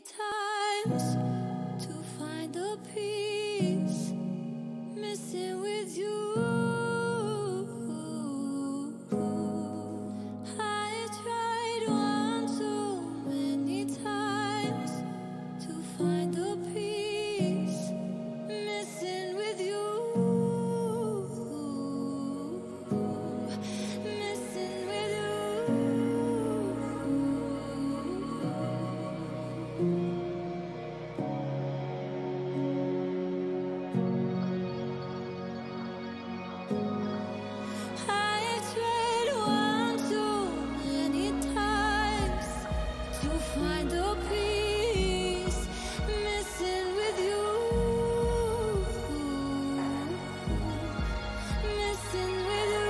times to find the peace missing with you. I tried one too many times to find the peace missing with you. Missing with you. I've tried one too many times to find the peace missing with you. Missing with you.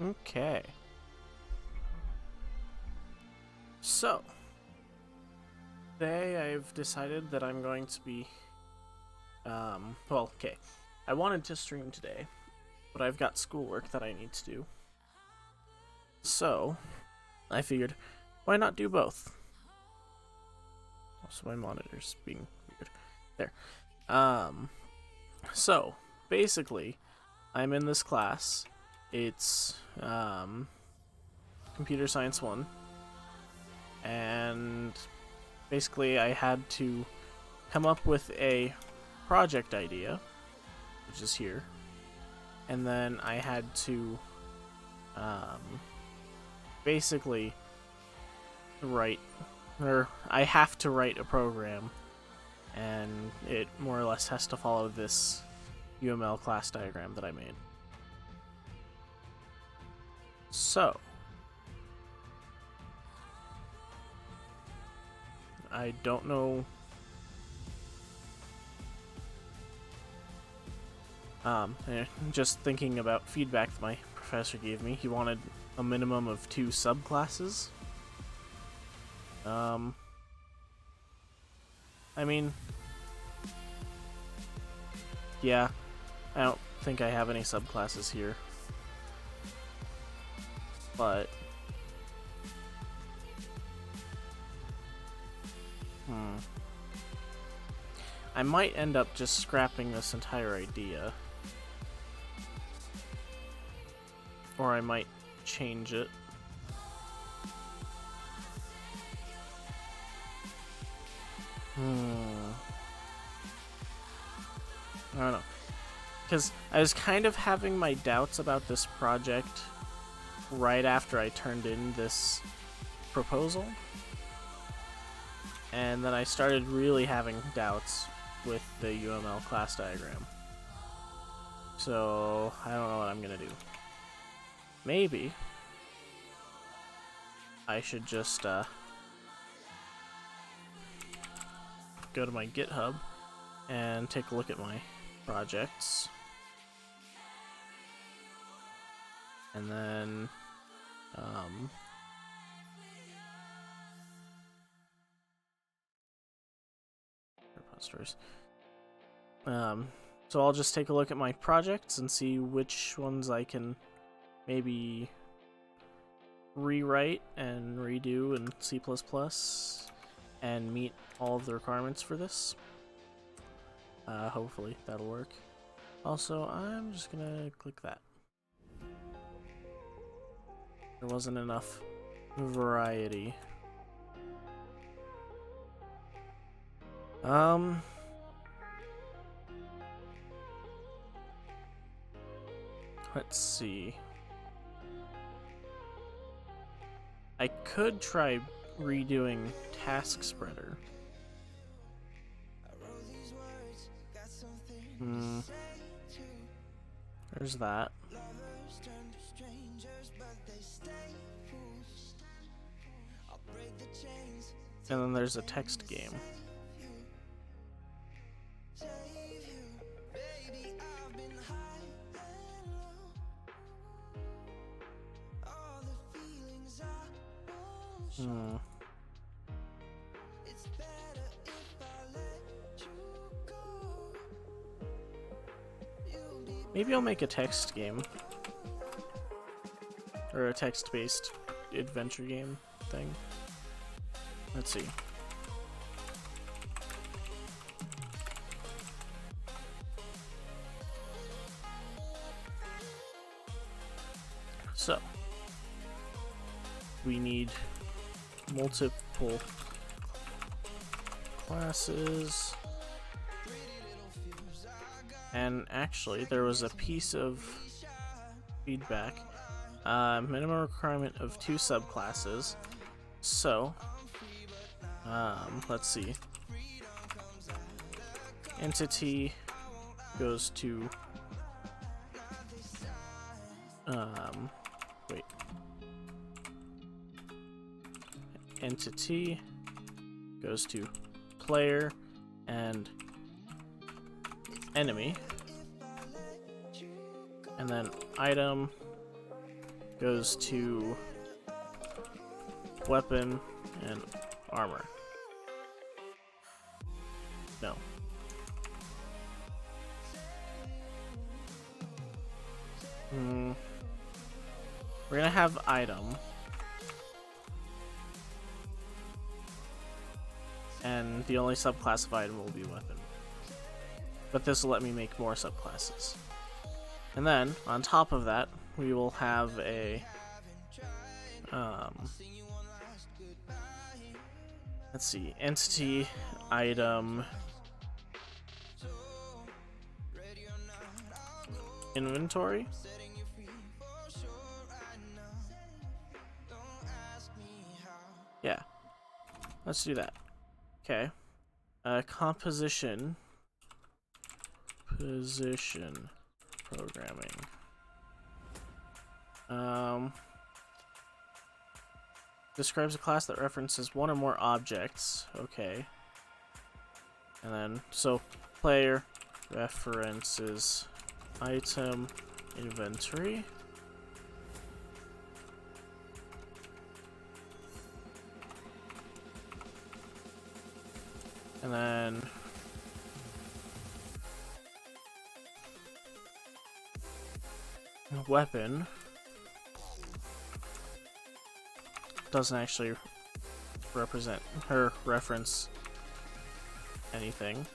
Okay. So, today I've decided that I'm going to be, well, okay. I wanted to stream today, but I've got schoolwork that I need to do. So, I figured, why not do both? Also, my monitor's being weird. There. So, basically, I'm in this class, It's Computer Science 1, and basically I had to come up with a project idea, which is here, and then I had to basically I have to write a program, and it more or less has to follow this UML class diagram that I made. So, I don't know. Just thinking about feedback that my professor gave me, he wanted a minimum of 2 subclasses. I mean, yeah, I don't think I have any subclasses here, but I might end up just scrapping this entire idea, or I might change it. I don't know, because I was kind of having my doubts about this project right after I turned in this proposal, and then I started really having doubts with the UML class diagram. So I don't know what I'm gonna do. Maybe I should just go to my GitHub and take a look at my projects, and then repositories. So I'll just take a look at my projects and see which ones I can maybe rewrite and redo in C++ and meet all of the requirements for this. Hopefully that'll work. Also, I'm just gonna click that. There wasn't enough variety. Let's see. I could try redoing Task Spreader. There's that. And then there's a text game. Maybe I'll make a text game. Or a text-based adventure game thing. Let's see. So, we need multiple classes. And actually, there was a piece of feedback. Minimum requirement of 2 subclasses. So, let's see. Entity goes to wait. Entity goes to player and enemy, and then item goes to weapon and armor. No. We're gonna have item, and the only subclass of item will be weapon. But this will let me make more subclasses. And then, on top of that, we will have a let's see, entity item inventory. Yeah, let's do that. Okay. Composition. Position programming. Describes a class that references one or more objects. Okay. And then, so, player references item inventory. And then weapon doesn't actually represent or reference anything.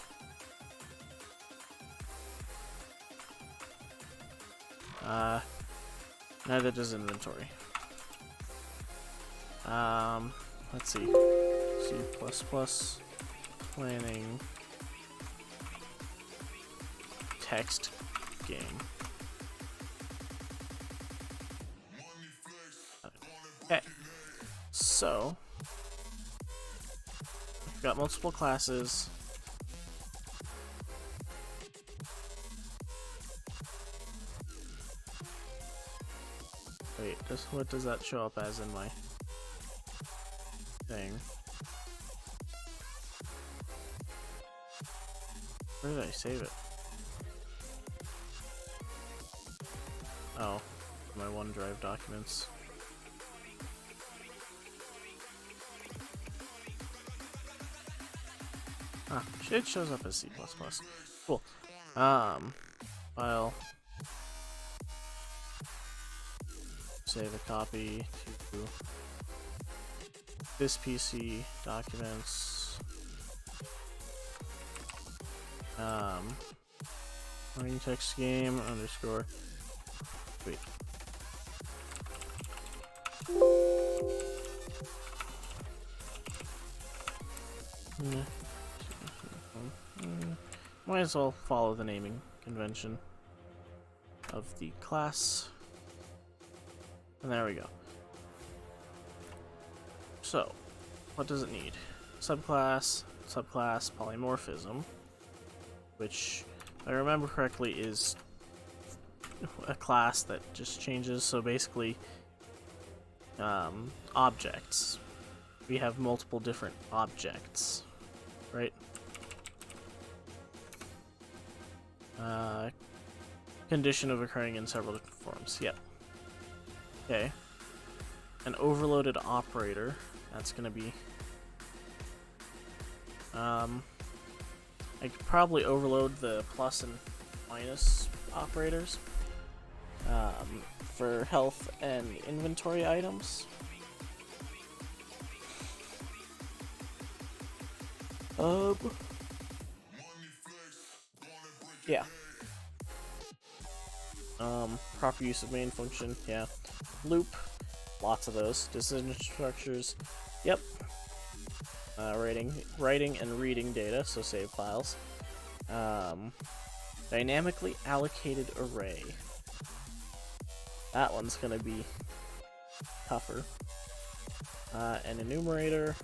Neither does inventory. Let's see. C++ planning text game. Okay. So we've got multiple classes. Wait, what does that show up as in my thing? Where did I save it? Oh, my OneDrive documents. Ah, it shows up as C++. Cool. File. Save a copy to this PC documents. Running text game underscore. Wait. Might as well follow the naming convention of the class. And there we go. So, what does it need? Subclass, polymorphism, which, if I remember correctly, is a class that just changes. So basically, objects. We have multiple different objects, right? Condition of occurring in several different forms. Yep. Okay. An overloaded operator. That's gonna be. I could probably overload the plus and minus operators for health and inventory items. Yeah. Proper use of main function, yeah. Loop, lots of those. Decision structures, yep. Writing and reading data, so save files. Dynamically allocated array. That one's gonna be tougher. An enumerator.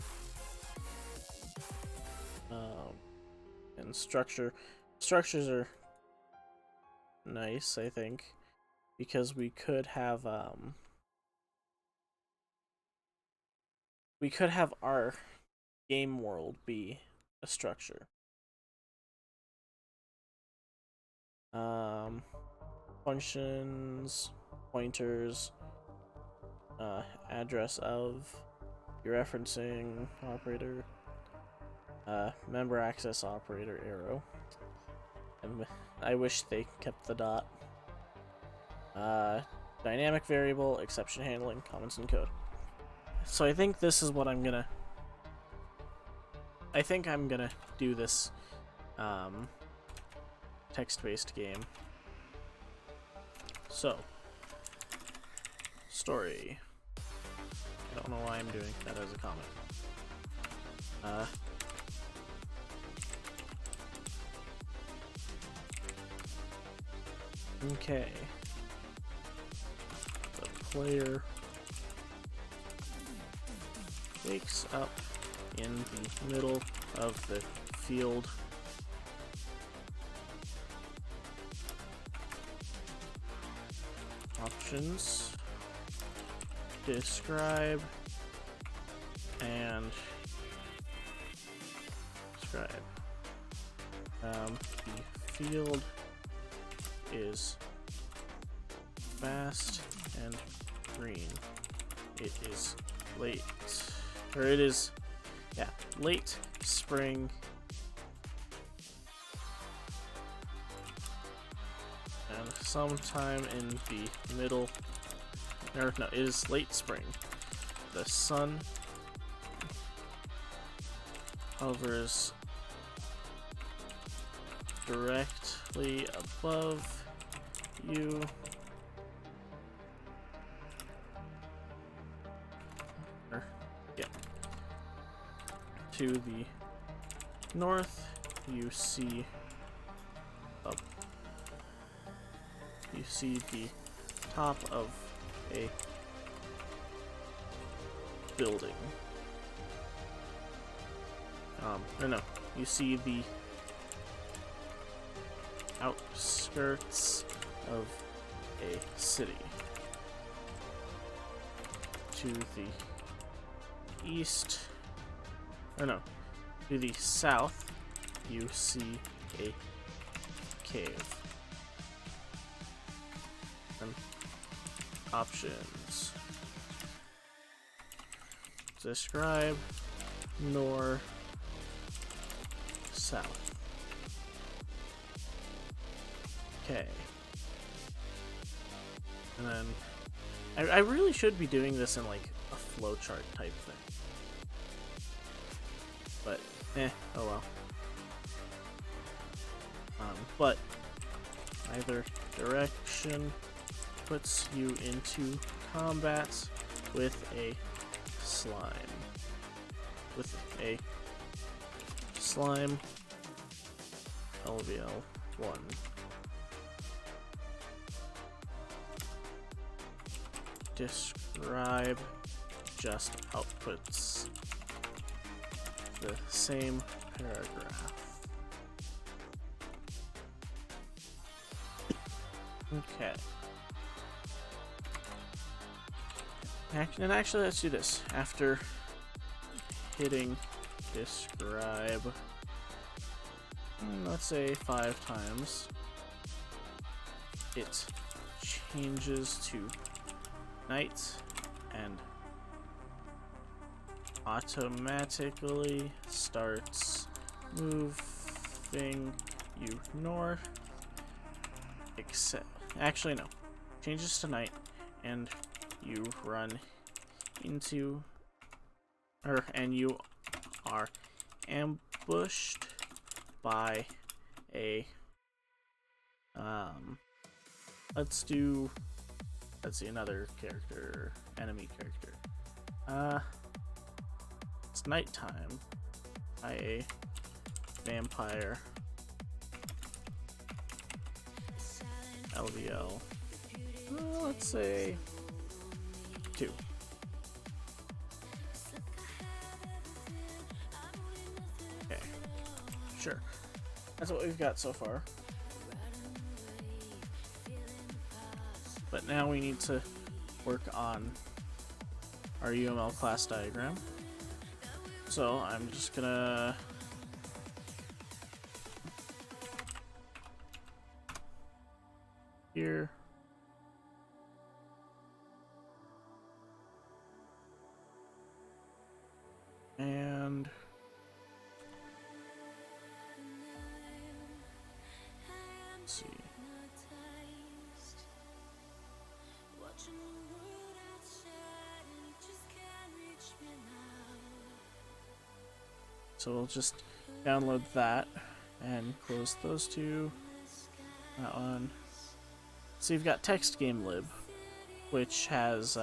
And structure. Structures are nice, I think, because we could have our game world be a structure. Functions, pointers, address of, your referencing operator, member access operator arrow. And I wish they kept the dot. Dynamic variable, exception handling, comments and code. So I think this is what I'm gonna do this text-based game. So story. I don't know why I'm doing that as a comment. Okay. The player wakes up in the middle of the field. Options. Describe and describe. The field is vast and green. It is late, or it is, yeah, late spring. And sometime in the middle, or no, it is late spring. The sun hovers directly above you. Yeah. To the north, you see the top of a building. No, you see the outskirts of a city. To the east, or no, to the south, you see a cave. And options. Describe north, south. Okay. And then I really should be doing this in like a flowchart type thing. But oh well. But either direction puts you into combat with a slime. With a slime LVL 1. Describe just outputs the same paragraph. Okay. And actually, let's do this. After hitting describe, let's say 5 times, it changes to night and automatically starts moving you north. Except, actually no, changes to night and you run into, and you are ambushed by a, let's see, another character, enemy character. It's nighttime by a vampire LVL. Let's say 2. Okay, sure. That's what we've got so far. But now we need to work on our UML class diagram. So I'm just gonna here. And let's see. So we'll just download that and close those two. That one. So you've got text game lib. which has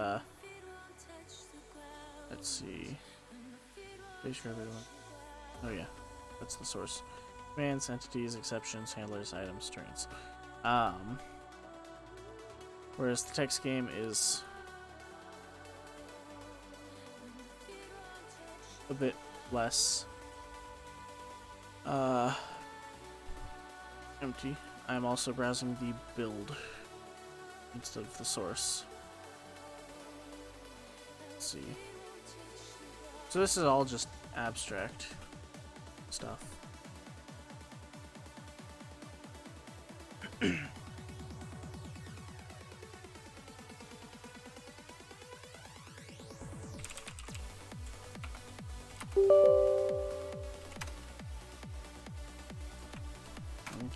let's see. Oh yeah, that's the source. Commands, entities, exceptions, handlers, items, turns. Whereas the text game is a bit less empty. I'm also browsing the build instead of the source. Let's see. So this is all just abstract stuff. I'm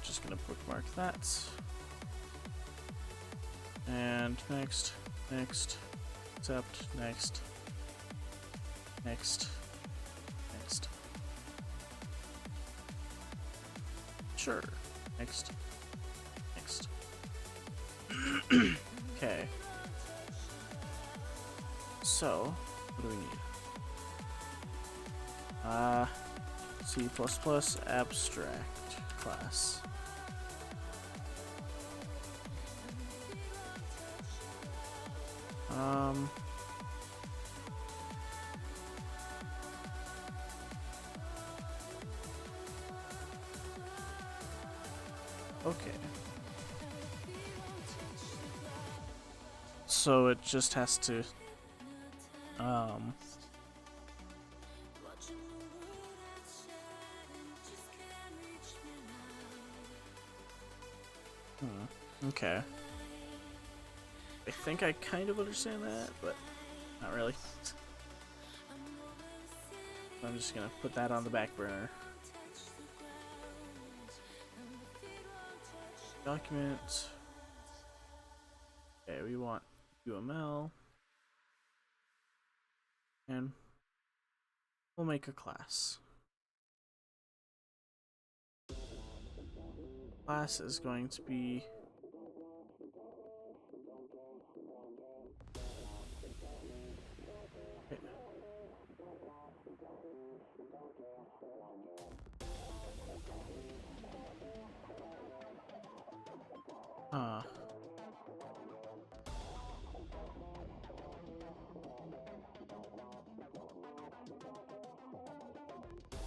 just gonna bookmark that. And next, next, accept, next, next, next. Sure, next, next. Okay. So, what do we need? C++ abstract class. Okay. So it just has to okay. I think I kind of understand that, but not really. I'm just gonna put that on the back burner. Document. Okay, we want UML. And we'll make a class. Class is going to be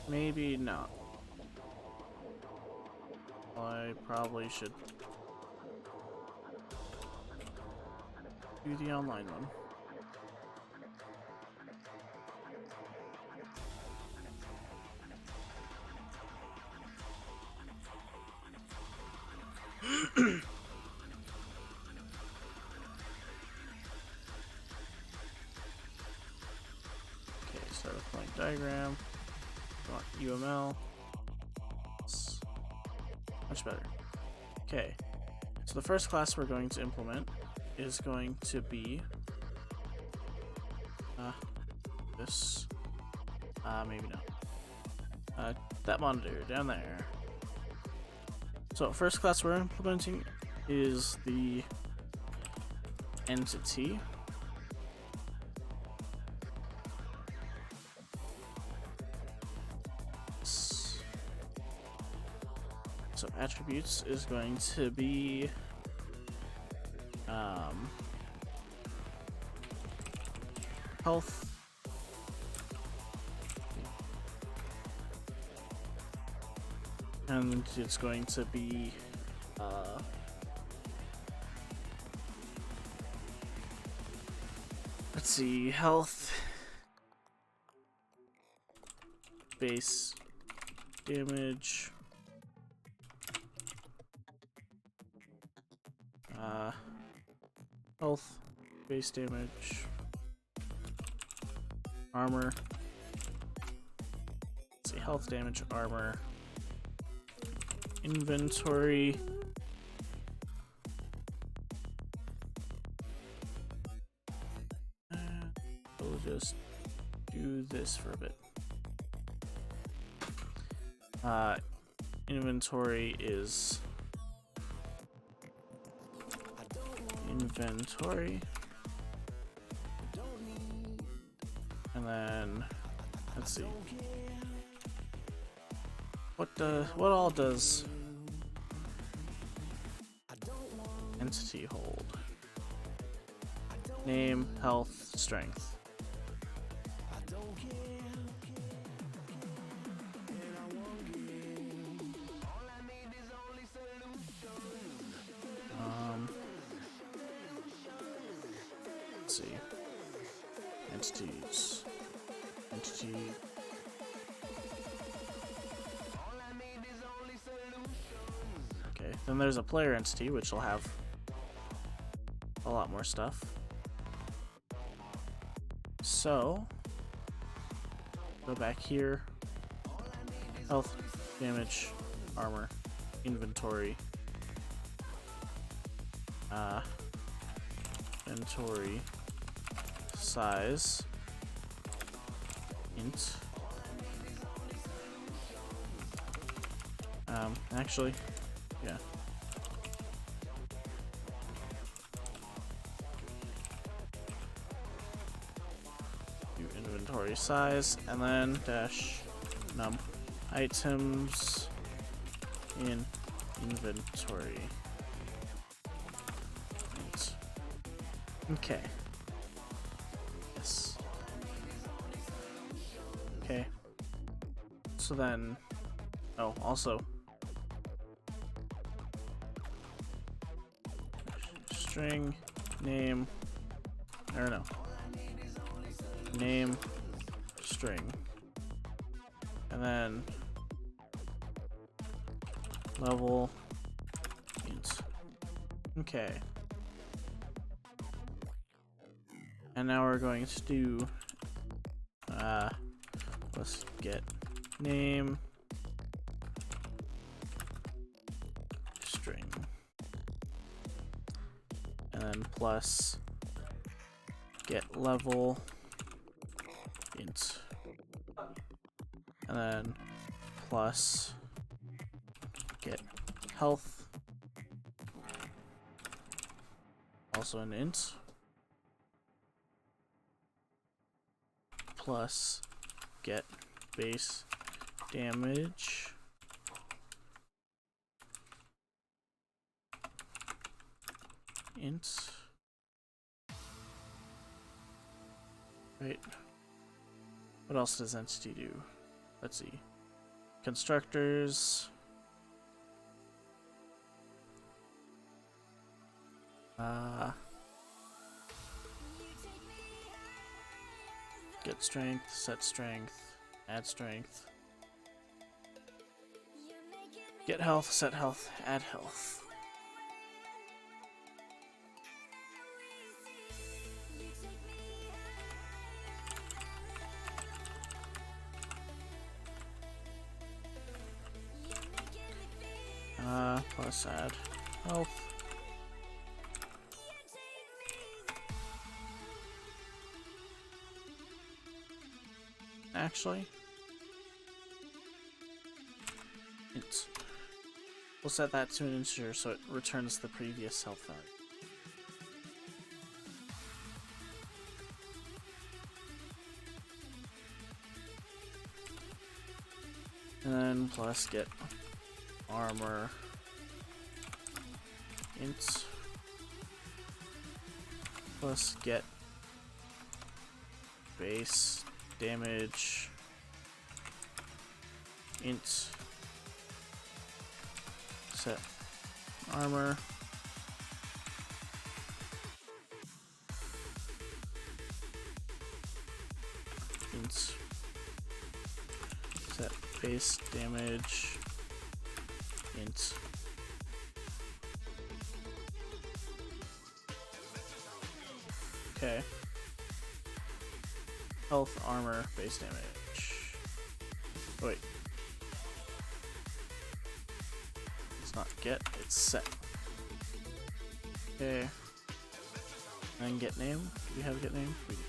maybe not. I probably should do the online one. Okay, start with blank diagram. UML. It's much better. Okay, so the first class we're going to implement is going to be this. Maybe not. That monitor down there. So first class we're implementing is the entity. So attributes is going to be health, and it's going to be let's see, health, base damage, health, base damage, armor. Let's see, health, damage, armor, inventory, we'll just do this for a bit. Inventory is inventory. And then let's see. What all does entity hold? Name, health, strength. Let's see. Entities. Entity. Okay, then there's a player entity, which will have a lot more stuff. So, go back here. Health, damage, armor, inventory. Inventory size. Int. Actually, yeah. Do inventory size, and then dash num items in inventory. Int. Okay. Yes. Okay. So then, oh, also, string name, or no, name string, and then level int. Okay. And now we're going to do let's get name string, and then plus get level int, and then plus get health, also an int, plus get base damage, int. Right. What else does entity do? Let's see. Constructors. Get strength, set strength, add strength. Get health, set health, add health. Plus add health. Actually, we'll set that to an integer so it returns the previous health value. And then plus get armor int plus get base damage int set armor int set base damage int okay. Health, armor, base damage. Oh, wait. It's not get, it's set. Okay. And get name. Do we have get name? We do.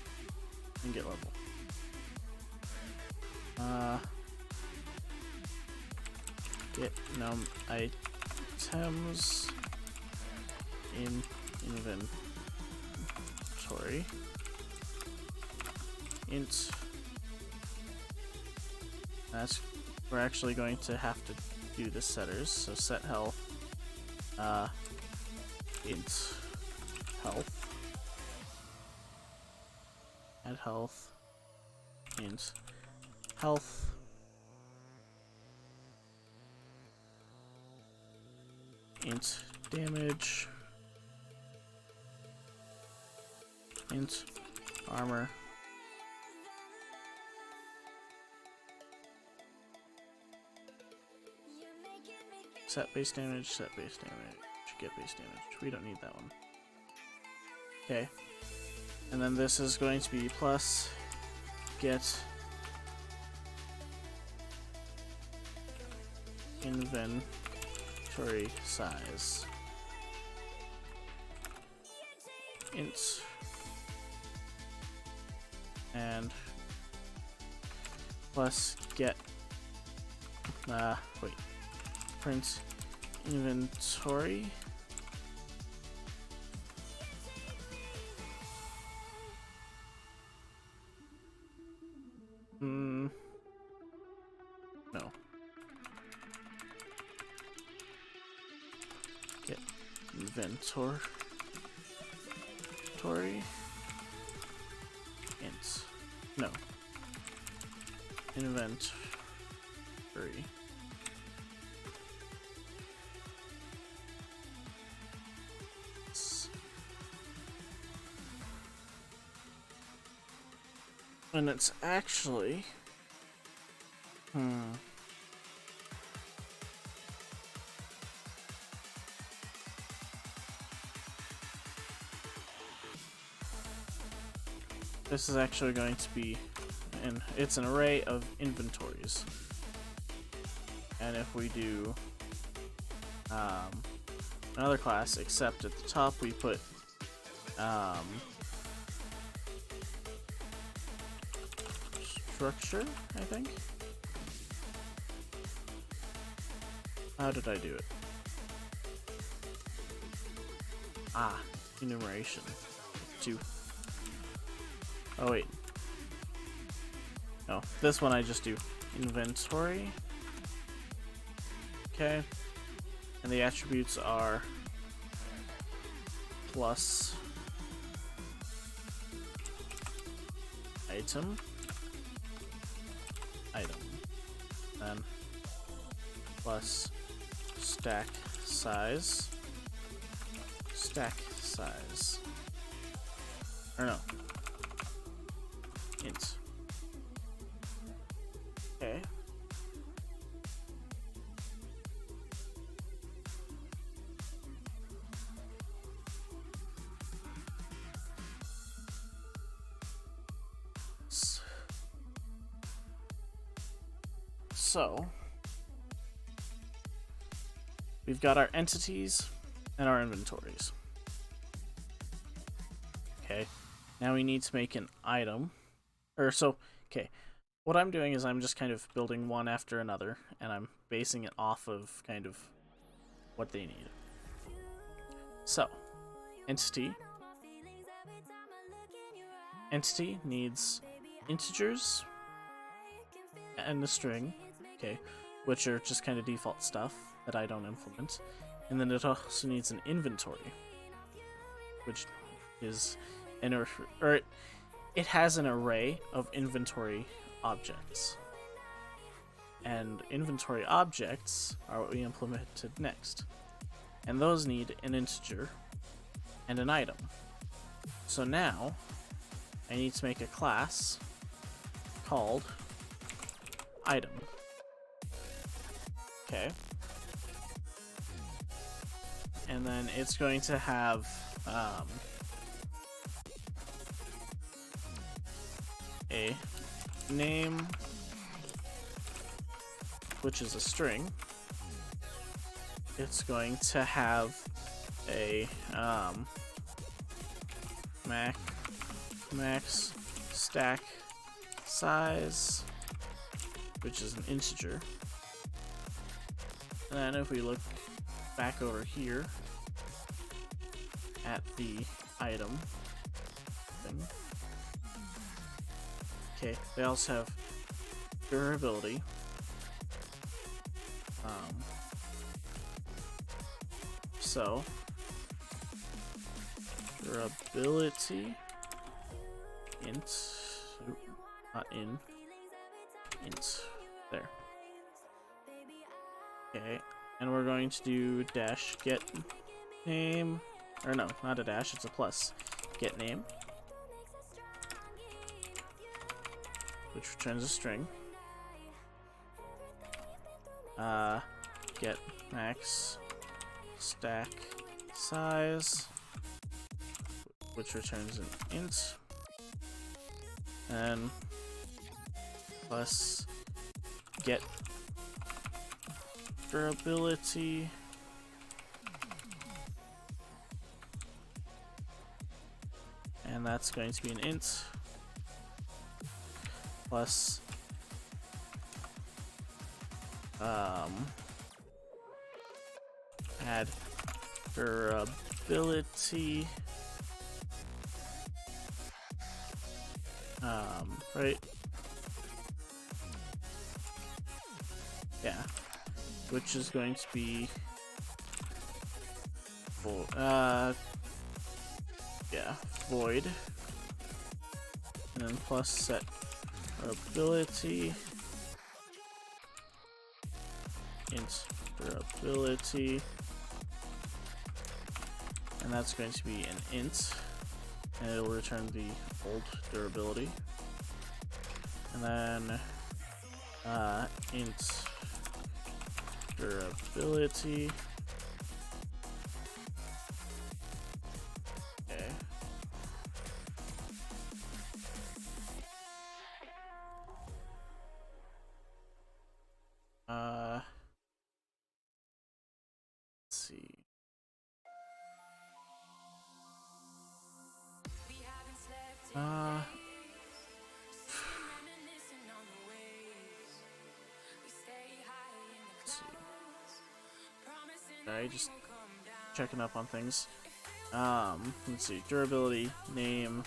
And get level. Get num items in inventory. Int That's we're actually going to have to do the setters. So set health, int health, add health, int health, int damage, int armor, set base damage, get base damage. We don't need that one. Okay. And then this is going to be plus get inventory size. Int and plus get wait, print inventory no, get inventory int no inventory and it's actually this is actually going to be it's an array of inventories, and if we do another class, except at the top we put structure, I think. How did I do it? Enumeration 2. Oh wait. No, this one I just do inventory. Okay. And the attributes are plus item, then plus stack size, or no, int. Okay. So we've got our entities and our inventories. Okay, now we need to make an item. Okay, what I'm doing is I'm just kind of building one after another, and I'm basing it off of kind of what they need. So, entity needs integers and a string, okay, which are just kind of default stuff that I don't implement. And then it also needs an inventory, which is it has an array of inventory objects. And inventory objects are what we implemented next. And those need an integer and an item. So now I need to make a class called item. Okay. And then it's going to have a name, which is a string. It's going to have a max stack size, which is an integer. And then if we look back over here at the item thing, okay, they also have durability, So durability int, not in, int, there. Okay, and we're going to do dash get name, or no, not a dash, it's a plus. Get name, which returns a string. Get max stack size, which returns an int, and plus get durability, and that's going to be an int, plus add durability, right? Yeah, which is going to be void, and then plus set durability, int durability, and that's going to be an int, and it'll return the old durability, and then int durability. Okay. Let's see. Alright, just checking up on things. Let's see, durability, name,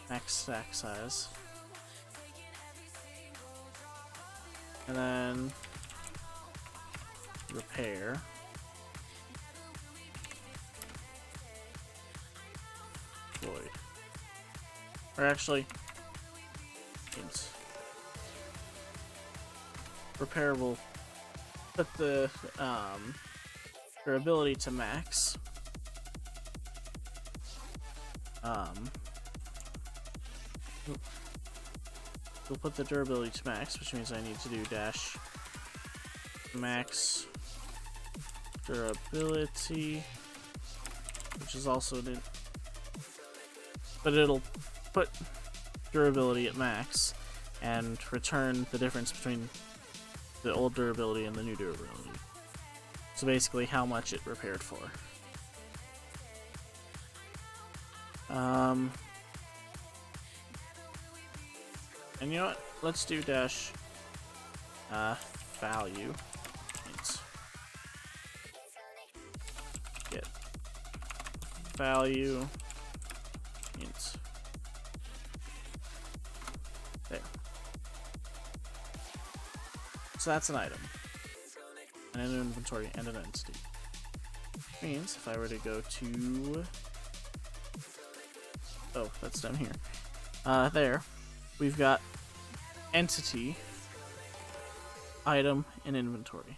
max stack size, and then repair, void, or actually, int. Repair will put the durability to max. We'll put the durability to max, which means I need to do dash max durability, which is also an int, but it'll put durability at max and return the difference between the old durability and the new durability. So basically how much it repaired for. And you know what? Let's do dash value. Let's get value int. There. So that's an item, and an inventory, and an entity. Which means if I were to go to, oh, that's down here. There, we've got entity, item, and inventory.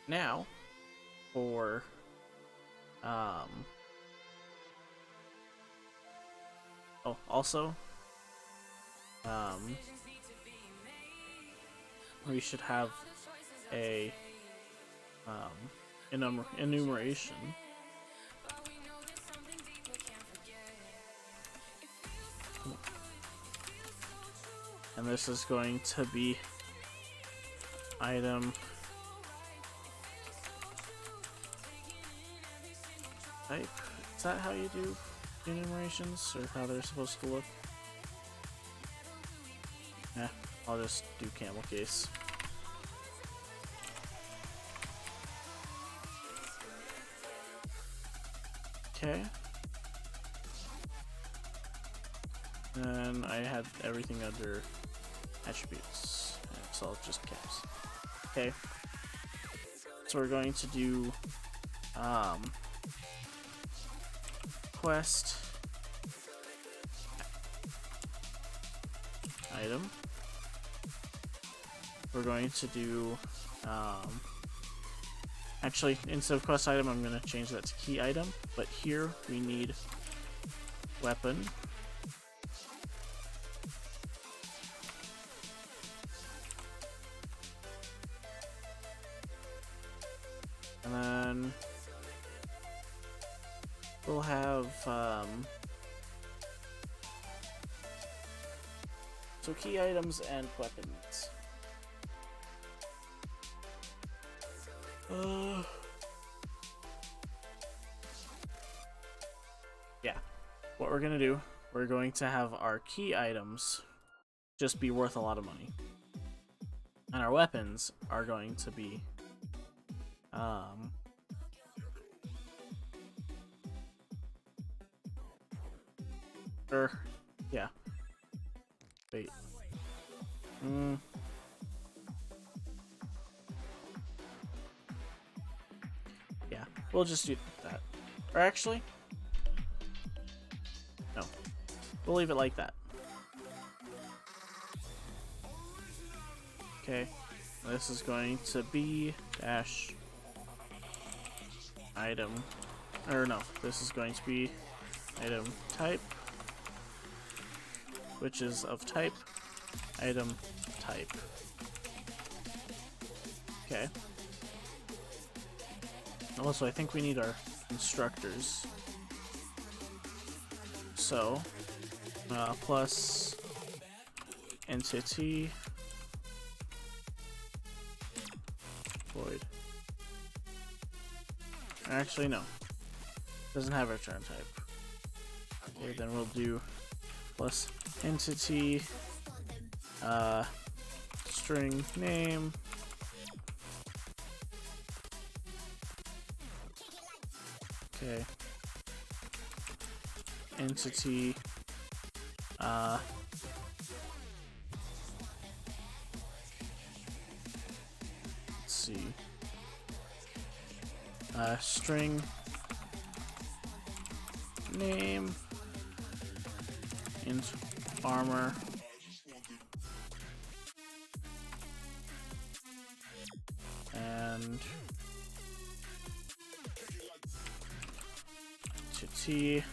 Now, for also, we should have a enumeration. And this is going to be item type. Is that how you do enumerations, or how they're supposed to look? Yeah, I'll just do camel case. Okay. And I had everything under attributes, so it's just caps. Okay. So we're going to do quest item. We're going to do actually, instead of quest item, I'm going to change that to key item, but here we need weapon. And then we'll have so key items and weapons. Yeah, what we're gonna do, we're going to have our key items just be worth a lot of money, and our weapons are going to be yeah. Wait. Yeah, we'll just do that. Or actually, no. We'll leave it like that. Okay. This is going to be dash item. Or no, this is going to be item type, which is of type item type. Okay. Also, I think we need our instructors. So, plus entity void. Actually, no. Doesn't have a return type. Okay, then we'll do plus entity string name okay entity let's see string name int armor and t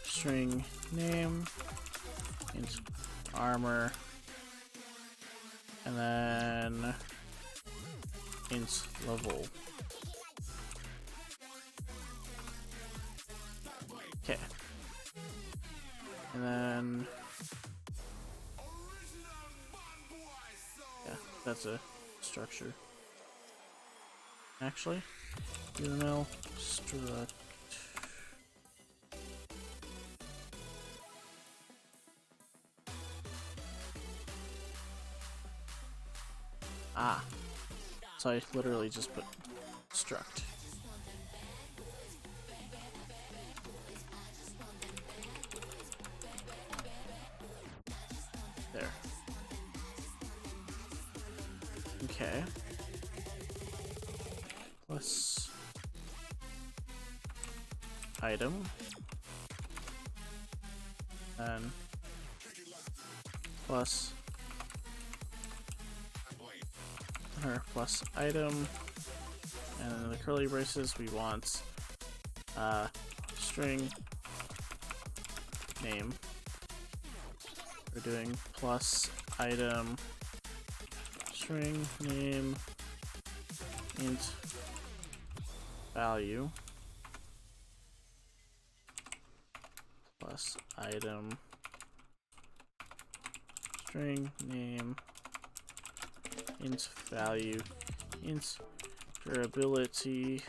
string name int armor and then int level. Okay. And then yeah, that's a structure. Actually, UML struct. Ah, so I literally just put struct. There. Okay. Plus item. And plus or plus item. And in the curly braces we want string name. We're doing plus item string name int value plus item string name int value int durability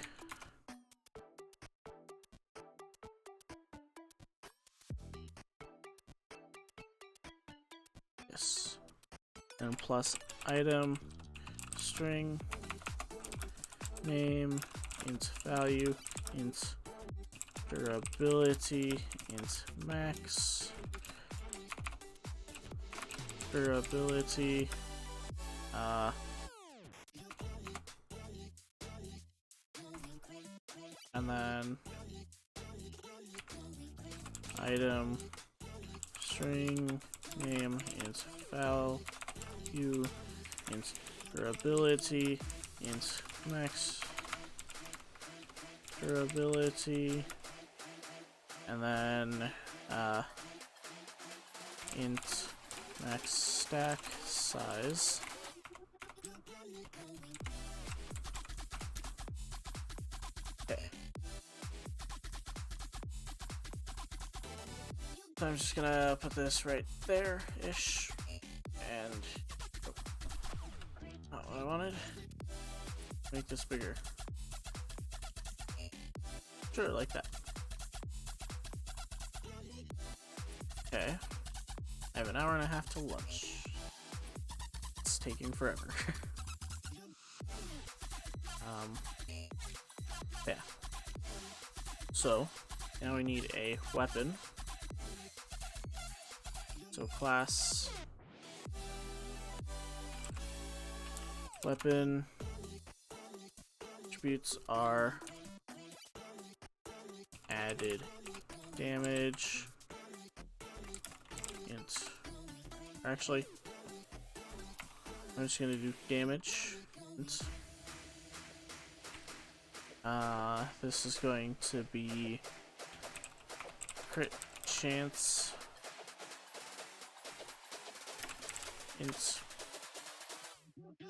yes and plus item string name int value int durability int max durability, and then item string name int value int durability int max durability, and then int max stack size. Okay. So I'm just gonna put this right there-ish, and not what I wanted. Make this bigger. Sure, like that. Okay. I have an hour and a half till lunch. It's taking forever. Yeah. So, now we need a weapon. So class weapon attributes are added damage int. Actually, I'm just gonna do damage int. This is going to be crit chance int,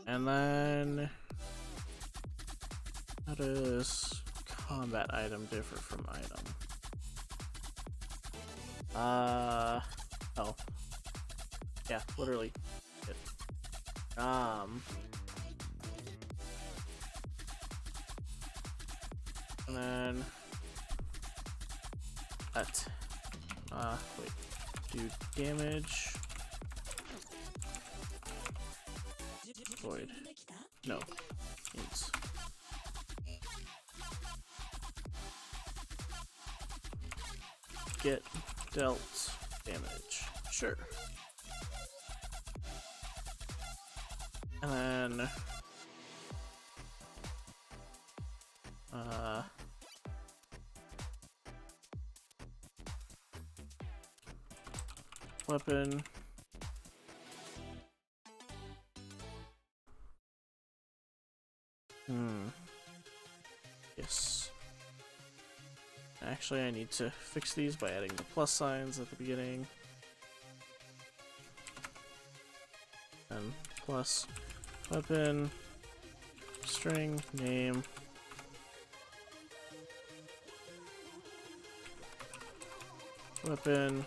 and then how does combat item differ from item? Oh. Yeah, literally. It. And then wait. Do damage. Void. No. Int. Get dealt damage. Sure. And then weapon yes. Actually, I need to fix these by adding the plus signs at the beginning. And plus weapon string name weapon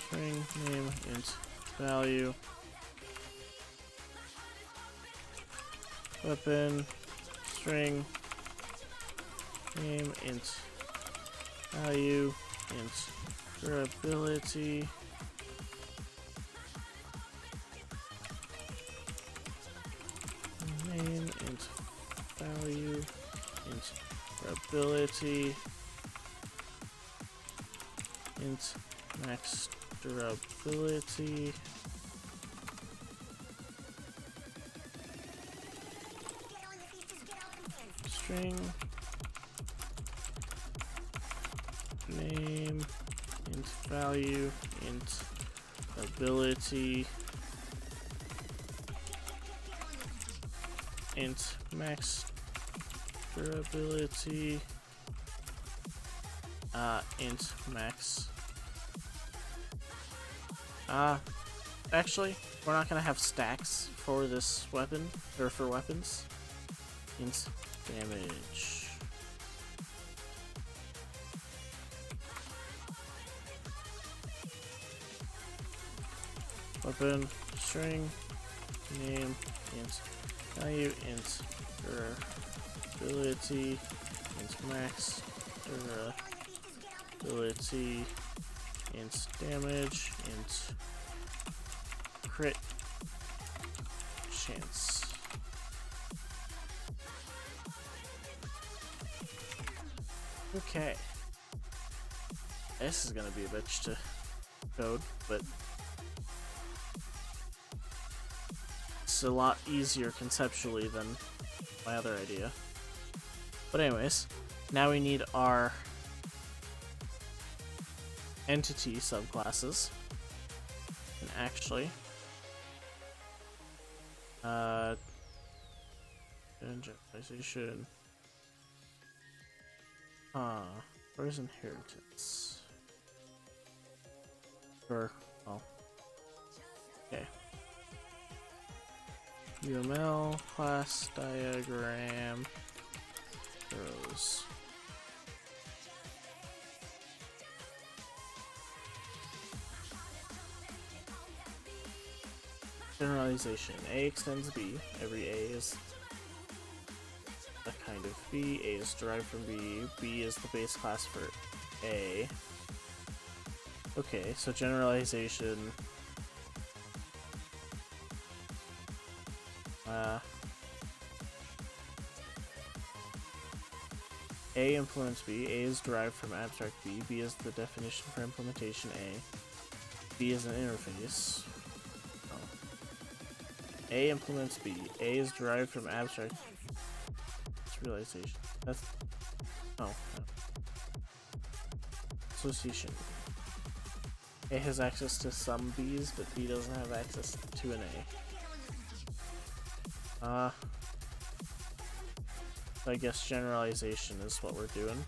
string name int value weapon string name int value int durability name int value int durability int max durability string name int value int ability int max durability int max. Actually, we're not gonna have stacks for this weapon, or for weapons. Int damage. Weapon string name int value int durability int max durability int damage int crit chance. Okay. This is gonna be a bitch to code, but it's a lot easier conceptually than my other idea. But anyways, now we need our entity subclasses. And actually, generalization. Where's inheritance? Or, oh, okay. UML class diagram rows. Generalization. A extends B. Every A is a kind of B. A is derived from B. B is the base class for A. Okay, so generalization. A implements B. A is derived from abstract B. B is the definition for implementation A. B is an interface. A implements B. A is derived from abstract. It's realization. That's. Oh. No. Association. A has access to some B's, but B doesn't have access to an A. So I guess generalization is what we're doing.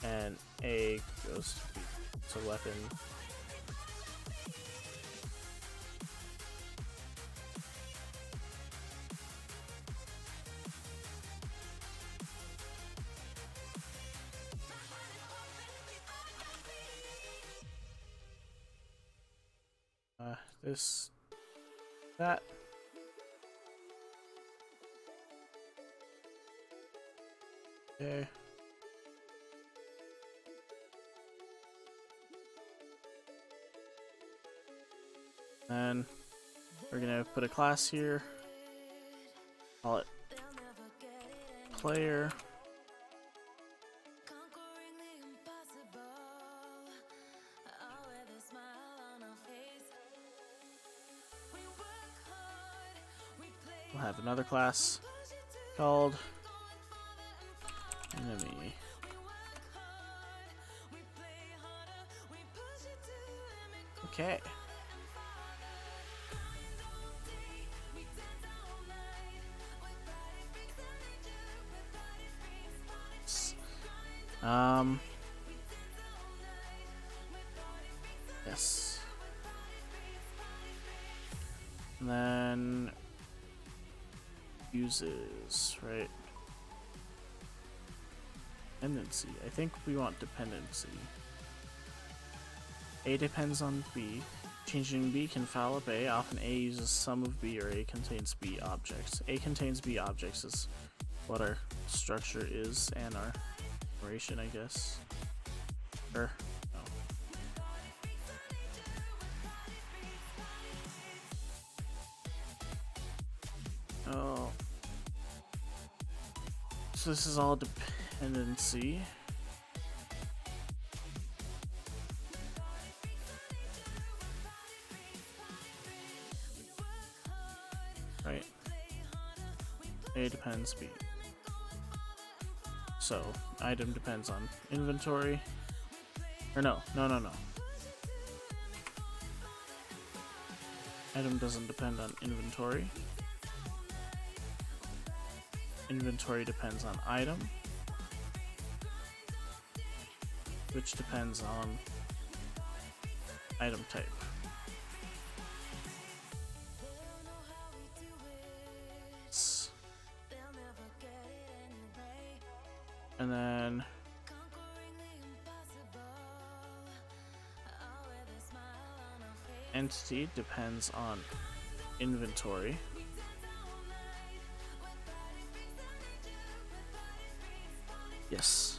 And A goes to B. It's a weapon. This, that. Okay. And we're gonna put a class here. Call it player. We'll have another class called enemy. Okay. Yes. And then uses, right? Dependency. I think we want dependency. A depends on B. Changing B can foul up A. Often A uses some of B or A contains B objects. A contains B objects is what our structure is and our operation, I guess. Or no. Oh. So this is all dependency. Right. A depends B. So, item depends on inventory. Or no. Item doesn't depend on inventory. Inventory depends on item, which depends on item type. And then entity depends on inventory. Yes.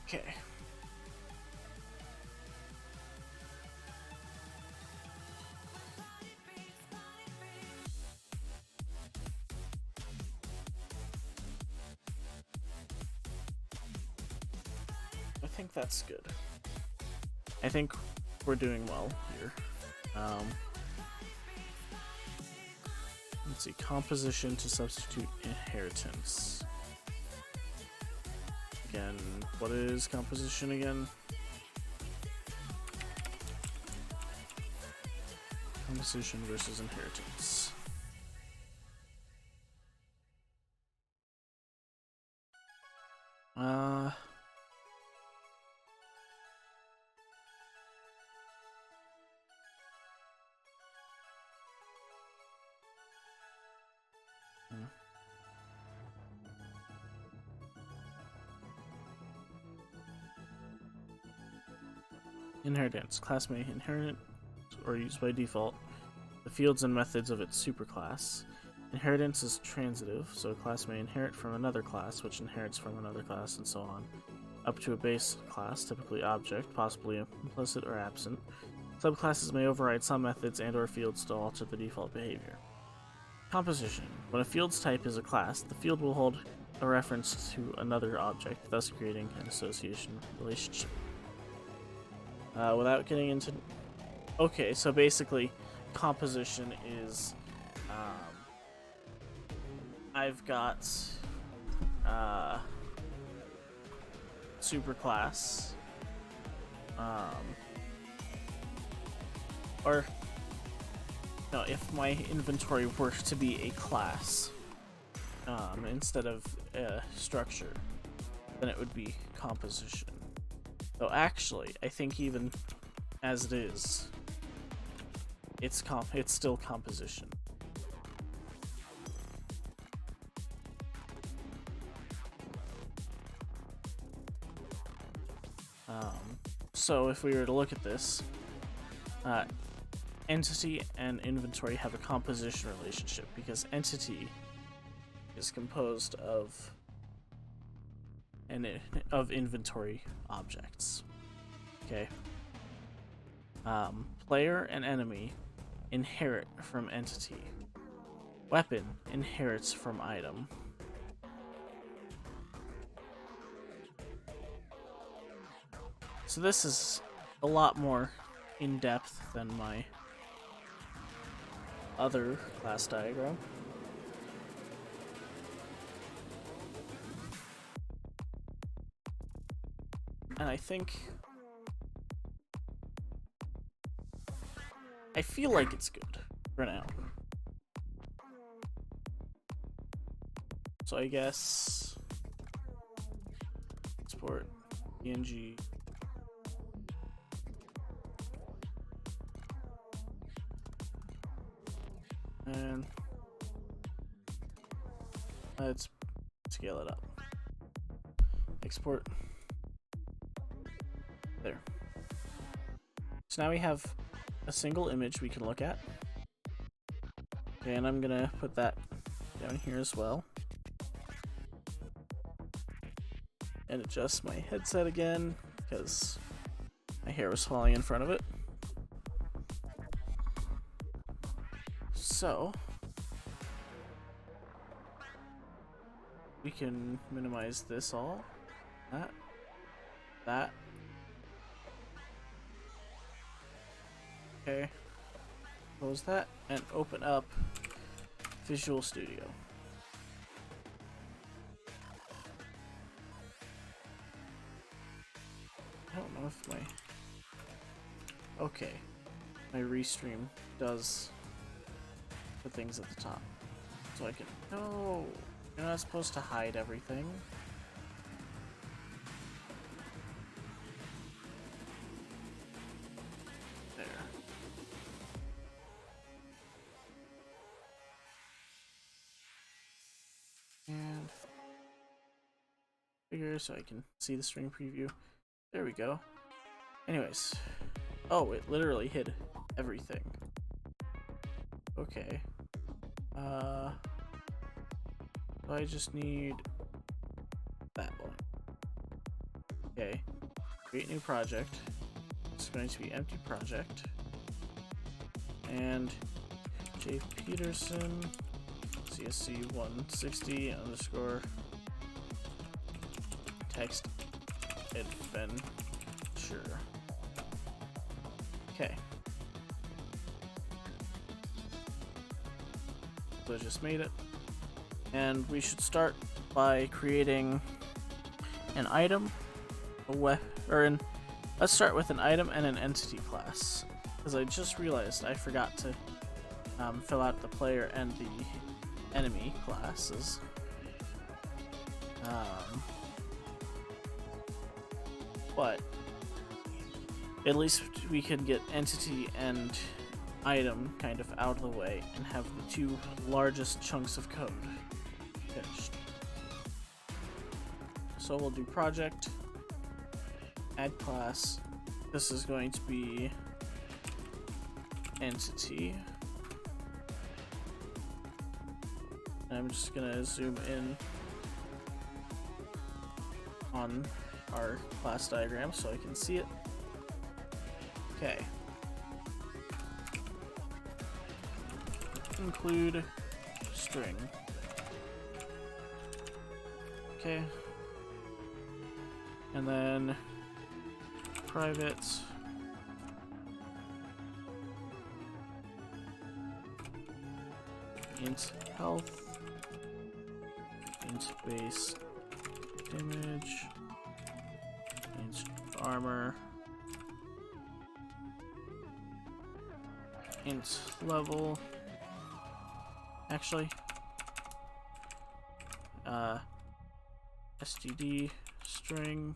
Okay. think that's good. I think we're doing well here. Let's see, composition to substitute inheritance. Again, what is composition again? Composition versus inheritance. Inheritance. Class may inherit or use by default the fields and methods of its superclass. Inheritance is transitive, so a class may inherit from another class, which inherits from another class, and so on, up to a base class, typically object, possibly implicit or absent. Subclasses may override some methods and or fields to alter the default behavior. Composition. When a field's type is a class, the field will hold a reference to another object, thus creating an association relationship. Without getting into... Okay, so basically, composition is... I've got... superclass. Or... No, if my inventory were to be a class, instead of a structure, then it would be composition. So actually, I think even as it is, it's still composition. So if we were to look at this, entity and inventory have a composition relationship because entity is composed of inventory objects. Okay. Player and enemy inherit from entity. Weapon inherits from item. So this is a lot more in-depth than my other class diagram. And I feel like it's good for now. So I guess export PNG. And let's scale it up. Export. There. So now we have a single image we can look at. Okay, and I'm gonna put that down here as well. And adjust my headset again because my hair was falling in front of it. So we can minimize this all. That. Okay. Close that and open up Visual Studio. I don't know if my... Okay. My restream does the things at the top. So I can... No! You're not supposed to hide everything. There. And... Figure so I can see the stream preview. There we go. Anyways. Oh, it literally hid everything. Okay. I just need that one. Okay. Create new project. It's going to be empty project. And J Peterson CSC 160 underscore text adventure. Okay. So I just made it. And we should start by creating an item, let's start with an item and an entity class. Because I just realized I forgot to fill out the player and the enemy classes. But at least we can get entity and item kind of out of the way and have the two largest chunks of code finished. So we'll do project, add class. This is going to be entity. And I'm just gonna zoom in on our class diagram so I can see it. Okay. Include string. Okay. And then private int health, int base image, int armor, int level. Actually, std string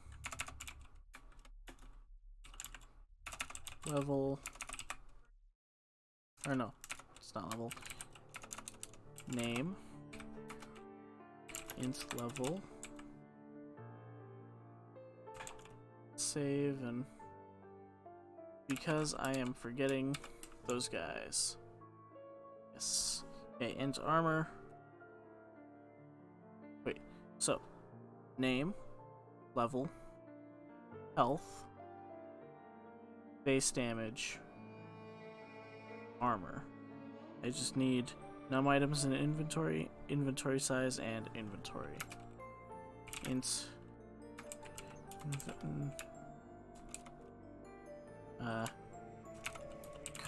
level, or no, it's not level. Name int level. Save, and because I am forgetting those guys. Yes. Okay, int armor. Wait, so name, level, health, base damage, armor. I just need num items in inventory, inventory size, and inventory. Int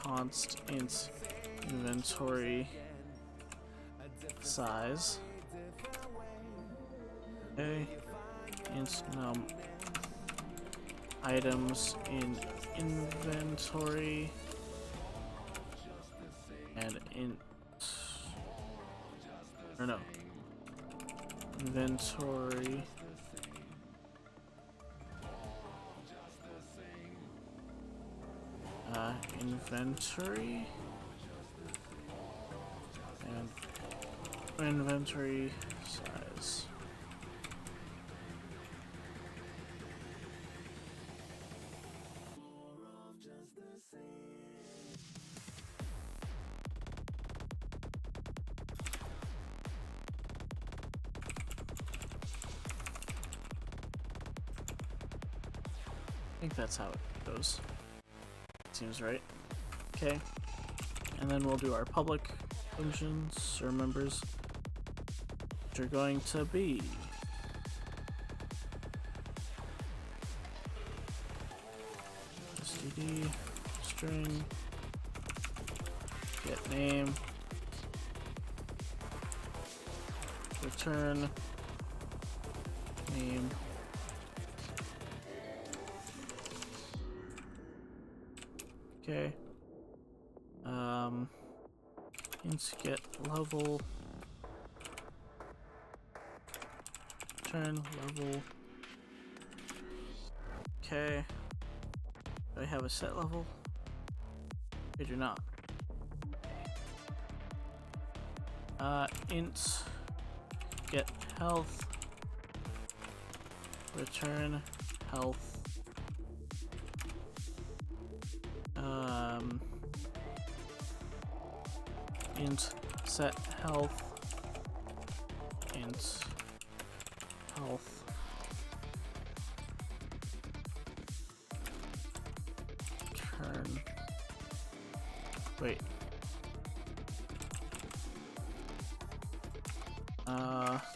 const int inventory size. Okay. Int num items in inventory and int, or no, inventory inventory and inventory size. I think that's how it goes. Seems right. Okay. And then we'll do our public functions or members, which are going to be std string get name return name okay int get level return level. Okay, do I have a set level? I do not. Int get health return health. Int set health int health turn. Wait.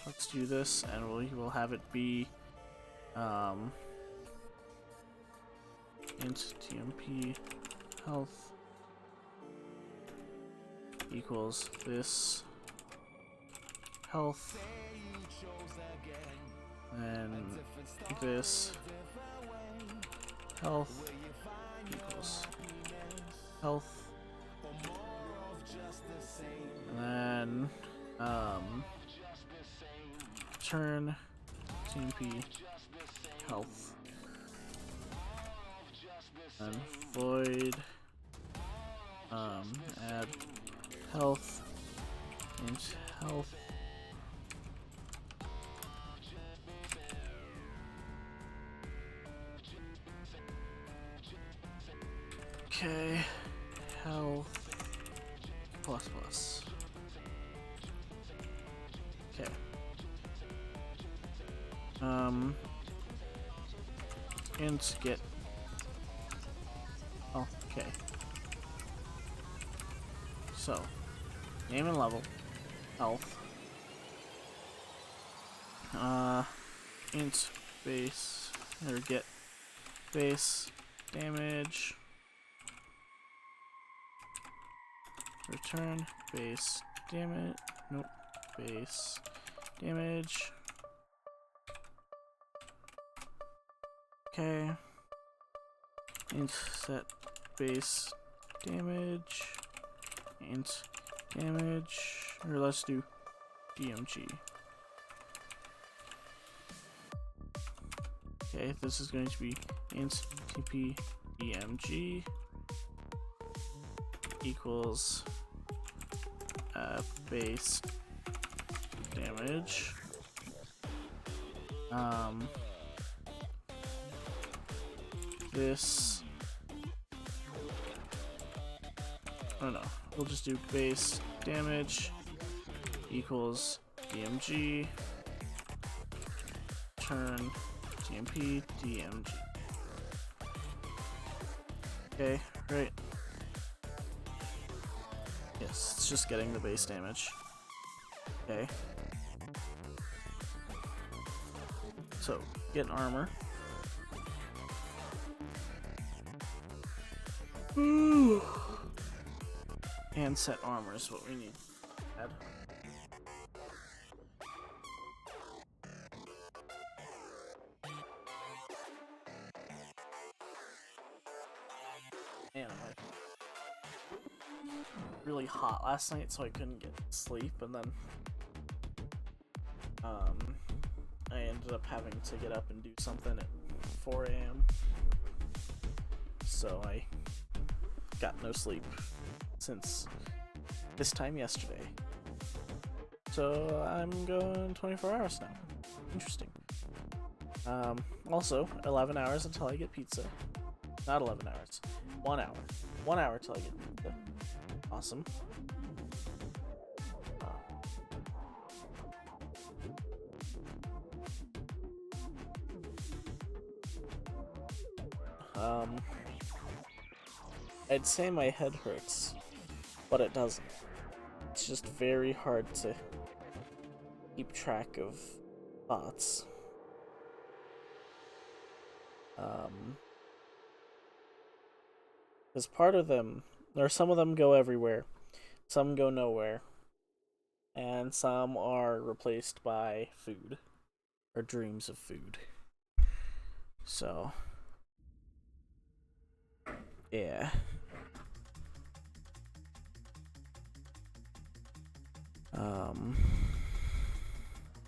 Let's do this, and we will have it be int TMP health equals this health, and this health equals health, and then return TMP health, and void add health int health. Okay, health plus plus. Okay. Int get. Oh, okay. So, name and level, health. Int base or get base damage. Return base damage. Nope. Base damage. Okay. Int set base damage. Int damage. Or let's do DMG. Okay, this is going to be int TP DMG equals base damage. This. Oh no, we'll just do base damage equals DMG. Turn TMP DMG. Okay, right. Yes, it's just getting the base damage. Okay. So, get armor. And set armor is what we need. Add. Man, really hot last night, so I couldn't get sleep, and then I ended up having to get up and do something at 4 a.m. So I got no sleep since this time yesterday. So I'm going 24 hours now. Interesting. Also 11 hours until I get pizza. Not 11 hours. 1 hour. 1 hour till I get pizza. Awesome. I'd say my head hurts, but it doesn't. It's just very hard to keep track of thoughts. Because part of them, or some of them go everywhere, some go nowhere, and some are replaced by food, or dreams of food. So, yeah.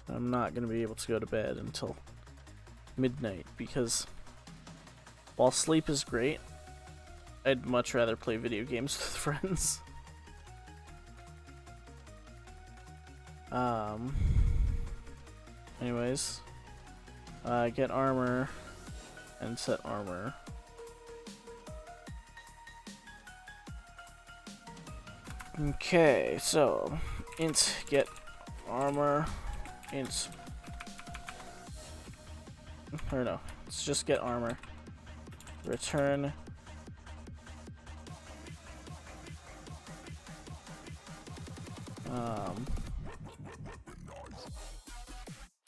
I'm not gonna be able to go to bed until midnight because while sleep is great, I'd much rather play video games with friends. Anyways, get armor and set armor. Okay, so int get armor, int, or no, let's just get armor. Return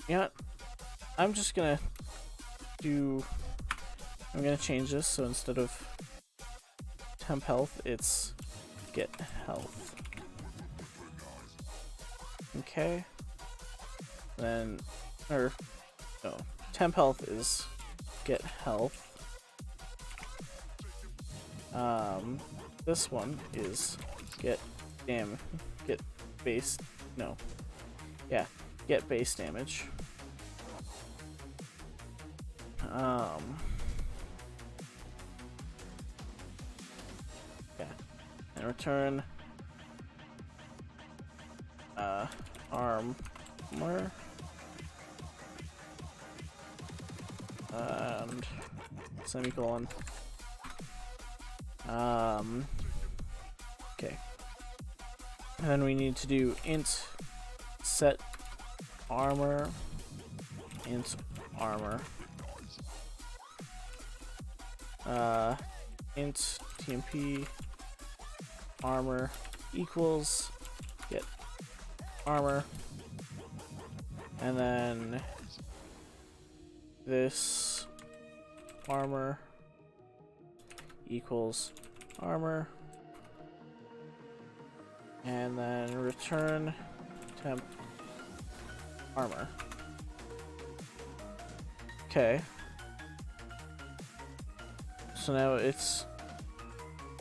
yeah, I'm just gonna do I'm gonna change this so instead of temp health, it's get health. Okay. Then, or, no, temp health is get health. This one is get base, no, yeah, get base damage. Yeah, and return armor and semicolon. Okay. And then we need to do int set armor, int armor, int TMP armor equals get armor, and then this armor equals armor, and then return temp armor. Okay. So now it's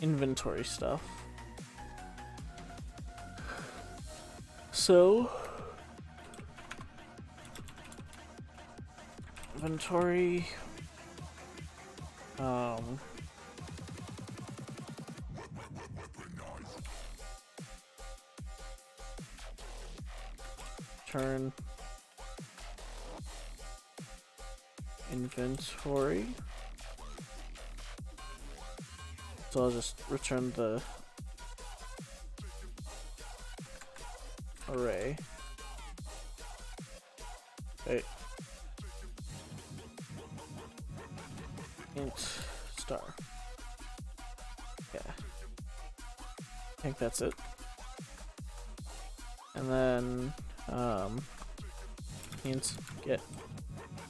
inventory stuff. So inventory turn inventory. So I'll just return the array. Wait. Int star. Yeah. I think that's it. And then int get.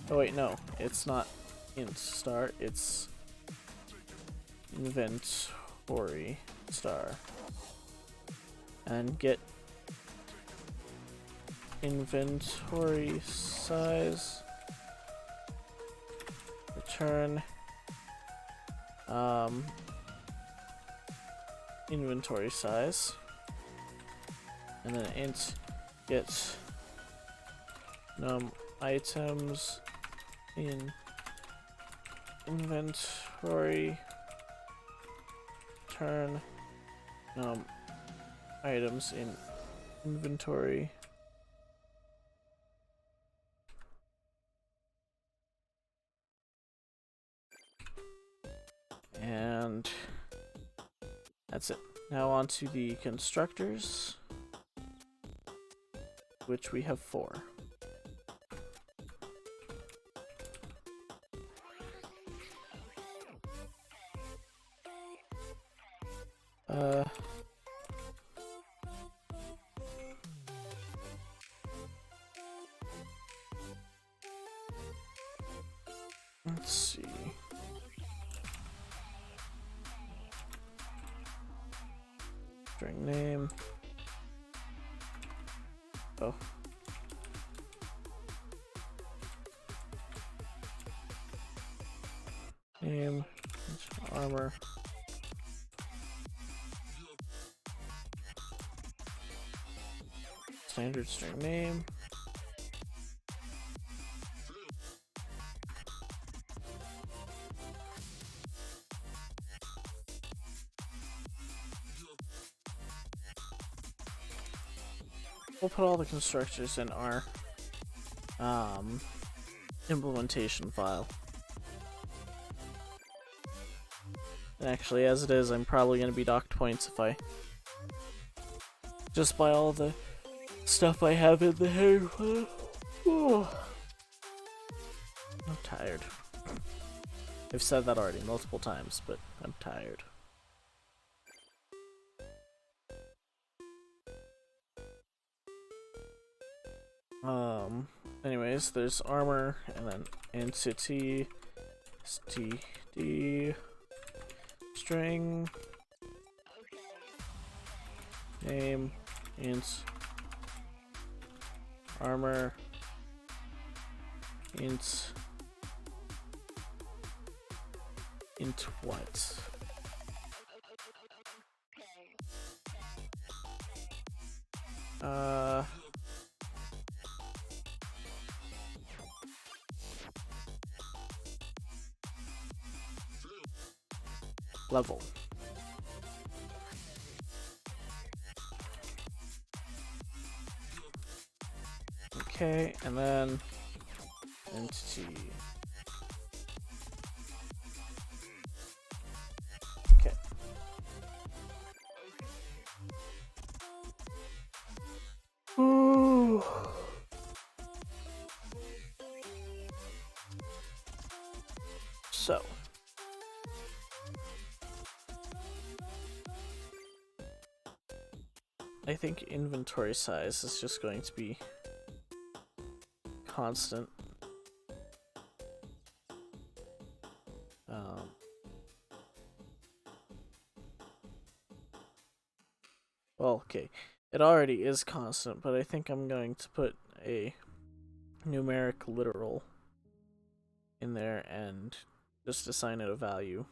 Oh wait, no, it's not int star, it's inventory star. And get inventory size, return inventory size, and then int get num items in inventory, turn items in inventory, and that's it. Now on to the constructors, which we have 4. Let's see. String name. Oh. Name, armor. Standard string name. We'll put all the constructors in our implementation file. And actually, as it is, I'm probably going to be docked points if I just by all the stuff I have in the hair. Oh. I'm tired. I've said that already multiple times, but I'm tired. Anyways, there's armor, and then entity std string name int armor int what? Level. Okay, and then entity. Okay. Ooh. So. I think inventory size is just going to be constant. Well, okay, it already is constant, but I think I'm going to put a numeric literal in there and just assign it a value.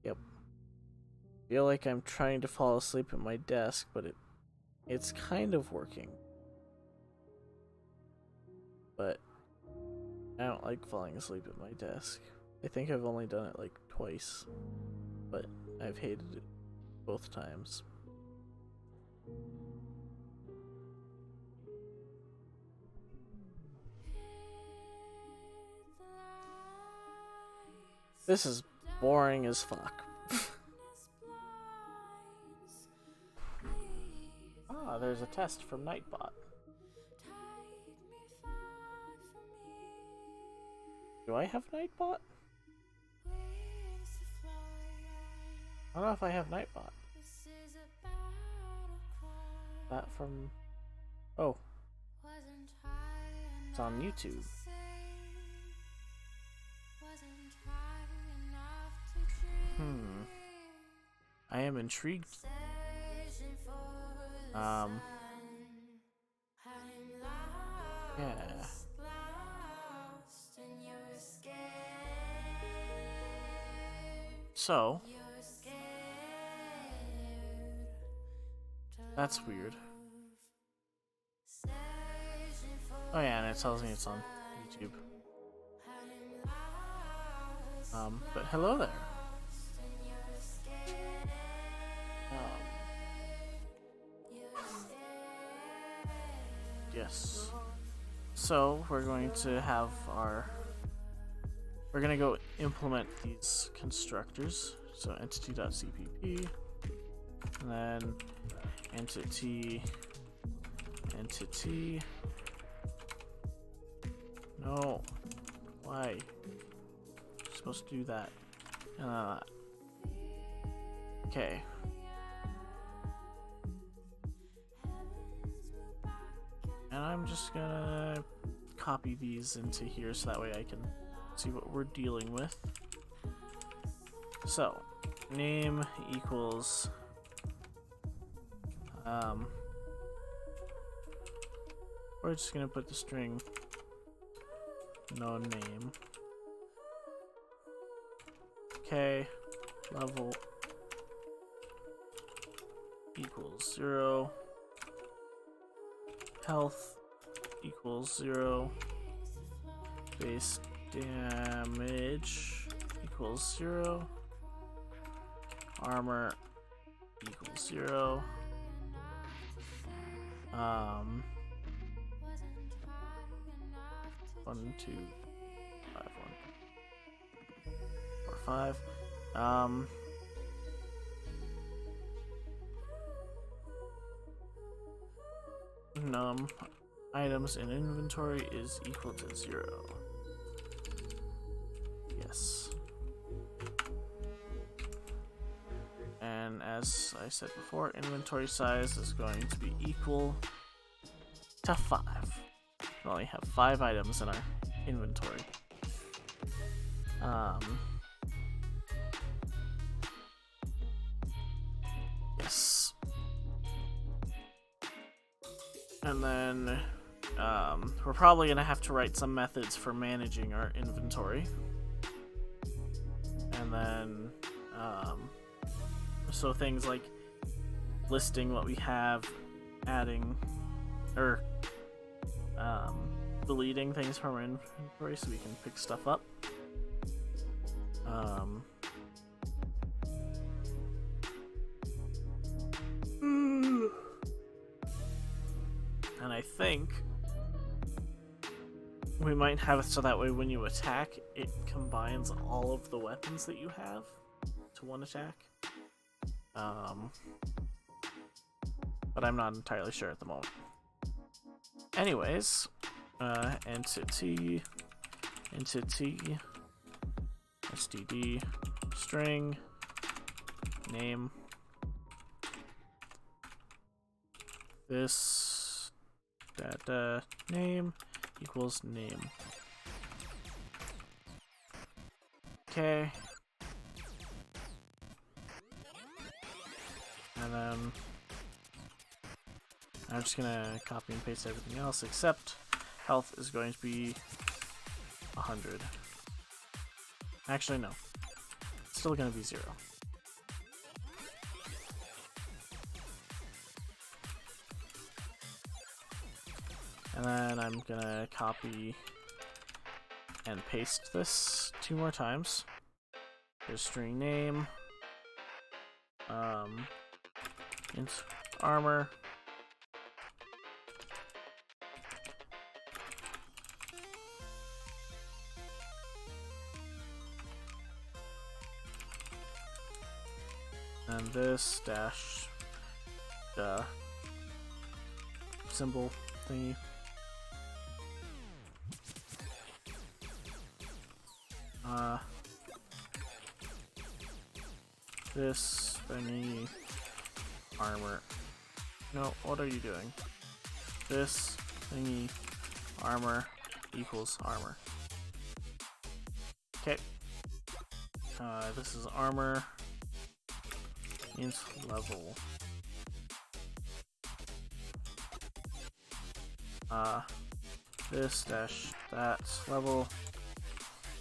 Yep. Feel like I'm trying to fall asleep at my desk, but it's kind of working. But I don't like falling asleep at my desk. I think I've only done it like twice, but I've hated it both times. This is boring as fuck. Ah, there's a test from Nightbot. Do I have Nightbot? I don't know if I have Nightbot. That from... Oh. It's on YouTube. I am intrigued. Yeah. So, that's weird. Oh yeah, and it tells me it's on YouTube. But hello there. Yes. So, we're going to have we're gonna go implement these constructors. So entity.cpp, and then entity. No. Why? You're supposed to do that. Okay. And I'm just gonna copy these into here so that way I can see what we're dealing with. So, name equals we're just gonna put the string no name. Okay, level equals 0. Health equals 0. Base damage equals 0. Armor equals 0. 1, 2, 5, 1, 4, 5. Num items in inventory is equal to 0. Yes. And as I said before, inventory size is going to be equal to 5. We only have 5 items in our inventory. Yes. And then we're probably going to have to write some methods for managing our inventory. And then, so things like listing what we have, adding, or deleting things from our inventory so we can pick stuff up. And I think we might have it so that way when you attack, it combines all of the weapons that you have to one attack. But I'm not entirely sure at the moment. Anyways, entity, std, string, name, this, data, name, equals name. Okay. And then I'm just gonna copy and paste everything else except health is going to be 100. Actually, no. It's still gonna be 0. And then I'm gonna copy and paste this 2 more times. Here's string name, int armor, and this dash symbol thingy. This thingy armor. No, what are you doing? This thingy armor equals armor. Okay. This is armor int level. This dash that level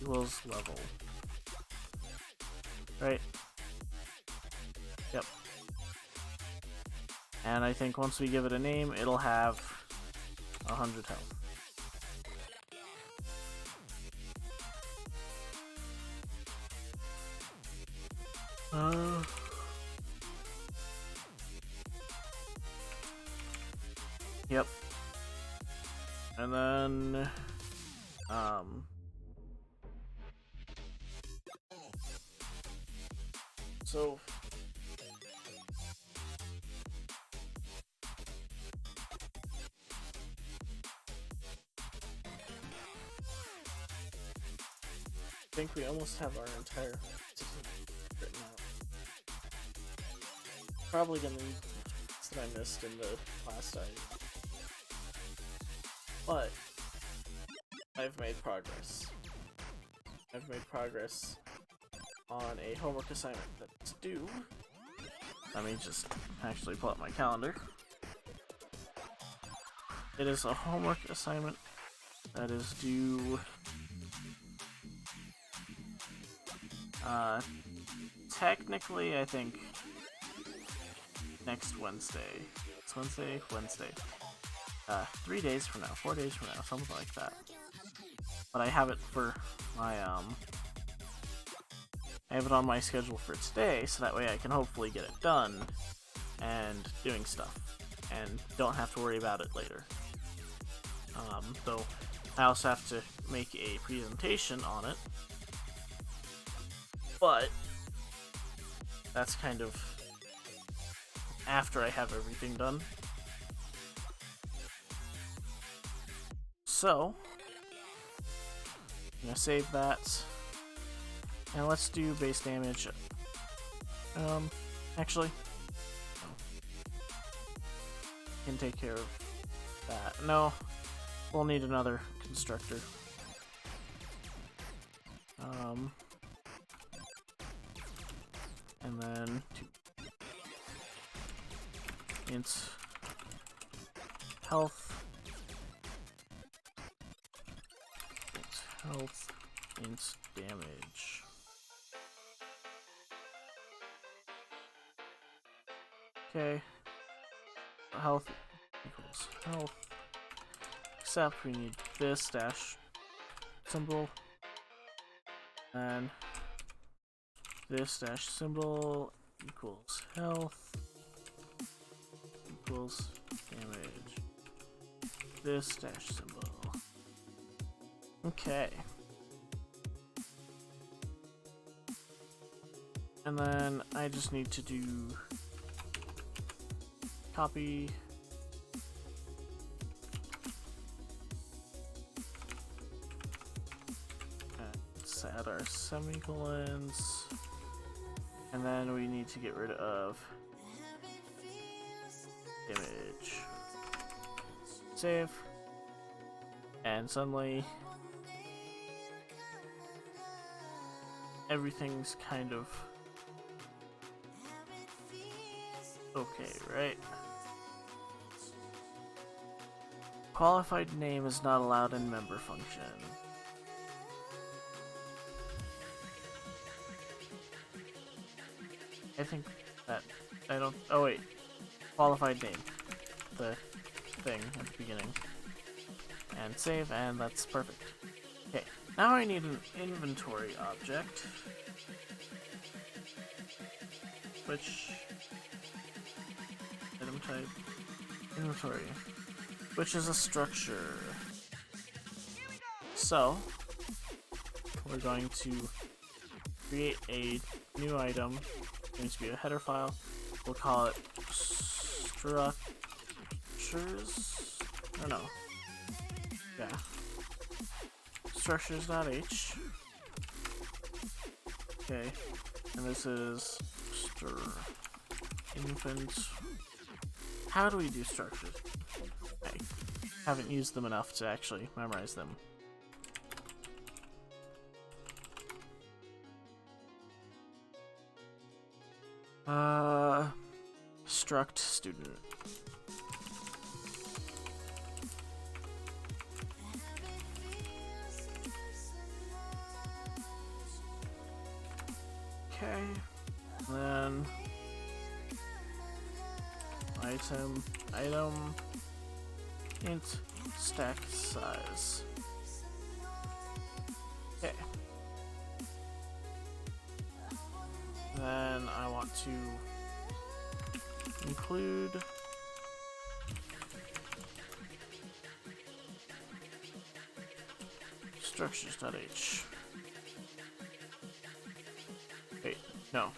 equals level. Right? Yep. And I think once we give it a name, it'll have 100 health. Yep. And then, so I think we almost have our entire system written out. Probably gonna need things that I missed in the last time. But I've made progress. I've made progress on a homework assignment that's due. Let me just actually pull up my calendar. It is a homework assignment that is due technically, I think next Wednesday. It's Wednesday? 3 days from now, 4 days from now, something like that. But I have it for my, I have it on my schedule for today, so that way I can hopefully get it done and doing stuff, and don't have to worry about it later. Though I also have to make a presentation on it, but that's kind of after I have everything done. So, I'm gonna save that, and let's do base damage. Actually, no. Can take care of that. No, we'll need another constructor. And then two int health, int damage. Okay, health equals health, except we need this dash symbol, and this dash symbol equals health equals damage, this dash symbol. Okay. And then I just need to do copy let's add our semicolons, and then we need to get rid of image. Save, and suddenly everything's kind of okay, right? Qualified name is not allowed in member function. I think that I don't. Oh wait, qualified name, the thing at the beginning, and save, and that's perfect. Okay, now I need an inventory object, which item type inventory, which is a structure. So we're going to create a new item. It needs to be a header file. We'll call it structures. Or no. Yeah. Structures.h. Okay. And this is infant. How do we do structures? I haven't used them enough to actually memorize them. Struct student. Okay, then item, int stack size. Okay. Then I want to include structures.h. Wait, no.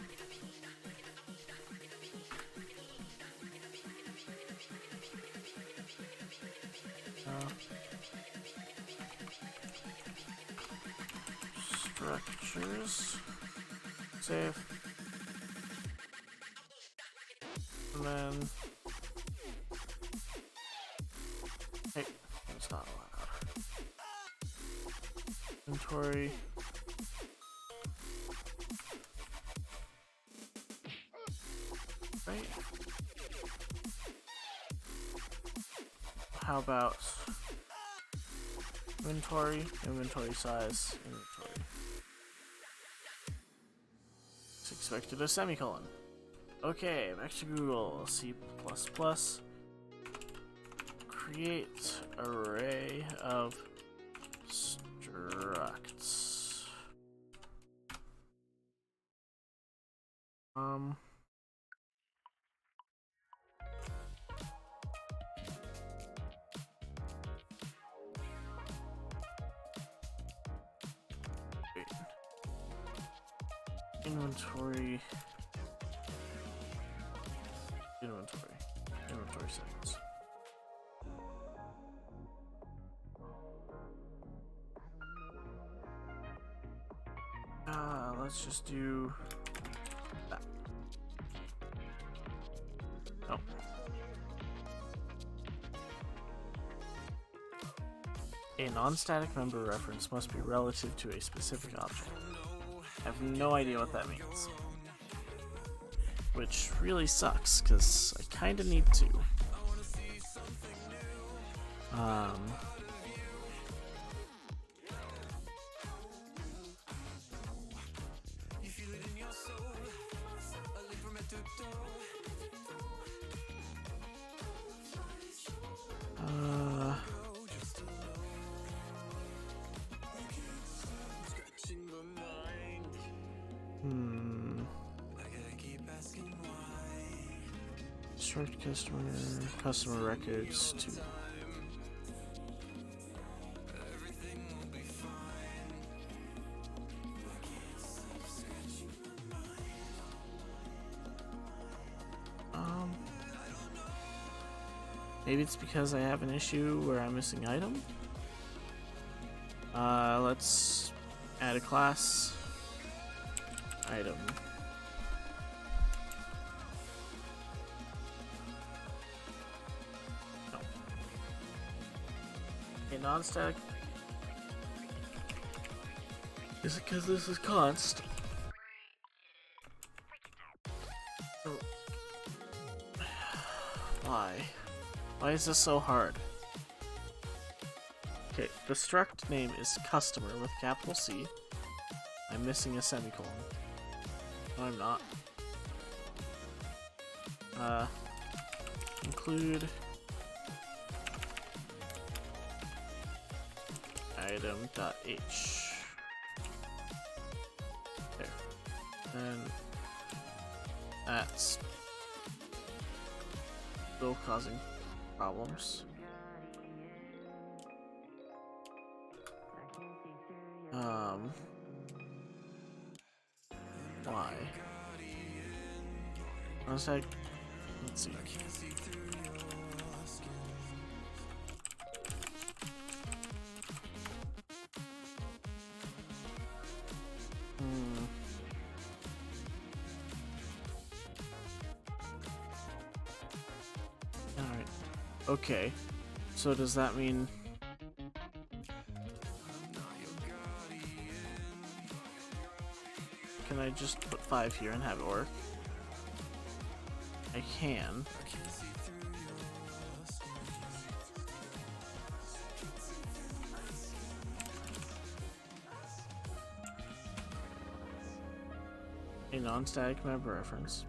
Structures. Save. And then hey, that's not allowed. Inventory. Right. How about inventory size, inventory. It's expected a semicolon. Okay, back to Google. C++. Create array of structs. Wait. Inventory settings. Let's just do that. A non-static member reference must be relative to a specific object. I have no idea what that means. Which really sucks, because I kind of need to. Short customer records to maybe it's because I have an issue where I'm missing item. Let's add a class item. No. A non-static. Is it because this is const? Oh. Why? Why is this so hard? Okay, the struct name is customer with capital C. I'm missing a semicolon. No, I'm not. Include item.h. There. And that's still causing problems. Why? One sec. Let's see. Alright. Okay. So does that mean... Can I just put 5 here and have it work? I can. A non-static member reference.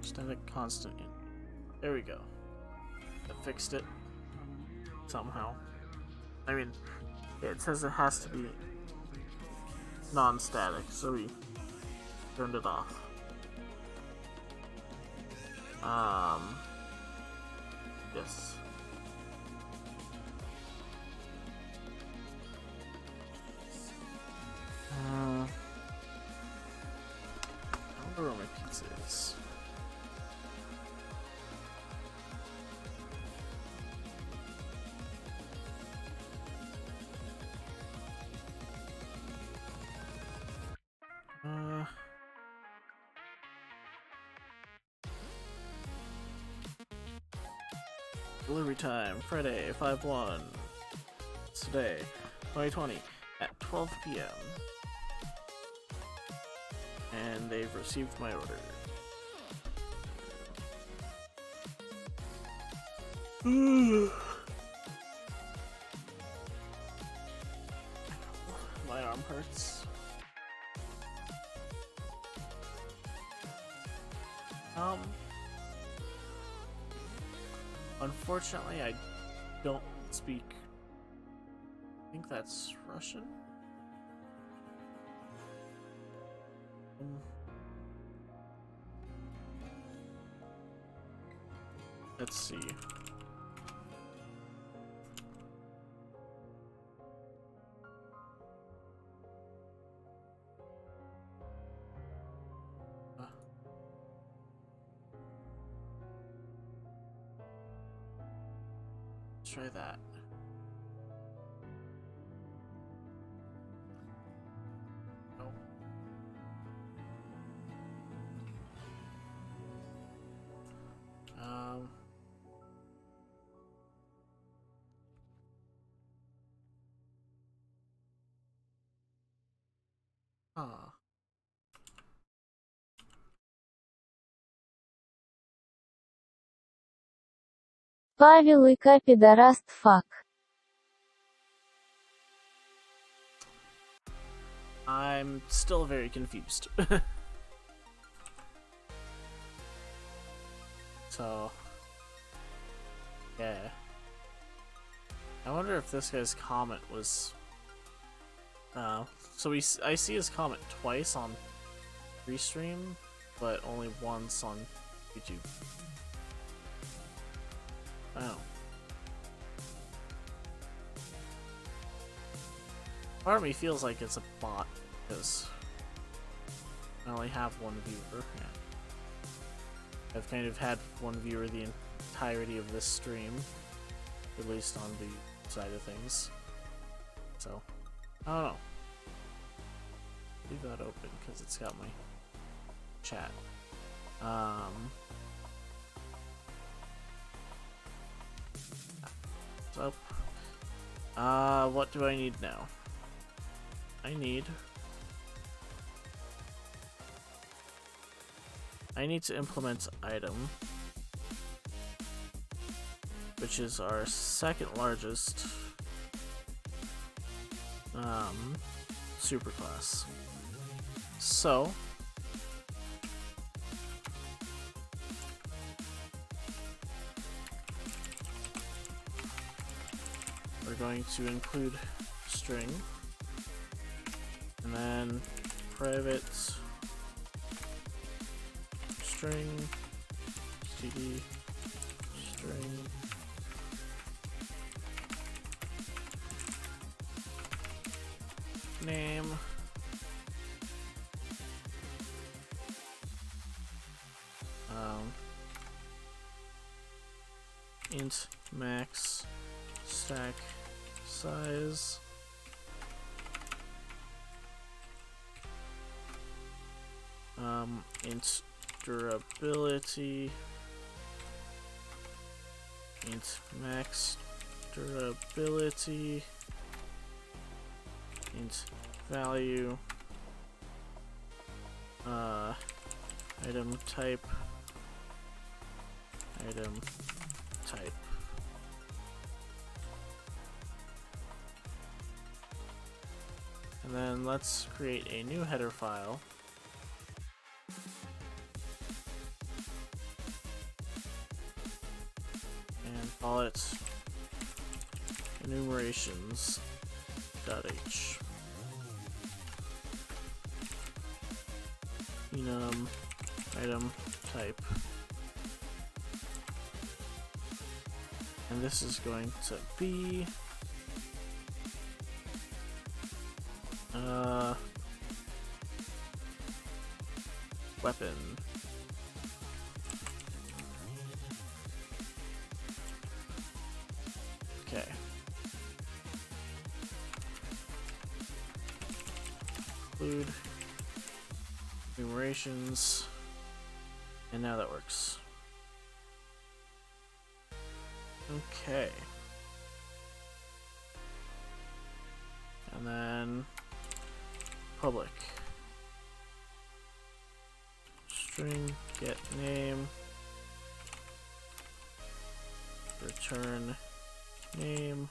Static constant in. There we go. I fixed it. Somehow. I mean, it says it has to be non-static, so we turned it off. Yes. I wonder where my pizza is. Delivery time, Friday, 5/1. Today, 2020, at 12 p.m. And they've received my order. My arm hurts. Unfortunately, I don't speak. I think that's Russian. Let's see. Let's try that. Nope. Ah. Павел и К. пидораст fuck. I'm still very confused. So, yeah. I wonder if this guy's comment was. So I see his comment twice on Restream, but only once on YouTube. Oh. Part of me feels like it's a bot because I only have one viewer. Yeah. I've kind of had one viewer the entirety of this stream, at least on the side of things. So, I don't know. Leave that open because it's got my chat. So, what do I need now? I need to implement item, which is our second largest superclass. So we're going to include string and then private string std string name int max stack size int durability int max durability int value item type and then let's create a new header file and call it enumerations.h. enum item type, and this is going to be weapon. Okay. Include enumerations, and now that works. Okay. And then public string get name return name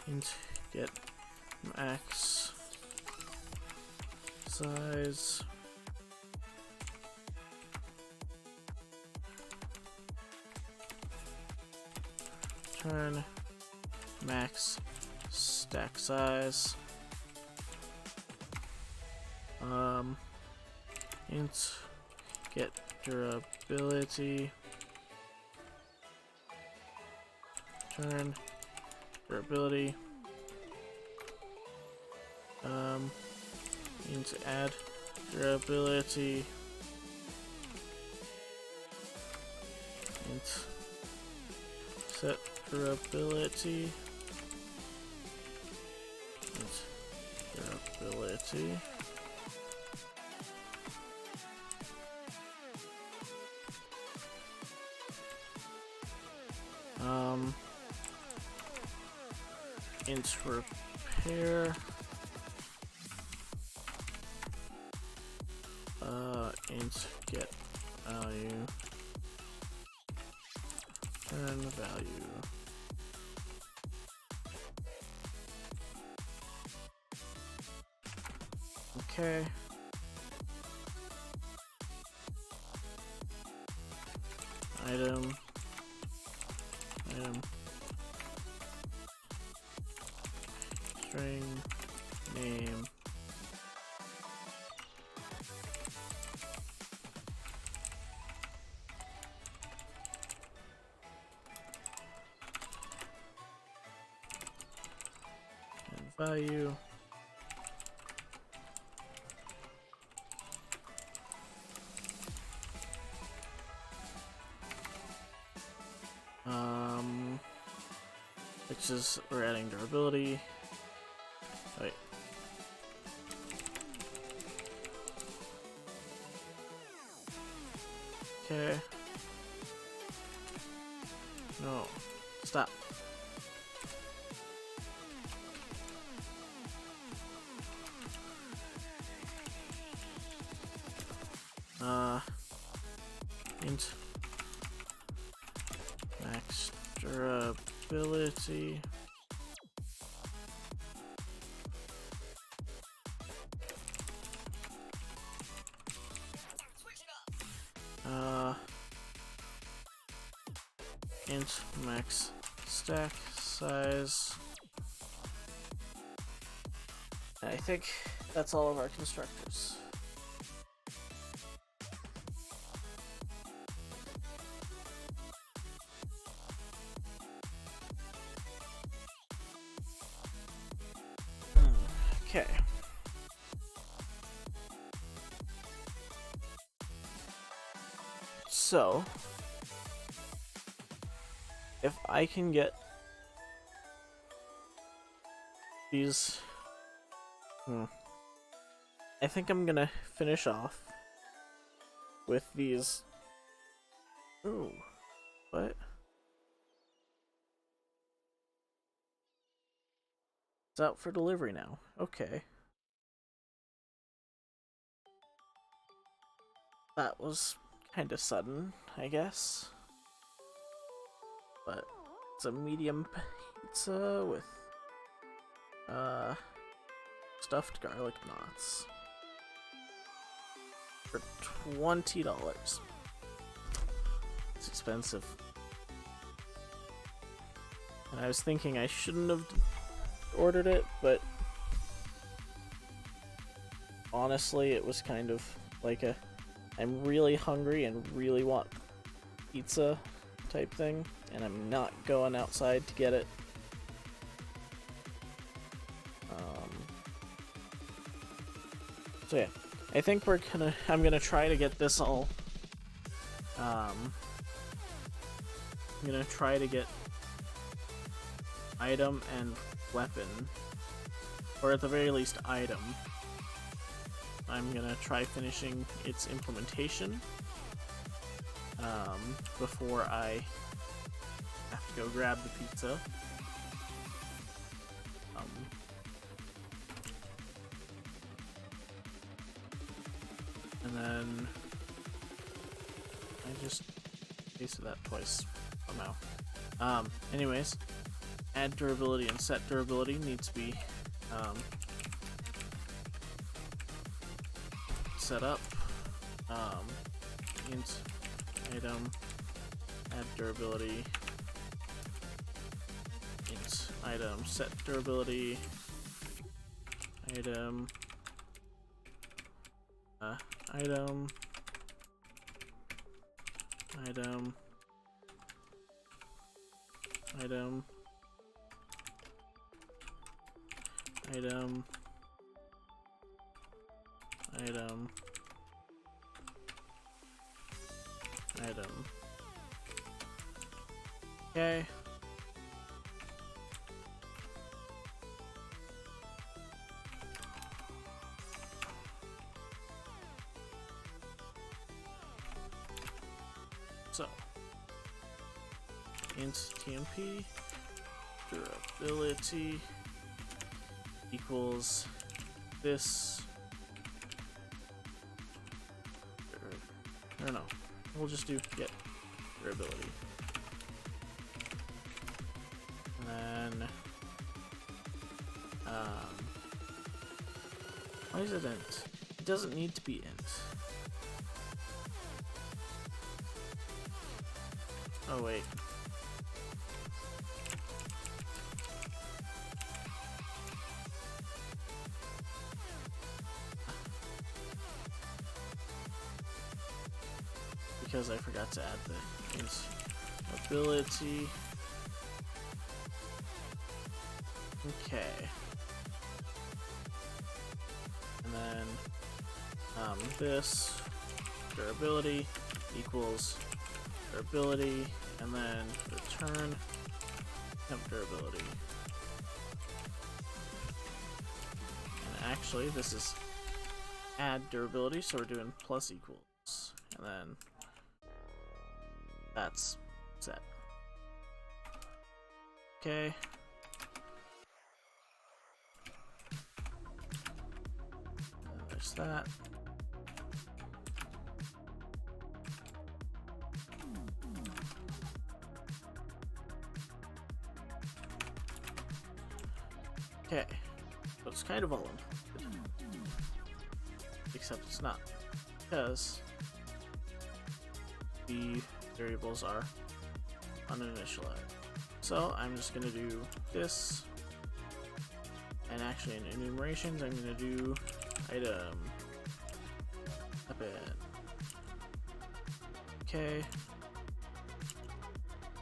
int get max size return max stack size int get durability return durability int add durability int set durability int durability int repair, int get value, turn value. Okay. Item. String name. And value. Which is, we're adding durability. Wait. Okay. No. Stop. Int max durability. Int max stack size. I think that's all of our constructors. Okay. So, if I can get these, I think I'm gonna finish off with these. Ooh, what? It's out for delivery now. Okay. That was kind of sudden, I guess. But it's a medium pizza with stuffed garlic knots for $20. It's expensive. And I was thinking I shouldn't have ordered it, but honestly it was kind of like a I'm really hungry and really want pizza type thing, and I'm not going outside to get it. So yeah, I think I'm gonna try to get this all, I'm gonna try to get item and weapon, or at the very least item. I'm gonna try finishing its implementation before I have to go grab the pizza. And then I just pasted that twice somehow. Anyways, add durability and set durability need to be set up. Int item add durability, int item set durability, item item item item item item item. Okay. So int TMP durability equals this. Or no, we'll just do get durability. And then why is it int? It doesn't need to be int. Oh wait. Because I forgot to add the int ability. Okay. And then this durability equals durability, and then return temp durability. And actually, this is add durability, so we're doing plus equals, and then that's set. Okay. And there's that. Okay, so it's kind of all included, except it's not, because the variables are uninitialized. So I'm just going to do this, and actually in enumerations I'm going to do item append. Okay,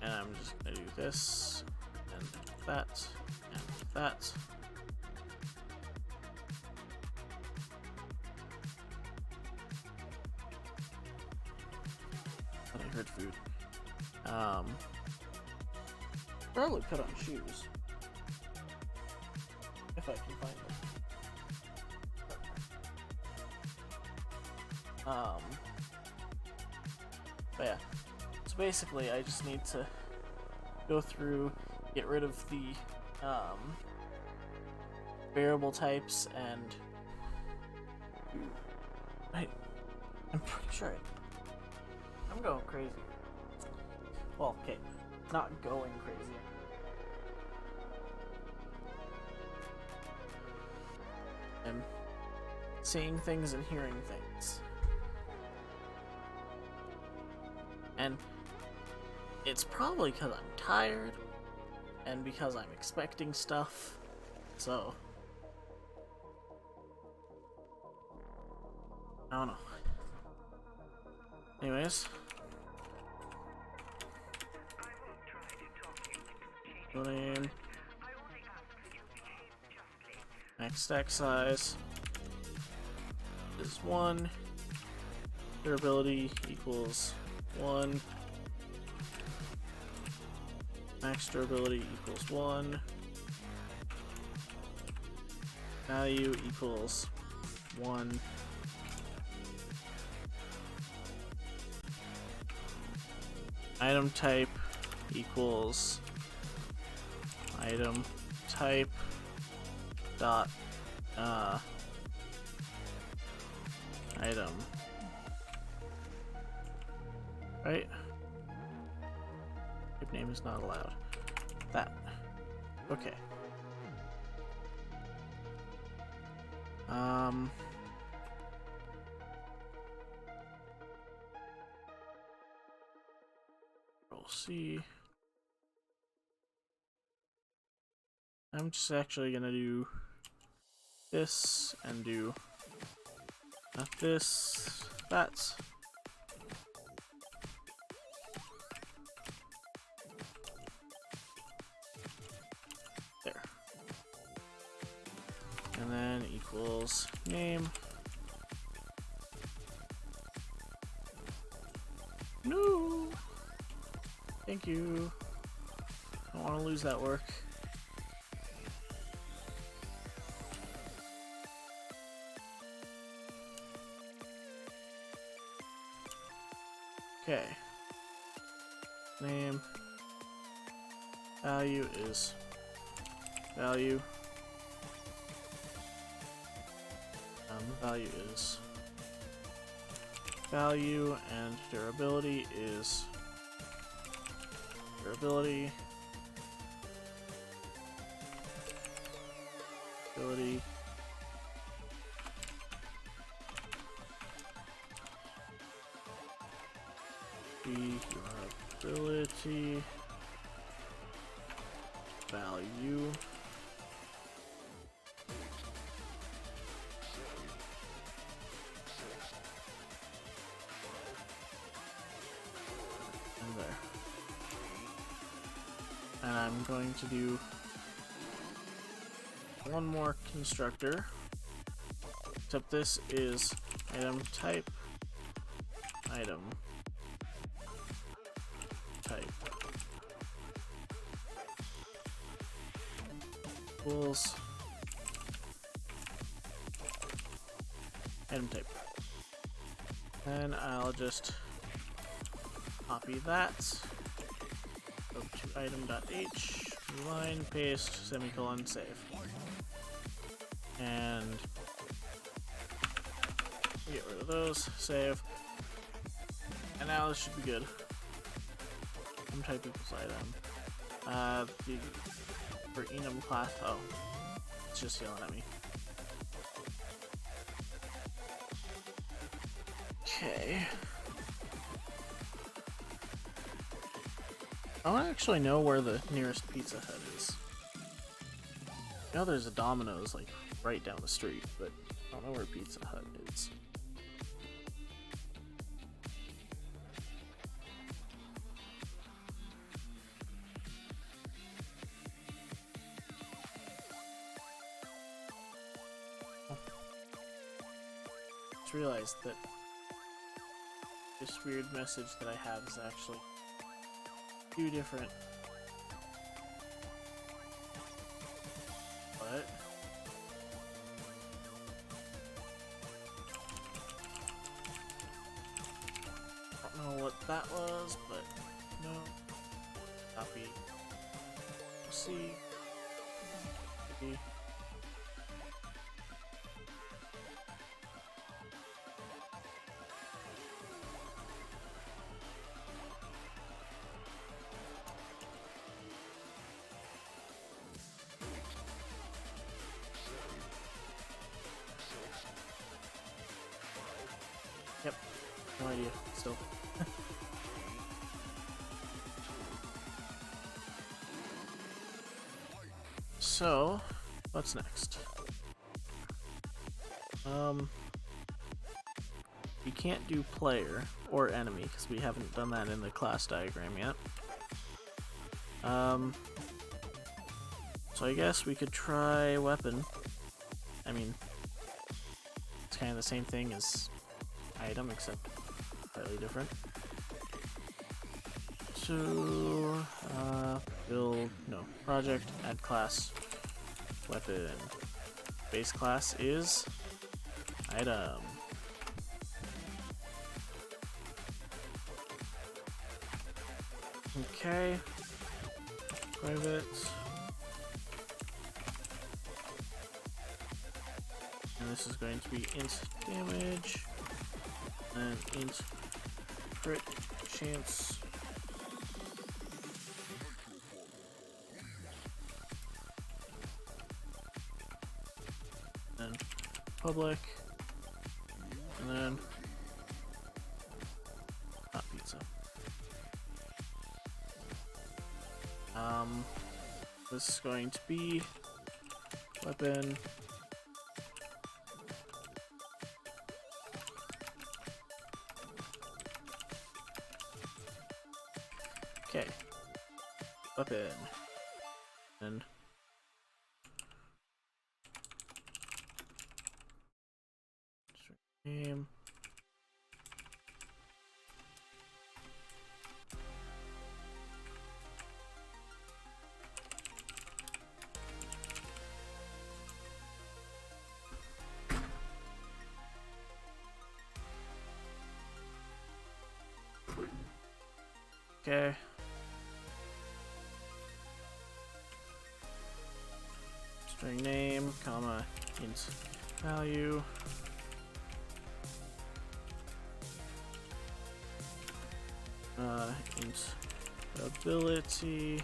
and I'm just going to do this, and that, and that. I heard food. Probably put on shoes. If I can find them. But yeah. So basically I just need to go through, get rid of the variable types, and I'm pretty sure I'm going crazy. Well, okay, not going crazy. I'm seeing things and hearing things. And it's probably because I'm tired and because I'm expecting stuff. So I don't know. Anyways. Name. Max stack size is 1. Durability equals 1. Max durability equals 1. Value equals 1. Item type equals item type dot item, right? Type name is not allowed. That. Okay. Control C. I'm just actually gonna do this and do not this, that. There. And then equals name. No! Thank you. I don't want to lose that work. Okay. Name. value is value. Value is value, and durability is durability. Ability. Durability. Value. And there. And I'm going to do one more constructor, except this is item type, item type equals item type. And I'll just copy that, go to item.h, new line, paste, semicolon, save. And get rid of those, save. And now this should be good. Item type equals item. For enum class, oh, it's just yelling at me. Okay. I don't actually know where the nearest Pizza Hut is. I know there's a Domino's like right down the street, but I don't know where Pizza Hut is. Just realized that this weird message that I have is actually two different. What? I don't know what that was, but no. Copy. C. Copy. Yep, no idea, still. So, what's next? We can't do player or enemy because we haven't done that in the class diagram yet. So I guess we could try weapon. I mean, it's kind of the same thing as item, except slightly different. So, build, no, project, add class, weapon. Base class is item. Okay, private. And this is going to be int damage. And int crit chance. And public. And then not pizza. This is going to be weapon. Okay, weapon, and name. Okay. string name, comma, int value. Int ability.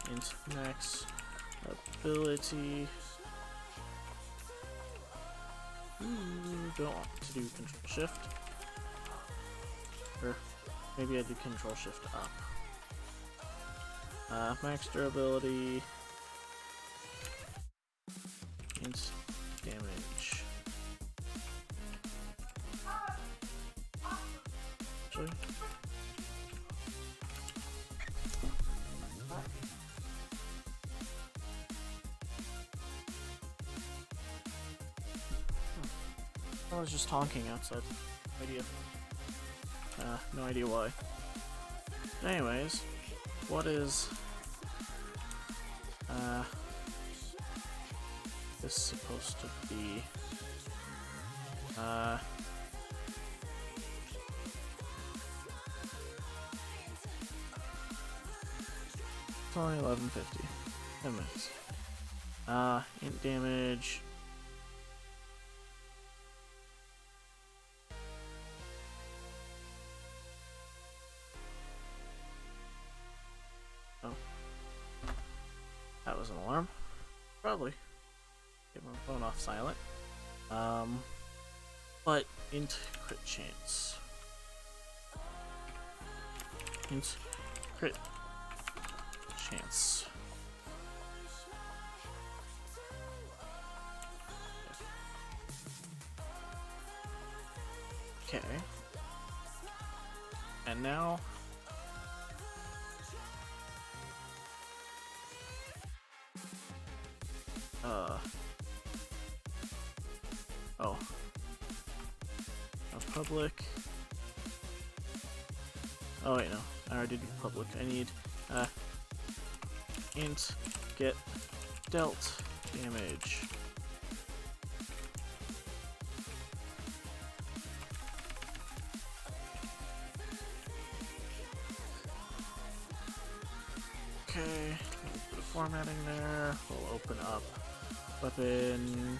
Int max ability. Don't want to do Control Shift, or maybe I do Control Shift up. Max durability. Int damage. Actually, I was just honking outside. No idea. No idea why. Anyways, what is this supposed to be? It's only 11:50. 10 minutes. Int damage. Oh. That was an alarm. Probably. Get my phone off silent. But int crit chance. Int crit chance. Okay. And now oh. A public. Oh wait, no. I already did public. I need int get dealt damage. Okay, put a formatting there. We'll open up weapon.cpp.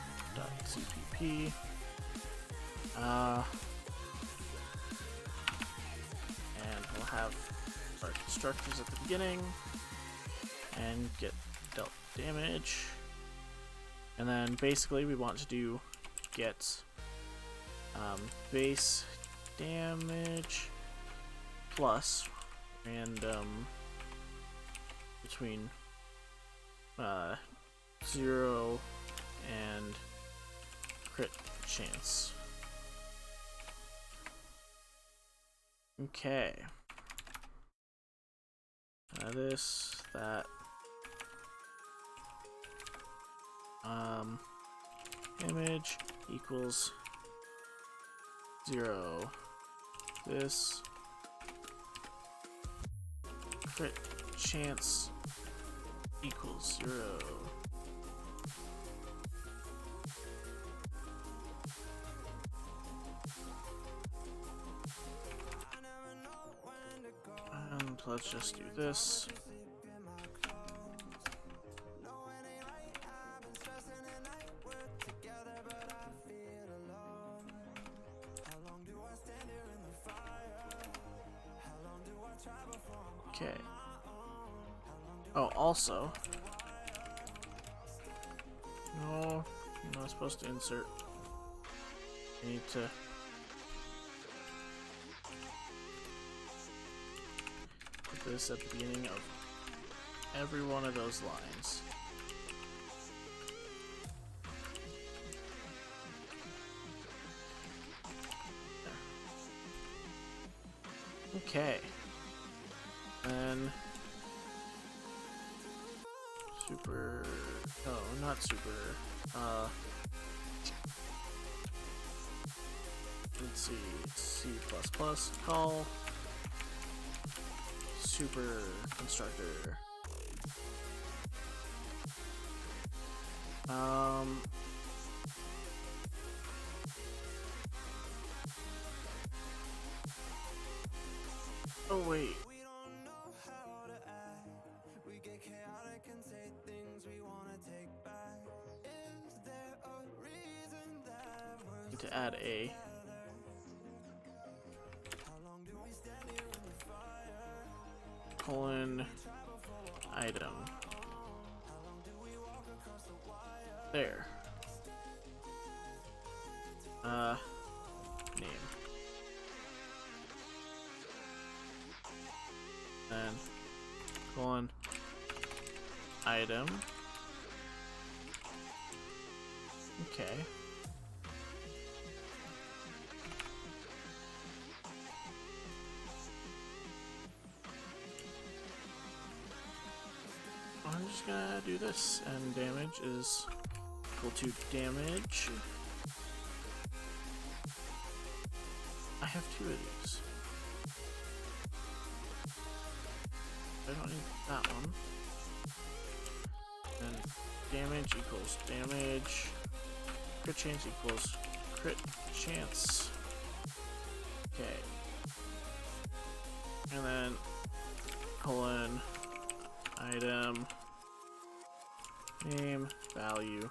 And we'll have our constructors at the beginning and get dealt damage. And then basically we want to do get base damage plus random between 0 and crit chance. Okay. This, that. Image equals 0. This crit chance equals 0. And let's just do this. Okay. Oh, also. No, you're not supposed to insert. You need to. Put this at the beginning of every one of those lines. There. Okay. And super. Oh, not super. Let's see. C++ call super constructor. Oh wait. Need to add a colon item. There. Name. Then colon item. Okay. I'm just gonna do this, and damage is equal to damage. I have 2 of these. I don't need that one. And damage equals damage. Crit chance equals crit chance. Okay. And then colon item name value.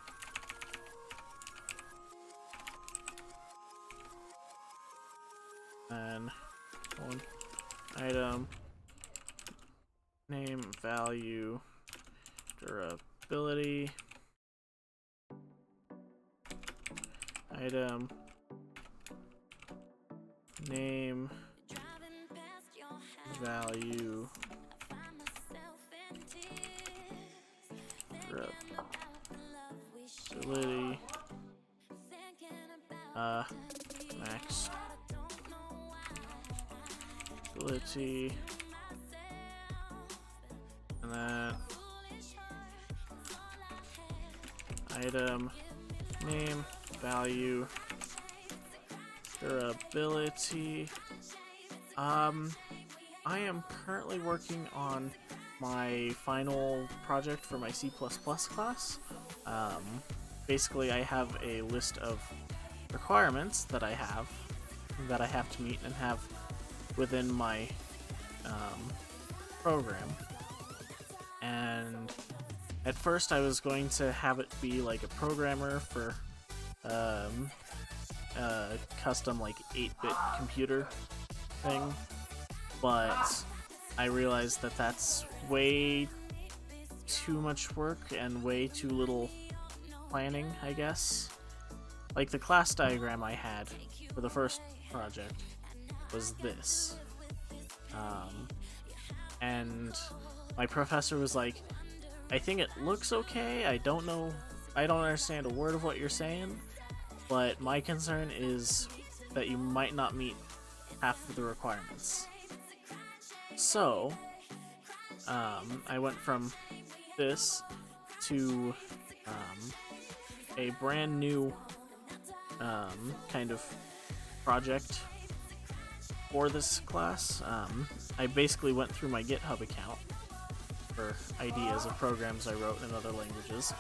And colon item name value durability item name value durability max ability, and then item name value durability. I am currently working on my final project for my C++ class. Basically, I have a list of requirements that I have to meet and have within my program. And at first, I was going to have it be like a programmer for a custom like 8-bit computer thing, but I realized that that's way too much work and way too little planning, I guess. Like the class diagram I had for the first project was this. And my professor was like, I think it looks okay, I don't understand a word of what you're saying, but my concern is that you might not meet half of the requirements. So, I went from this to a brand new kind of project for this class. I basically went through my GitHub account for ideas of programs I wrote in other languages,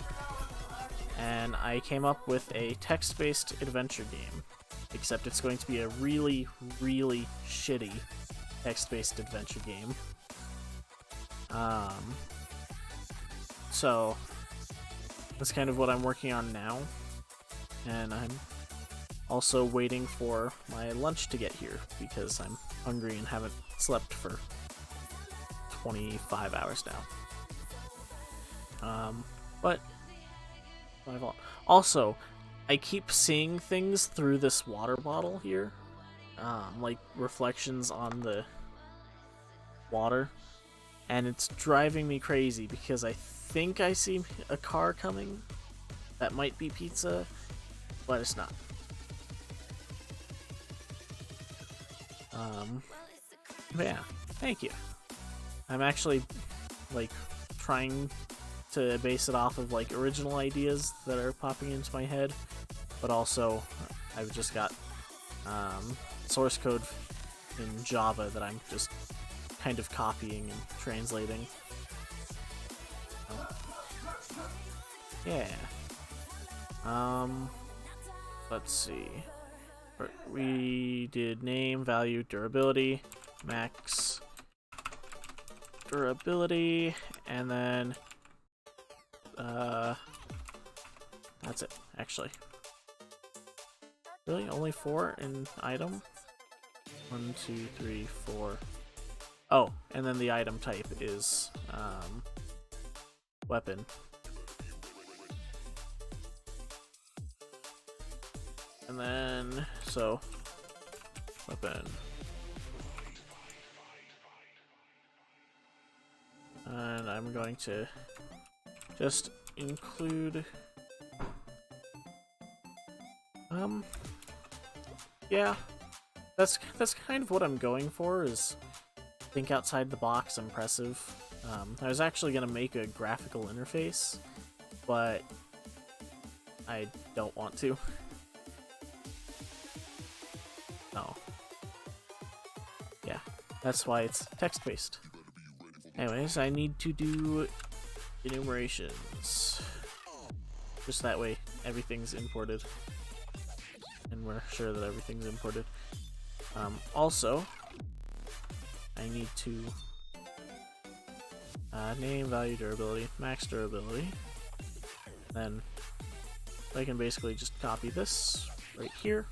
and I came up with a text-based adventure game, except it's going to be a really, really shitty text-based adventure game. So that's kind of what I'm working on now, and I'm also waiting for my lunch to get here because I'm hungry and haven't slept for 25 hours now. But my fault. Also, I keep seeing things through this water bottle here, like reflections on the water, and it's driving me crazy because I think I see a car coming that might be pizza, but it's not. But yeah, thank you. I'm actually like trying to base it off of like original ideas that are popping into my head, but also I've just got source code in Java that I'm just kind of copying and translating. Yeah. Let's see. We did name, value, durability, max durability, and then that's it, actually. Really? Only 4 in item? 1, 2, 3, 4. Oh, and then the item type is weapon. And then, so, weapon. And I'm going to just include, yeah, that's kind of what I'm going for, is think outside the box, impressive. I was actually going to make a graphical interface, but I don't want to. Oh. Yeah, that's why it's text-based. Anyways, I need to do enumerations. Just that way everything's imported. And we're sure that everything's imported. Also, I need to name, value, durability, max durability. Then I can basically just copy this right here.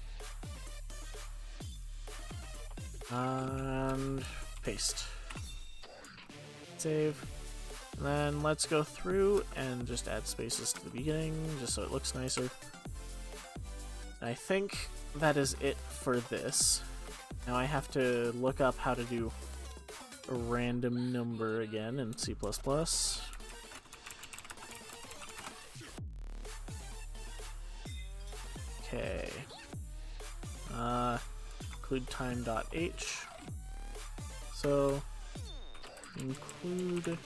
And paste. Save. And then let's go through and just add spaces to the beginning, just so it looks nicer. I think that is it for this. Now I have to look up how to do a random number again in C++. Okay. Include time.h. So include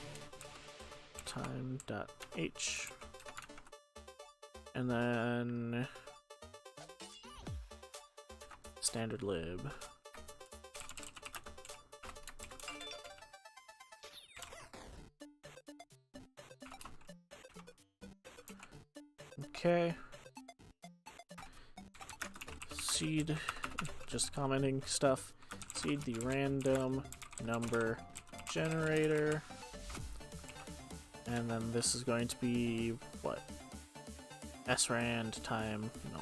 time.h, and then standard lib. Okay. Seed, just commenting stuff. Seed the random number generator. And then this is going to be, what? srand time, no.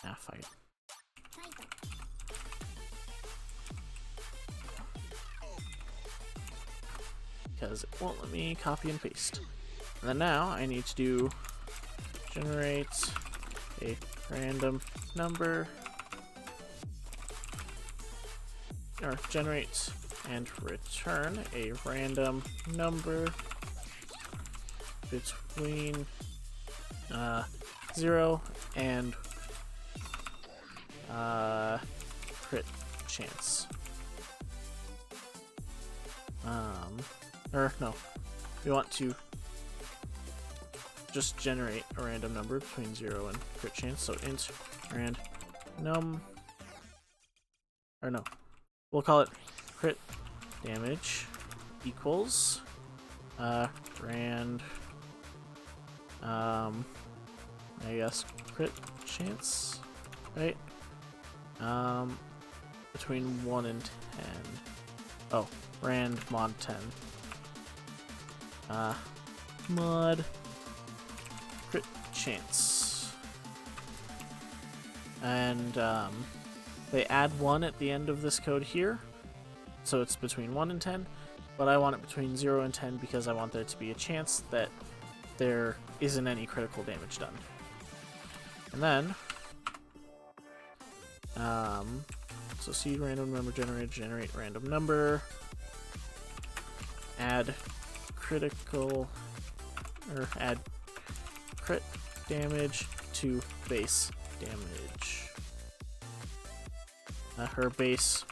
Ah, fight. Because it won't let me copy and paste. And then now I need to do generate a random number, or generate and return a random number between 0 and crit chance. Or no, we want to just generate a random number between 0 and crit chance, so int random, or no, we'll call it crit damage equals rand, I guess crit chance, right? Between 1 and 10. Oh, rand mod 10. Mod crit chance. And they add 1 at the end of this code here, so it's between 1 and 10, but I want it between 0 and 10 because I want there to be a chance that there isn't any critical damage done. And then so seed random number generator, generate random number, add critical, or add crit damage to base damage. Her base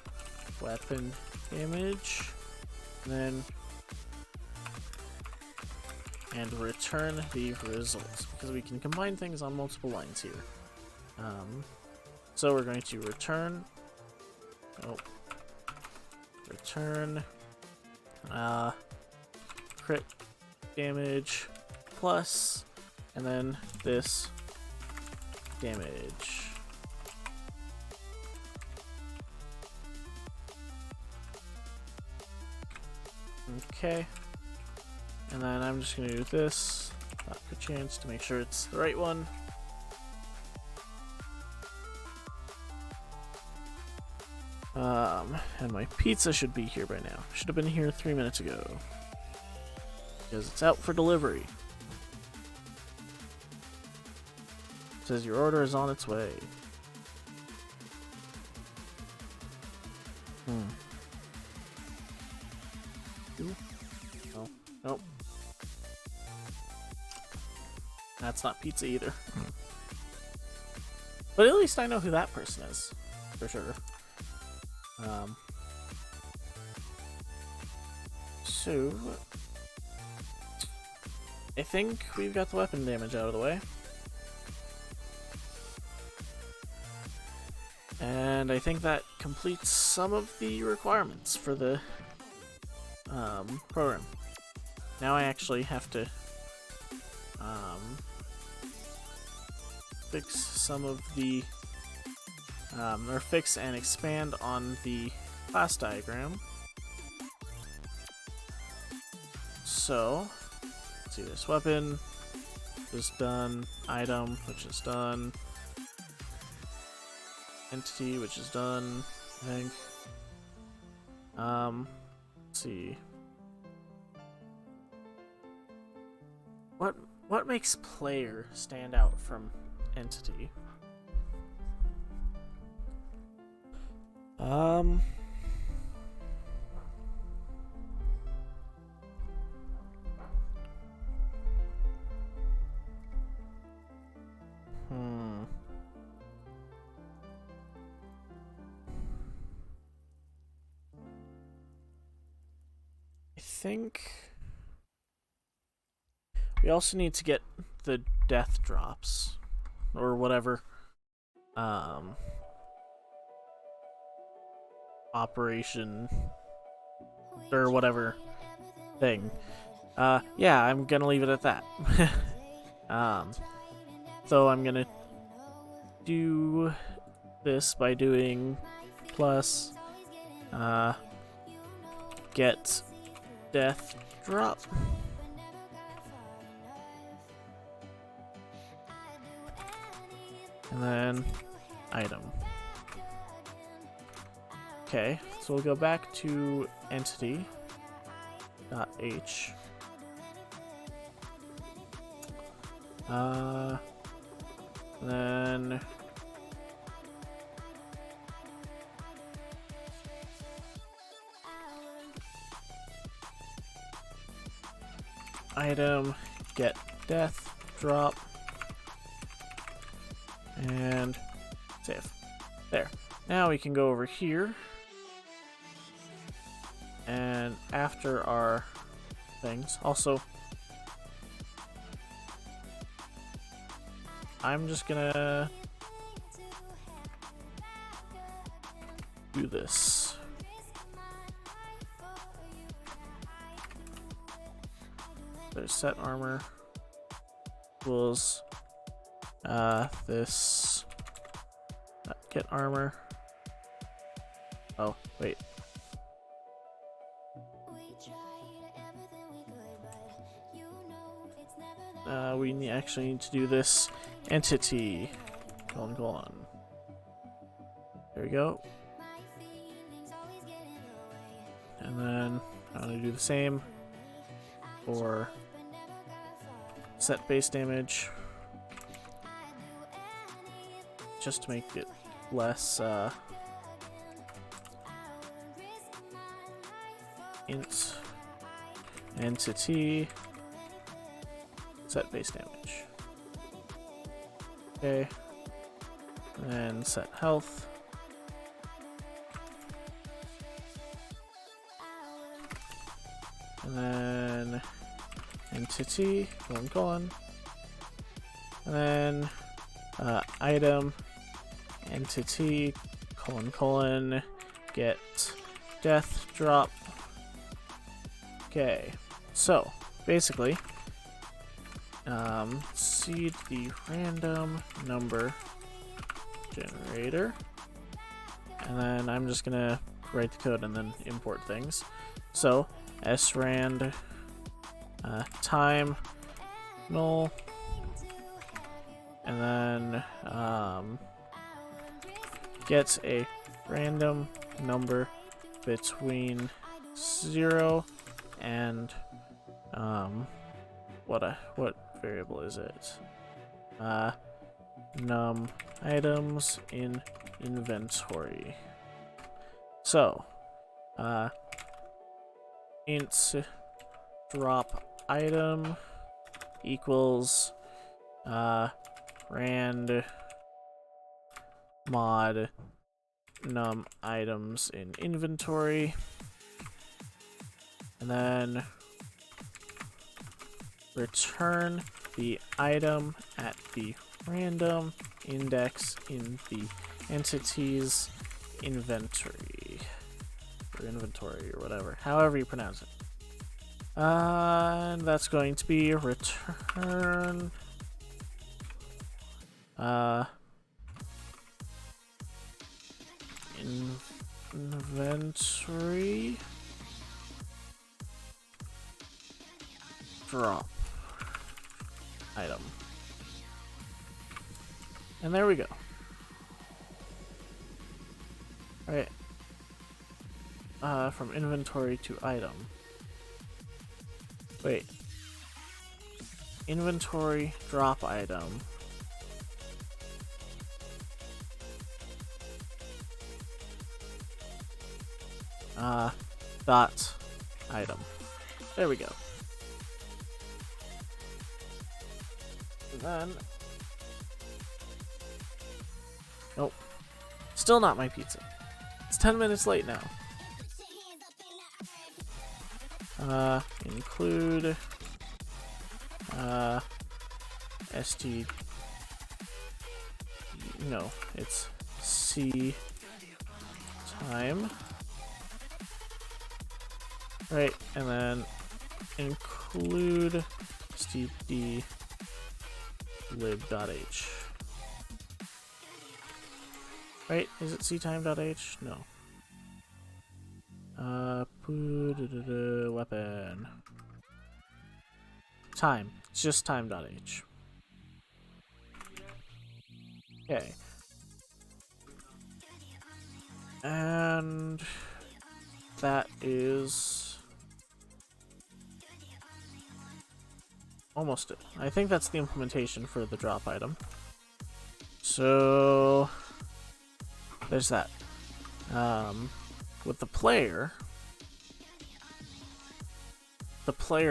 weapon damage, and return the results, because we can combine things on multiple lines here. So we're going to return crit damage plus, and then this damage. Okay, and then I'm just gonna do this, not per chance, to make sure it's the right one. And my pizza should be here by now. Should have been here 3 minutes ago. Because it's out for delivery. It says your order is on its way. No. Nope. That's not pizza either. But at least I know who that person is. For sure. So I think we've got the weapon damage out of the way. And I think that completes some of the requirements for the program. Now I actually have to fix some of the or fix and expand on the class diagram. So, let's see, this weapon is done, item, which is done, entity, which is done, I think. Let's see. What makes player stand out from entity? I think we also need to get the death drops or whatever operation or whatever thing. Yeah, I'm gonna leave it at that. So I'm gonna do this by doing plus get death drop. And then item. Okay, so we'll go back to entity.h. Then item get death drop and save. There. Now we can go over here and after our things. Also, I'm just gonna do this. There's set armor equals this get armor. Oh, wait. We actually need to do this entity colon. There we go. And then I'm gonna do the same for set base damage, just to make it less int entity set base damage. Okay, and set health. And then entity colon, and then item entity colon get death drop, Okay, so basically, seed the random number generator, and then I'm just gonna write the code and then import things. So srand time null, and then gets a random number between 0 and what variable is it? Num items in inventory. So int drop item equals rand mod num items in inventory, and then return the item at the random index in the entity's inventory, or inventory, or whatever, however you pronounce it. And that's going to be return inventory drop item. And there we go. Alright. From inventory to item. Wait. Inventory drop item. Dot item. There we go. And then, nope, still not my pizza. It's 10 minutes late now. Include st. No, it's c time. Right, and then include std lib.h. Right, is it ctime.h? No. Weapon. Time. It's just time.h. Okay. And that is almost it. I think that's the implementation for the drop item. So there's that. With the player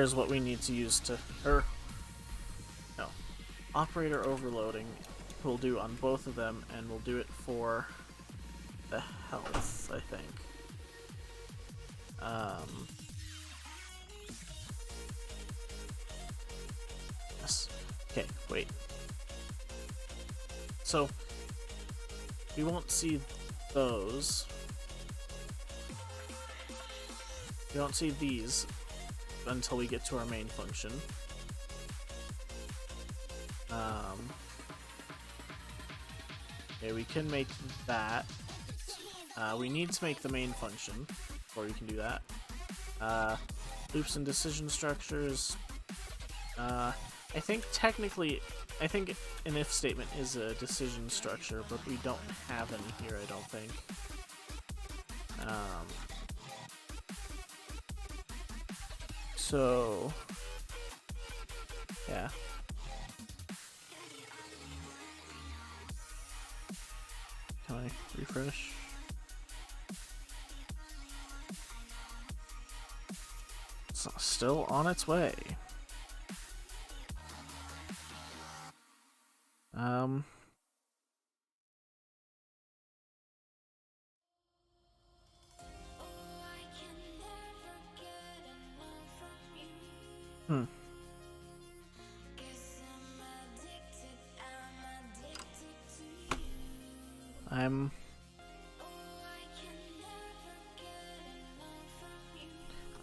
is what we need to use to, operator overloading we'll do on both of them, and we'll do it for the health, I think. Yes. Okay, wait. So we won't see those. We don't see these until we get to our main function. Okay, we can make that. We need to make the main function before we can do that. Loops and decision structures. I think technically, an if statement is a decision structure, but we don't have any here, I don't think. So, yeah. Can I refresh? It's still on its way.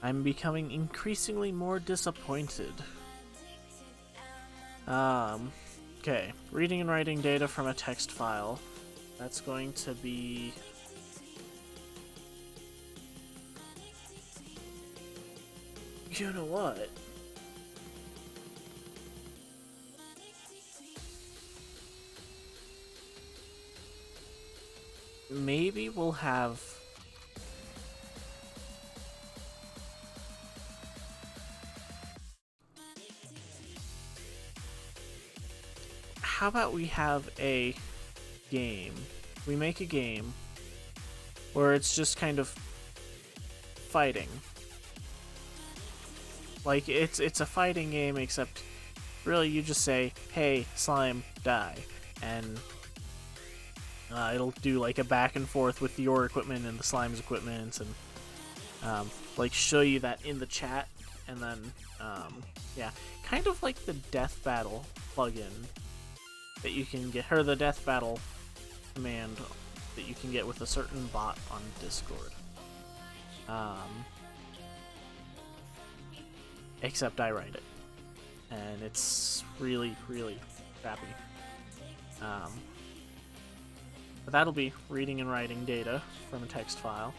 I'm becoming increasingly more disappointed. Okay. Reading and writing data from a text file. That's going to be... You know what? Maybe we'll have... How about we have a game? We make a game where it's just kind of fighting. Like, it's a fighting game, except really you just say, hey, slime, die. And it'll do like a back and forth with your equipment and the slime's equipment, and like show you that in the chat. And then, yeah, kind of like the Death Battle plugin that you can get, or the Death Battle command that you can get with a certain bot on Discord. Except I write it, and it's really, really crappy. But that'll be reading and writing data from a text file.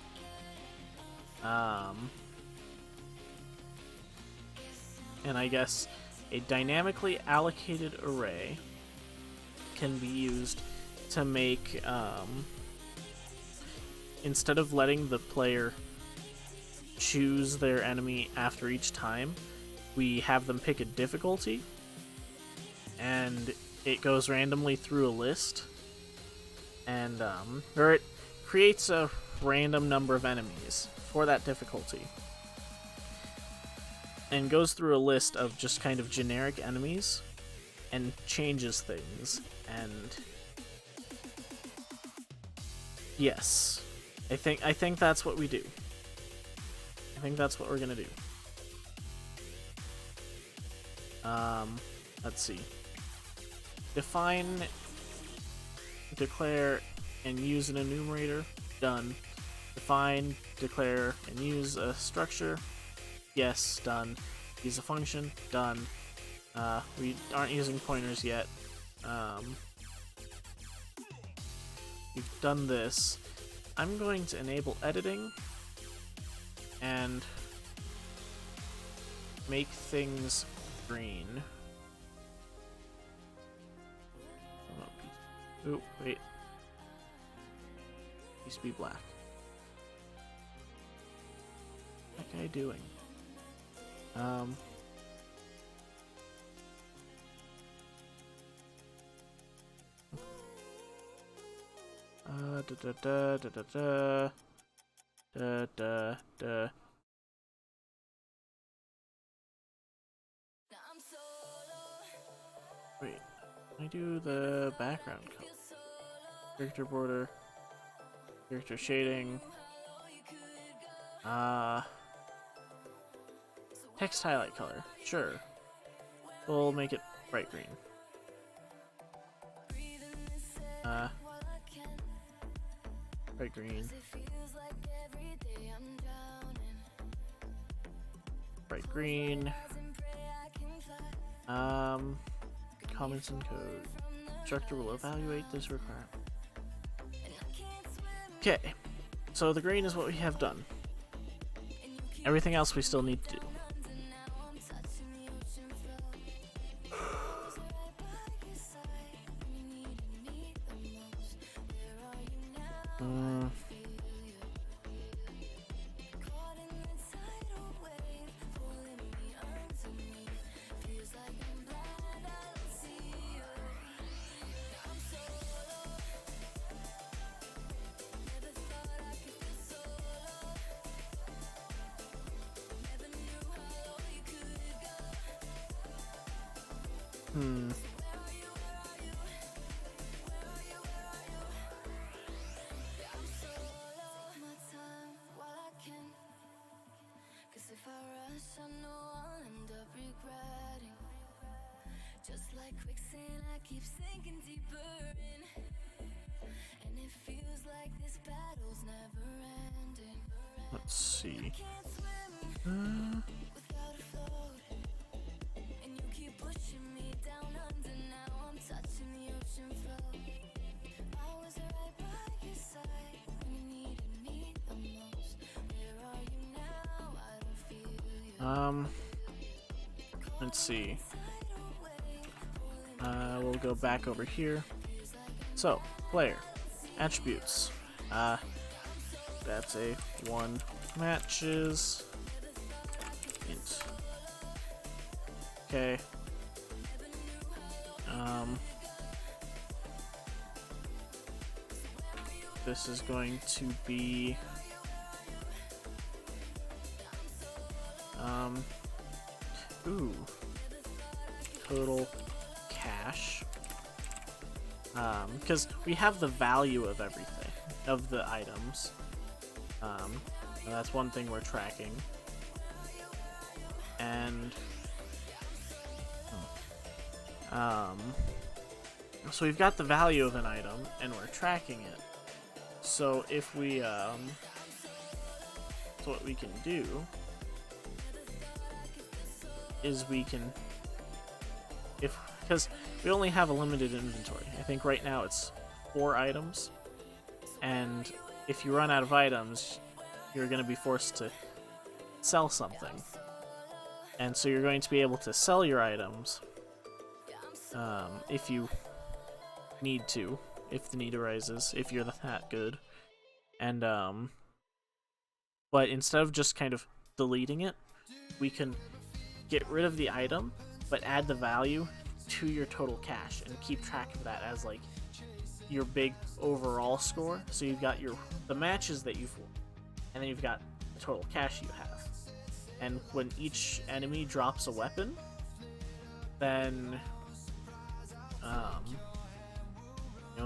And I guess a dynamically allocated array can be used to make, instead of letting the player choose their enemy after each time, we have them pick a difficulty, and it goes randomly through a list, and or it creates a random number of enemies for that difficulty, and goes through a list of just kind of generic enemies and changes things. And yes, I think that's what we do. I think that's what we're gonna do. Let's see. Define, declare, and use an enumerator. Done. Define, declare, and use a structure. Yes, done. Use a function. Done. We aren't using pointers yet. We've done this. I'm going to enable editing and make things green. Oh, wait. Needs to be black. What am I doing? Wait, can I do the background color? Character border, character shading, text highlight color, sure. We'll make it bright green. Bright green. Bright green. Comments and code. Instructor will evaluate this requirement. Okay, so the green is what we have done. Everything else we still need to do. Let's see. Let's see. We'll go back over here. So, player attributes. That's a 1 matches. Int. Okay. This is going to be total cash. Because we have the value of everything, of the items. And that's one thing we're tracking. And so we've got the value of an item and we're tracking it. So if we so what we can do is we can, because we only have a limited inventory. I think right now it's 4 items, and if you run out of items, you're going to be forced to sell something. And so you're going to be able to sell your items if you need to, if the need arises, if you're that good. And but instead of just kind of deleting it, we can get rid of the item but add the value to your total cash and keep track of that as like your big overall score. So you've got the matches that you've won, and then you've got the total cash you have. And when each enemy drops a weapon, then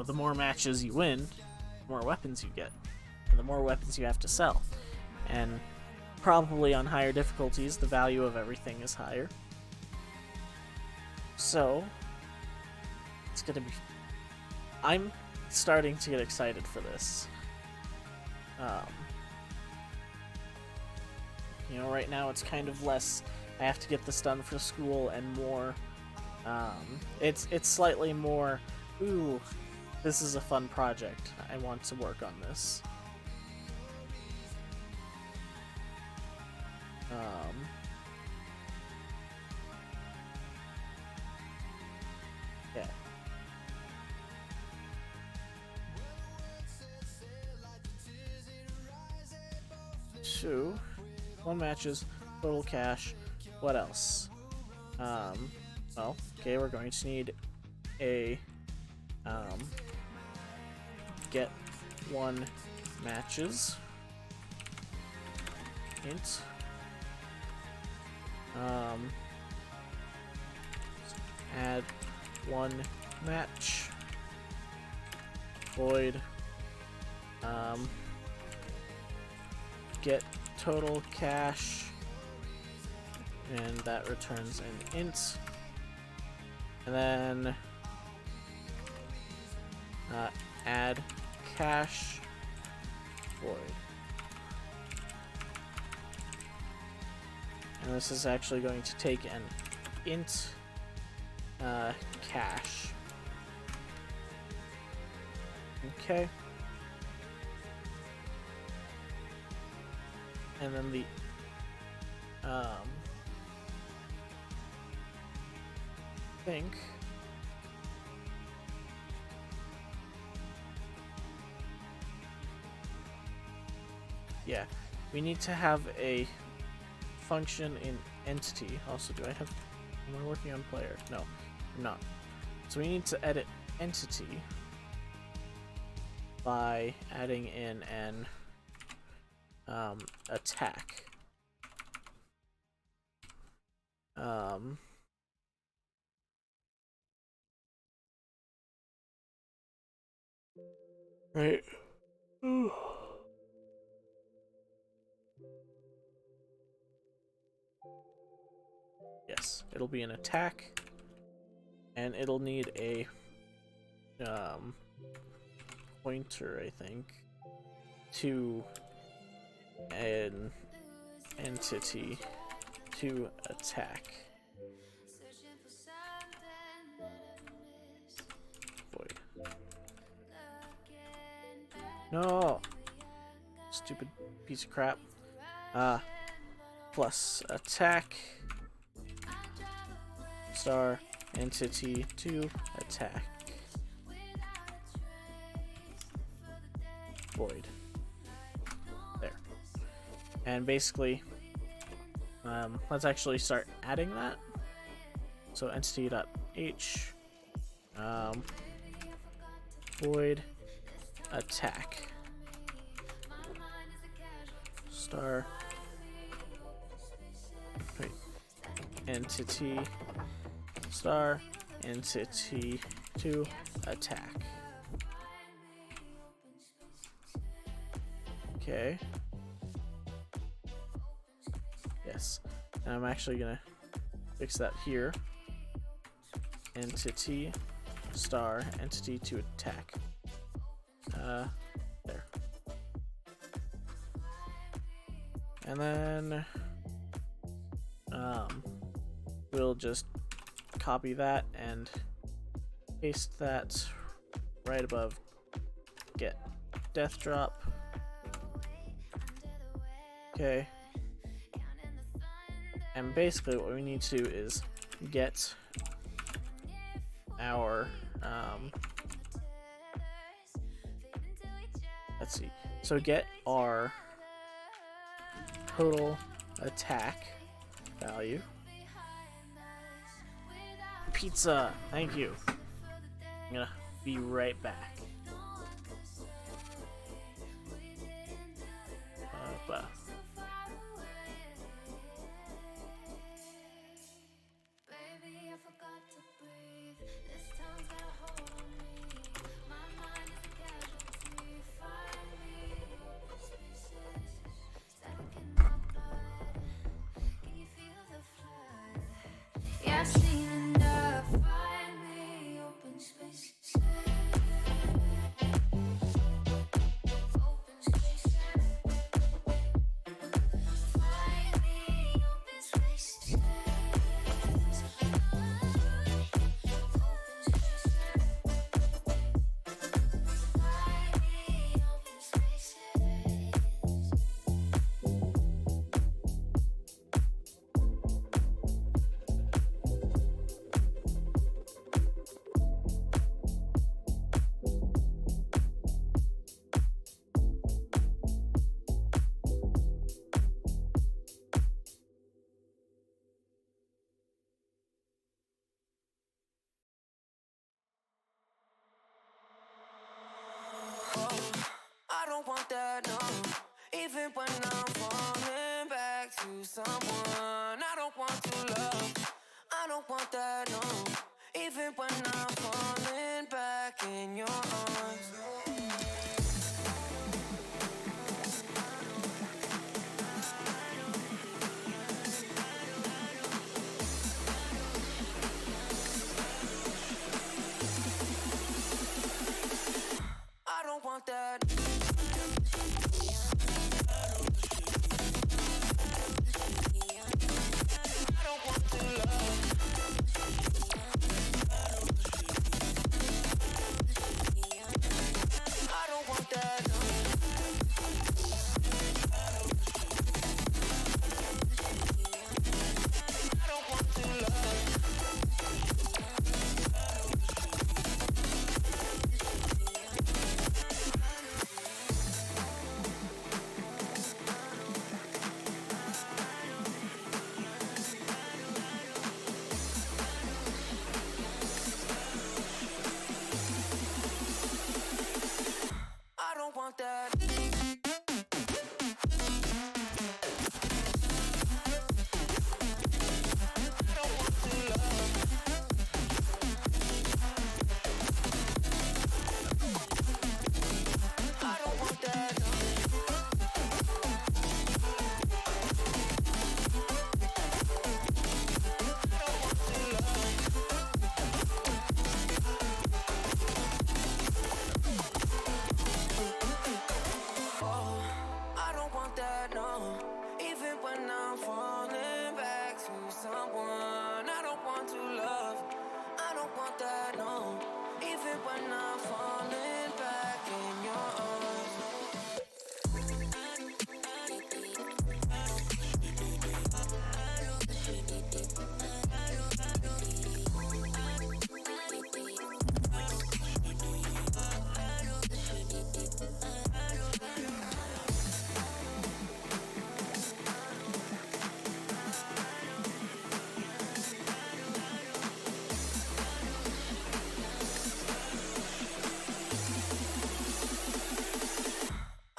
the more matches you win, the more weapons you get, and the more weapons you have to sell. And probably on higher difficulties, the value of everything is higher. So it's gonna be. I'm starting to get excited for this. Right now it's kind of less. I have to get this done for school, and more. It's slightly more. Ooh, this is a fun project. I want to work on this. Yeah. Two. 1 matches, total cash. What else? Well, okay, we're going to need a get 1 matches. Int. Add 1 match. Void. Get total cash, and that returns an int. And then add cash void. And this is actually going to take an int cash. Okay. And then the think yeah, we need to have a function in entity. Also, am I working on player? No, I'm not. So we need to edit entity by adding in an attack. Right. Yes, it'll be an attack, and it'll need a pointer, I think, to an entity to attack. Void. No! Stupid piece of crap. Plus attack. Star entity to attack. Void. There. And basically, let's actually start adding that. So entity.h void attack star wait entity star entity to attack. Okay. Yes. And I'm actually gonna fix that here. Entity star entity to attack. There. And then we'll just copy that and paste that right above get death drop. Okay. And basically what we need to do is get our let's see. So get our total attack value. Pizza, thank you. I'm gonna be right back. Yeah, I've seen enough. Find me open space. Open space. Find me open space. Open space. Find me open spaces. I don't want that, no. Even when I'm falling back to someone, I don't want to love. I don't want that, no. Even when I'm falling back in your arms. I don't want that. I don't want to love. want to love. I don't want that, no. Even when I'm falling back in your arms.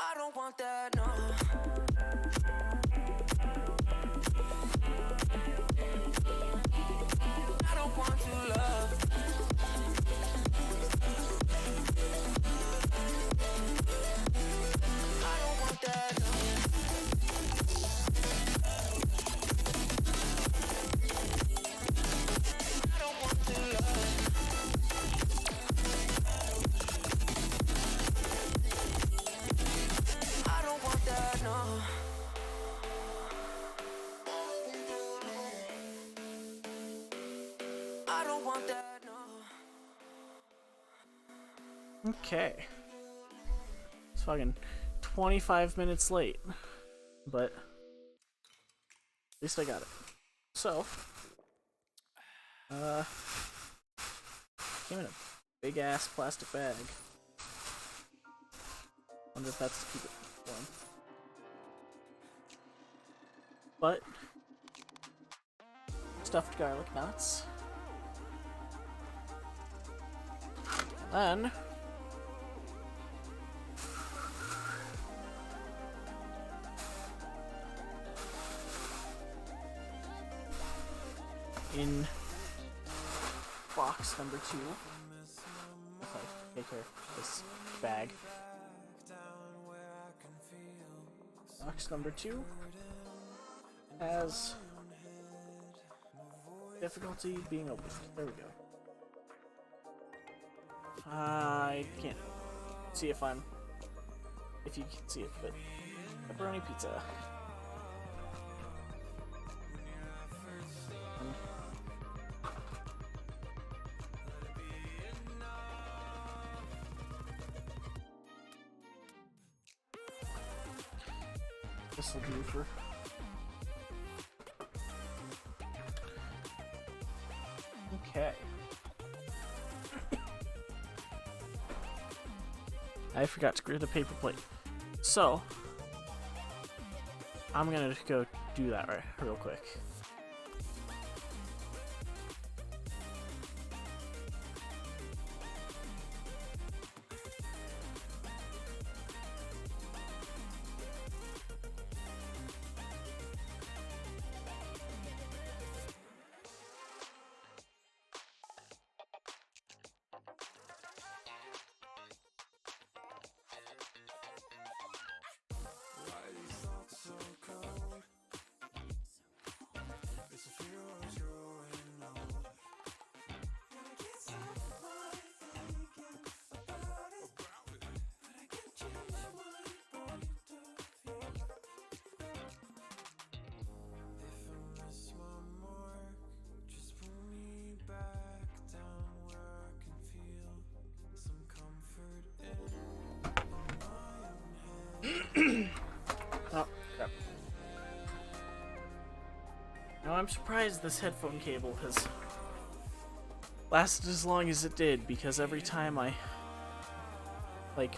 I don't want that, no. I don't want to love. I don't want that, no. I don't want to love. I don't want that, no. I don't want that, no. Okay. It's fucking 25 minutes late. But at least I got it. So, came in a big ass plastic bag. Wonder if that's to keep it warm. But stuffed garlic knots. And then in box number 2, if I take care of this bag, box number 2 has difficulty being opened. There we go. I can't see if you can see it, but pepperoni pizza. This will do for okay. I forgot to grease the paper plate, so I'm gonna go do that real quick. Oh, crap. Now I'm surprised this headphone cable has lasted as long as it did, because every time I like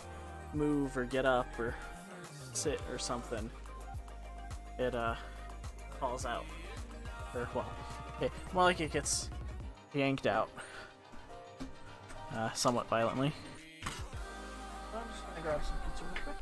move or get up or sit or something, it falls out. Or well, more like it gets yanked out somewhat violently. I'm just gonna grab some pizza real quick.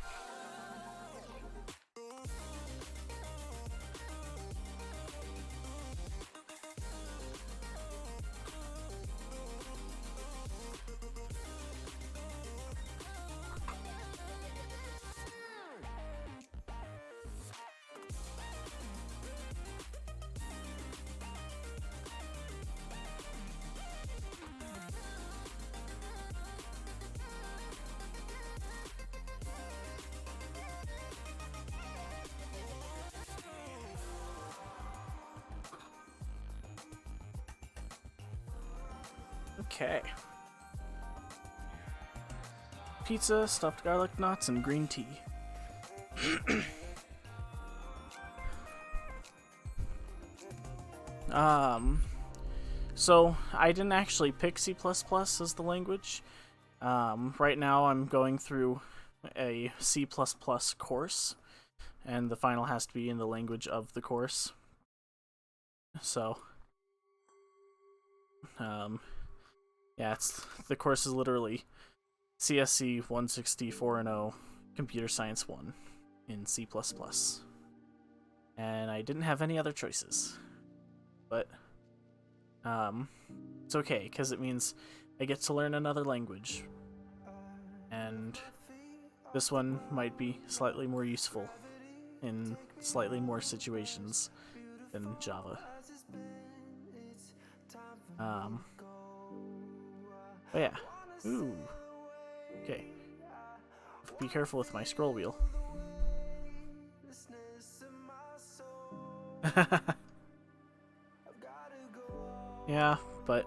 Okay. Pizza, stuffed garlic knots, and green tea. So I didn't actually pick C++ as the language. Right now I'm going through a C++ course, and the final has to be in the language of the course. So, yeah, the course is literally CSC 164-0 Computer Science 1 in C++. And I didn't have any other choices. But, it's okay, because it means I get to learn another language. And this one might be slightly more useful in slightly more situations than Java. But yeah. Ooh. Okay. Be careful with my scroll wheel. Yeah, but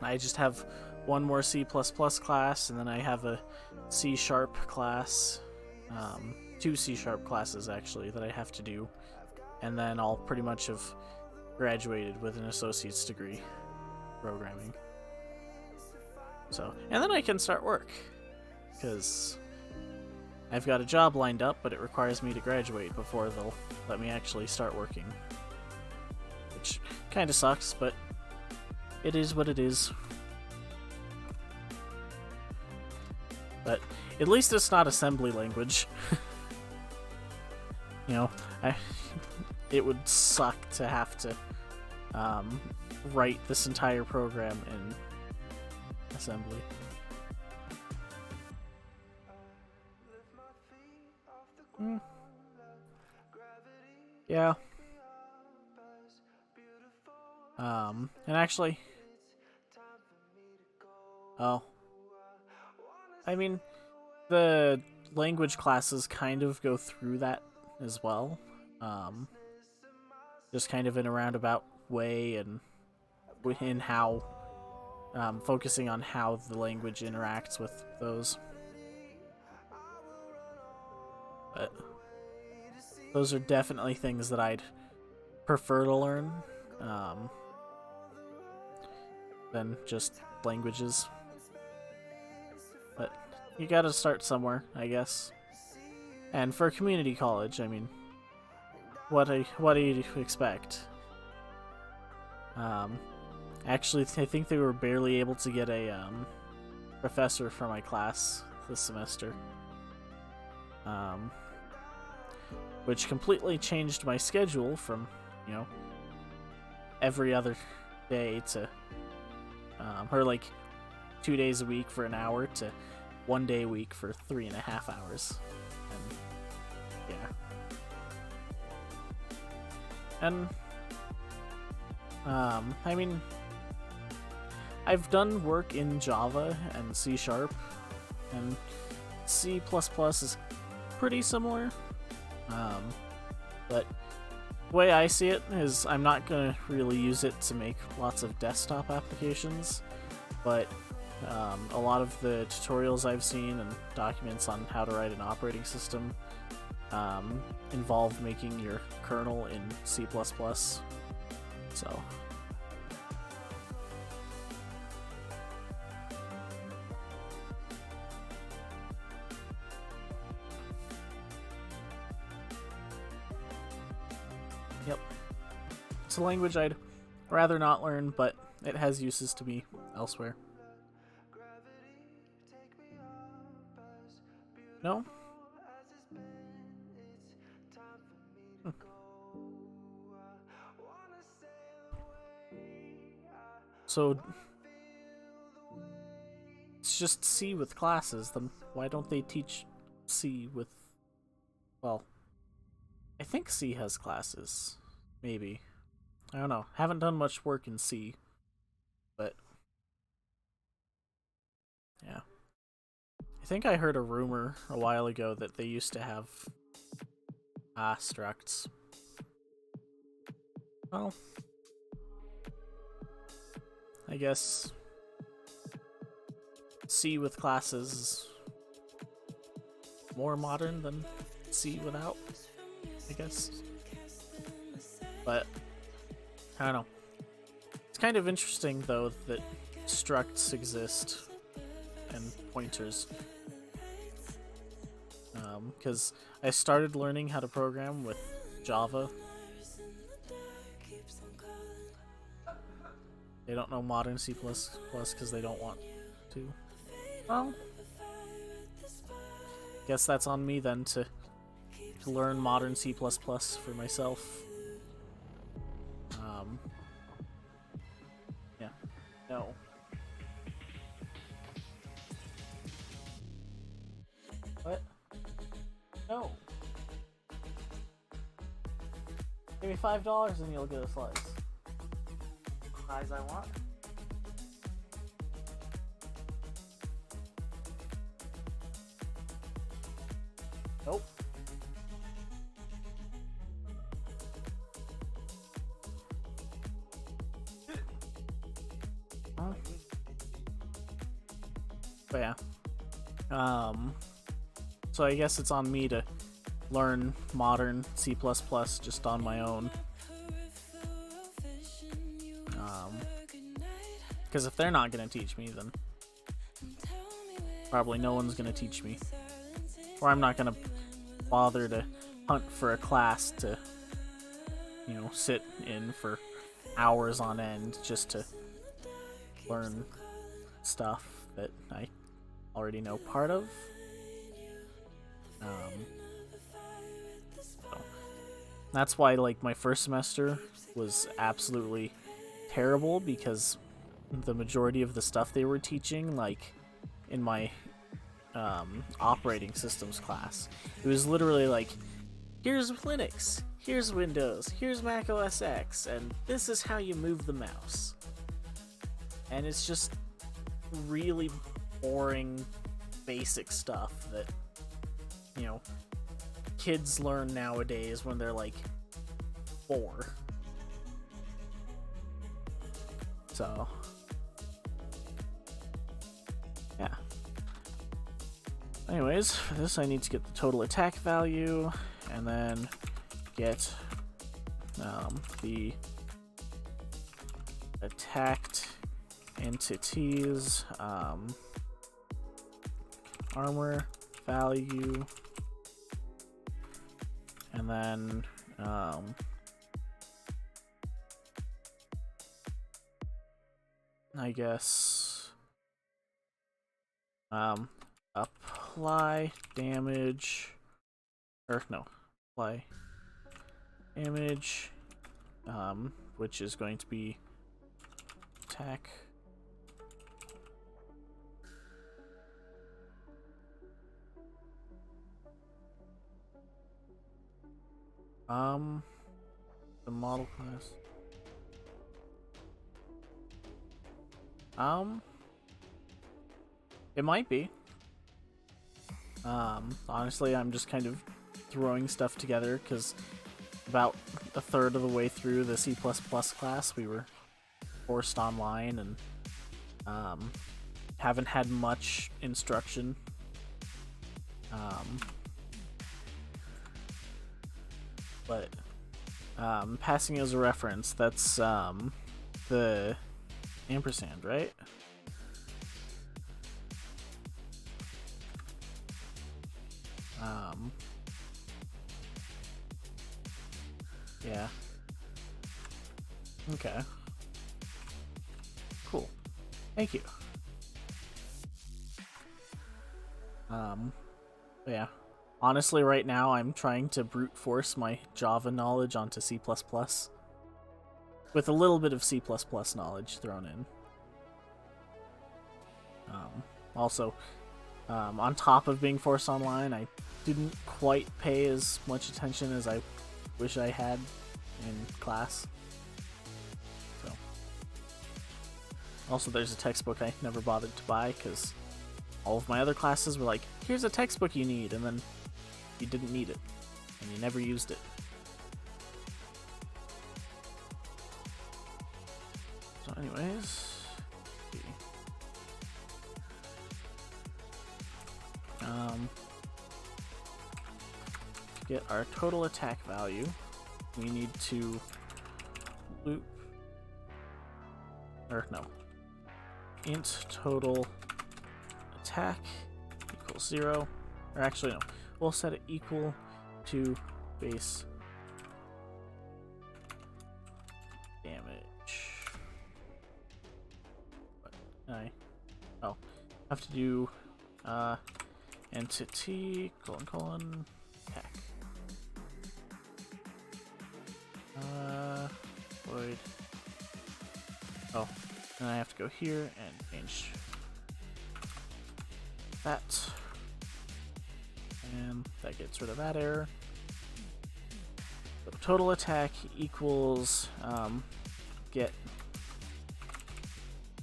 I just have one more C++ class, and then I have a C# class, 2 C# classes actually that I have to do, and then I'll pretty much have graduated with an associate's degree programming. So, and then I can start work, because I've got a job lined up, but it requires me to graduate before they'll let me actually start working. Which kind of sucks, but it is what it is. But at least it's not assembly language. You know, it would suck to have to write this entire program in assembly. Yeah. And actually, I mean, the language classes kind of go through that as well. Just kind of in a roundabout way, and in how, focusing on how the language interacts with those. But those are definitely things that I'd prefer to learn, than just languages. But you gotta start somewhere, I guess. And for community college, I mean, what do you expect? Actually, I think they were barely able to get a professor for my class this semester, which completely changed my schedule from, you know, every other day to, or like 2 days a week for an hour to 1 day a week for 3.5 hours. And yeah. And I mean, I've done work in Java and C#, and C++ is pretty similar. But the way I see it is I'm not going to really use it to make lots of desktop applications, but a lot of the tutorials I've seen and documents on how to write an operating system involve making your kernel in C++. So yep. It's a language I'd rather not learn, but it has uses to me elsewhere. No? So it's just C with classes, then why don't they teach C with, well, I think C has classes. Maybe. I don't know. Haven't done much work in C, but yeah. I think I heard a rumor a while ago that they used to have structs. Well, I guess C with classes is more modern than C without, I guess. But I don't know. It's kind of interesting though that structs exist and pointers. Because I started learning how to program with Java. They don't know modern C++ because they don't want to. Well, guess that's on me then to learn modern C++ for myself. Yeah. No. What? No. Give me $5 and you'll get a slice. Size I want. Nope. Huh? But yeah. So I guess it's on me to learn modern C++ just on my own. Because if they're not going to teach me, then probably no one's going to teach me. Or I'm not going to bother to hunt for a class to, you know, sit in for hours on end just to learn stuff that I already know part of. So that's why, like, my first semester was absolutely terrible, because the majority of the stuff they were teaching, like in my operating systems class, it was literally like, here's Linux, here's Windows, here's Mac OS X, and this is how you move the mouse. And it's just really boring, basic stuff that, you know, kids learn nowadays when they're like 4. So yeah. Anyways, for this I need to get the total attack value, and then get the attacked entities armor value, and then I guess apply damage, or no, apply damage, which is going to be attack the model class. It might be. Honestly, I'm just kind of throwing stuff together because about a third of the way through the C++ class, we were forced online and haven't had much instruction. But passing as a reference, that's the ampersand, right? Yeah. Okay. Cool. Thank you. Yeah. Honestly, right now I'm trying to brute force my Java knowledge onto C++, with a little bit of C++ knowledge thrown in. Also, on top of being forced online, I didn't quite pay as much attention as I wish I had in class. So, also there's a textbook I never bothered to buy because all of my other classes were like, here's a textbook you need, and then you didn't need it, and you never used it. So anyways, get our total attack value, we need to loop, or no, int total attack equals 0, or actually no, we'll set it equal to base damage. But I have to do entity : attack. Void. Oh, and I have to go here and change that, and that gets rid of that error. So total attack equals get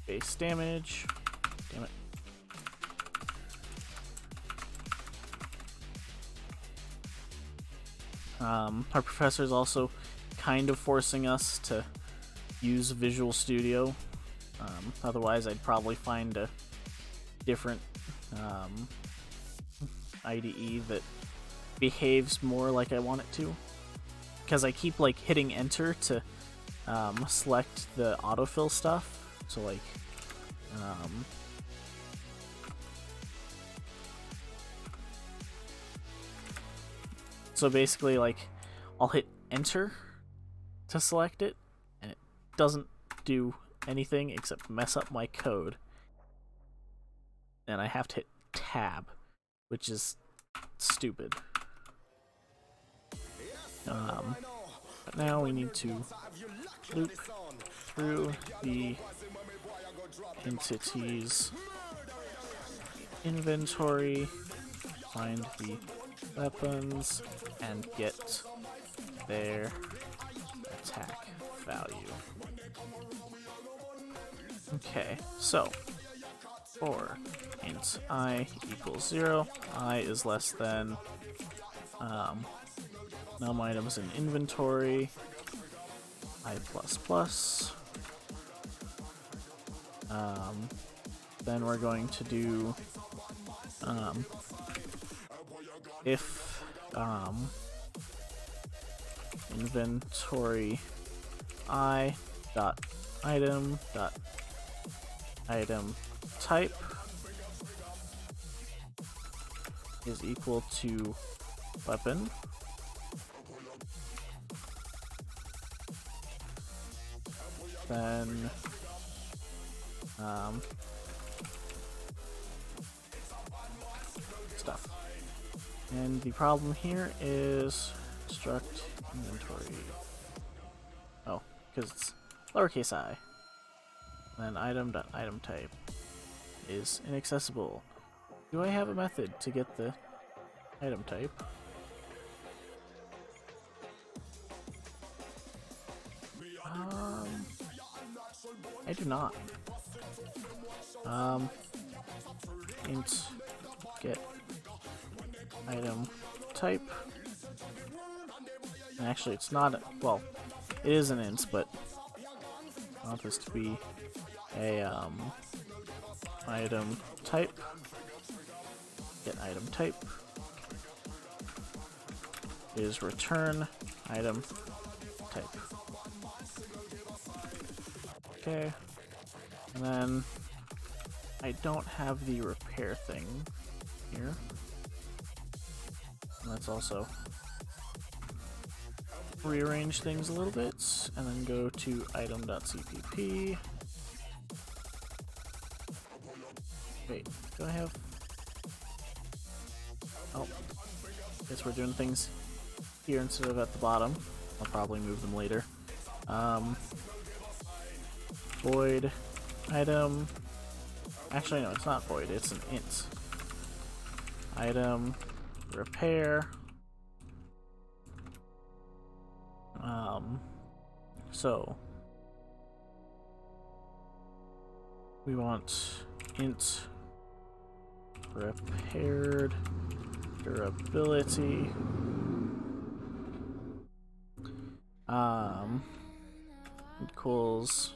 base damage. Damn it. Our professor is also kind of forcing us to use Visual Studio. Otherwise, I'd probably find a different IDE that behaves more like I want it to. Because I keep like hitting enter to select the autofill stuff. So like, so basically like I'll hit enter to select it, and it doesn't do anything except mess up my code. And I have to hit tab, which is stupid. But now we need to loop through the entities inventory, find the weapons, and get their attack value. Okay, so for int I equals 0, I is less than num items in inventory, I++. Then we're going to do if inventory I dot item type is equal to weapon, then stuff. And the problem here is struct inventory. Oh, because it's lowercase I. Then item type is inaccessible. Do I have a method to get the item type? I do not. Int get item type. And actually, it's not. Well, it is an int, but I want this to be a item type. Get item type is return item type. Okay, and then I don't have the repair thing here. And let's also rearrange things a little bit, and then go to item.cpp. Wait, do I have... Oh, guess we're doing things here instead of at the bottom. I'll probably move them later. Void item. Actually, no, it's not void, it's an int. Item repair. So we want int repaired durability. Equals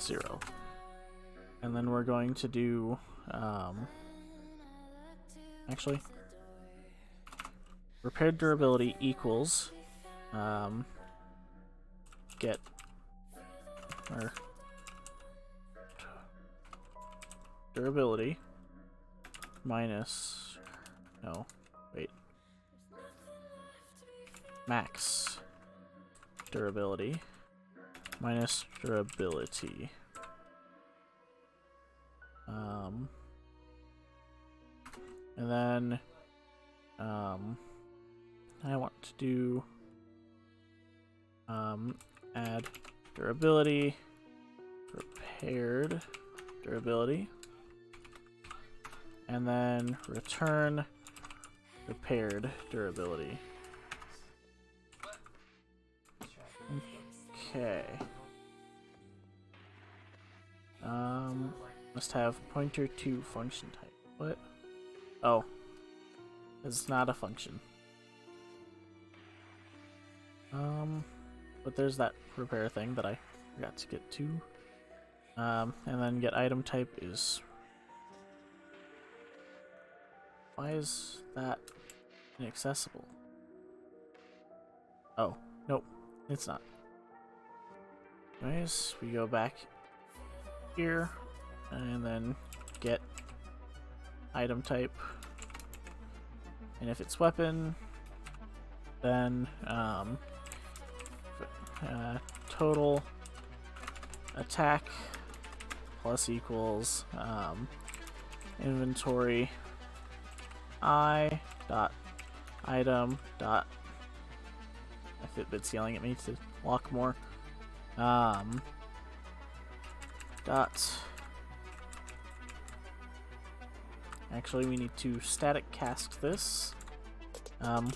0. And then we're going to do, actually, repaired durability equals, get, or durability minus, no, wait, max durability minus durability. And then I want to do add durability, repaired durability, and then return repaired durability. Okay. Must have pointer to function type. What? Oh. It's not a function. But there's that repair thing that I forgot to get to. And then get item type is... Why is that inaccessible? Oh, nope, it's not. Anyways, we go back here, and then get item type. And if it's weapon, then total attack plus equals inventory I dot item dot. My Fitbit's yelling at me to walk more. Dot. Actually, we need to static cast this.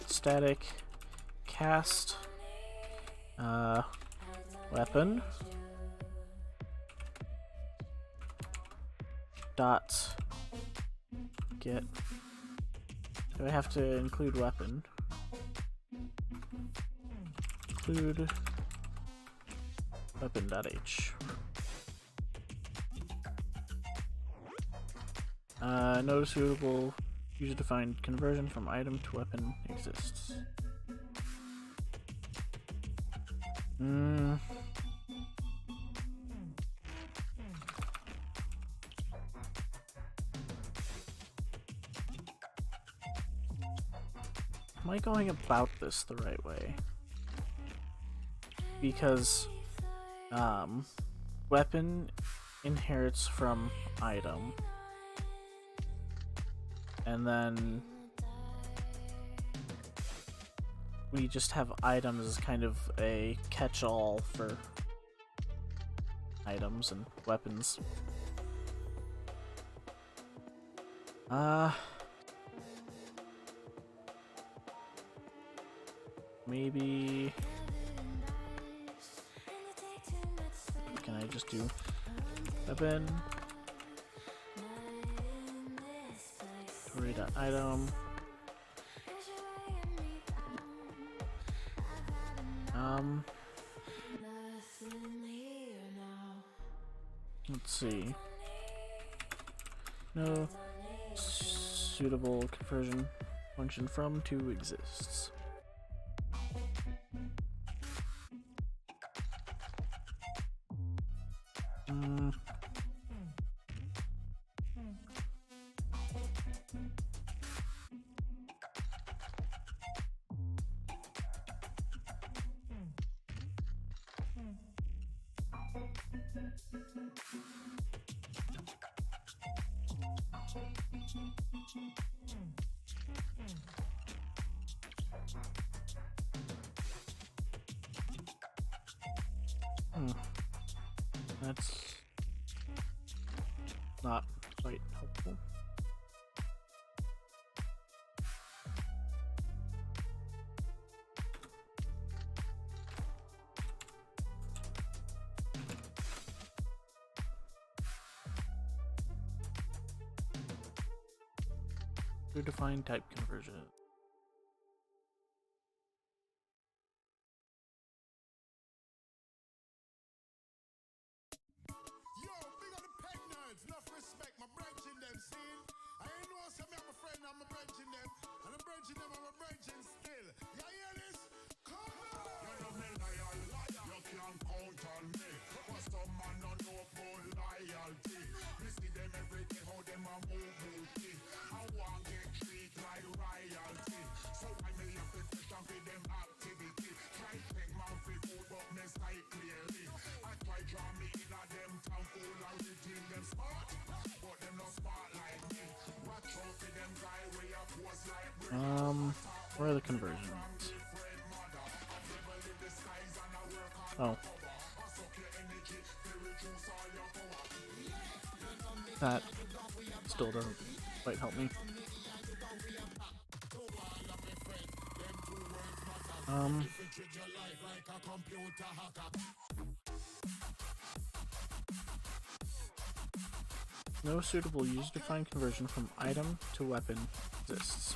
Static cast weapon dot get. Do I have to include weapon? Include weapon.h. No suitable user-defined conversion from item to weapon exists. Am I going about this the right way? Because weapon inherits from item, and then we just have items as kind of a catch-all for items and weapons. Maybe can I just do weapon item let's see, no suitable conversion function from to exists. That's not quite helpful. To define type conversion. I'm a bridging them, and I'm bridging them, I'm a bridging still. You hear this? Come on! You know me loyal, you can't count on me. But some man don't know about loyalty. Me see them every day, how them a move booty. I want get treat like royalty. So I may have to fish and feed them activity. Try take man free food, but me sight clearly. I try draw me in a them town full and we think them smart. But them not smart like me. Watch out for them guy where you post like Where are the conversions? Oh. That still doesn't quite help me. No suitable user-defined conversion from item to weapon exists.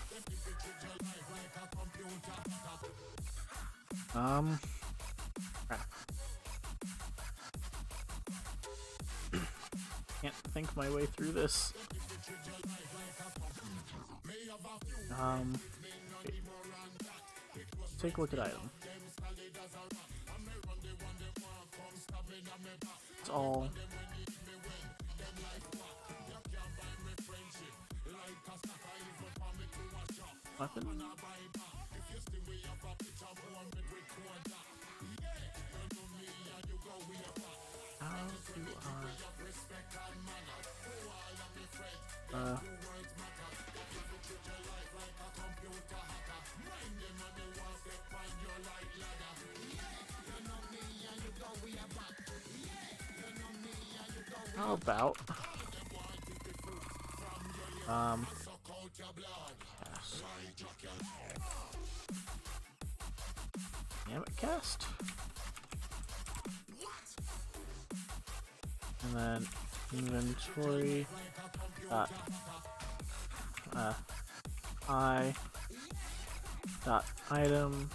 Crap. Can't think my way through this. Okay. Take a look at item. It's all weapon. How do I? How about cast. Damn it, cast. And then inventory dot I dot item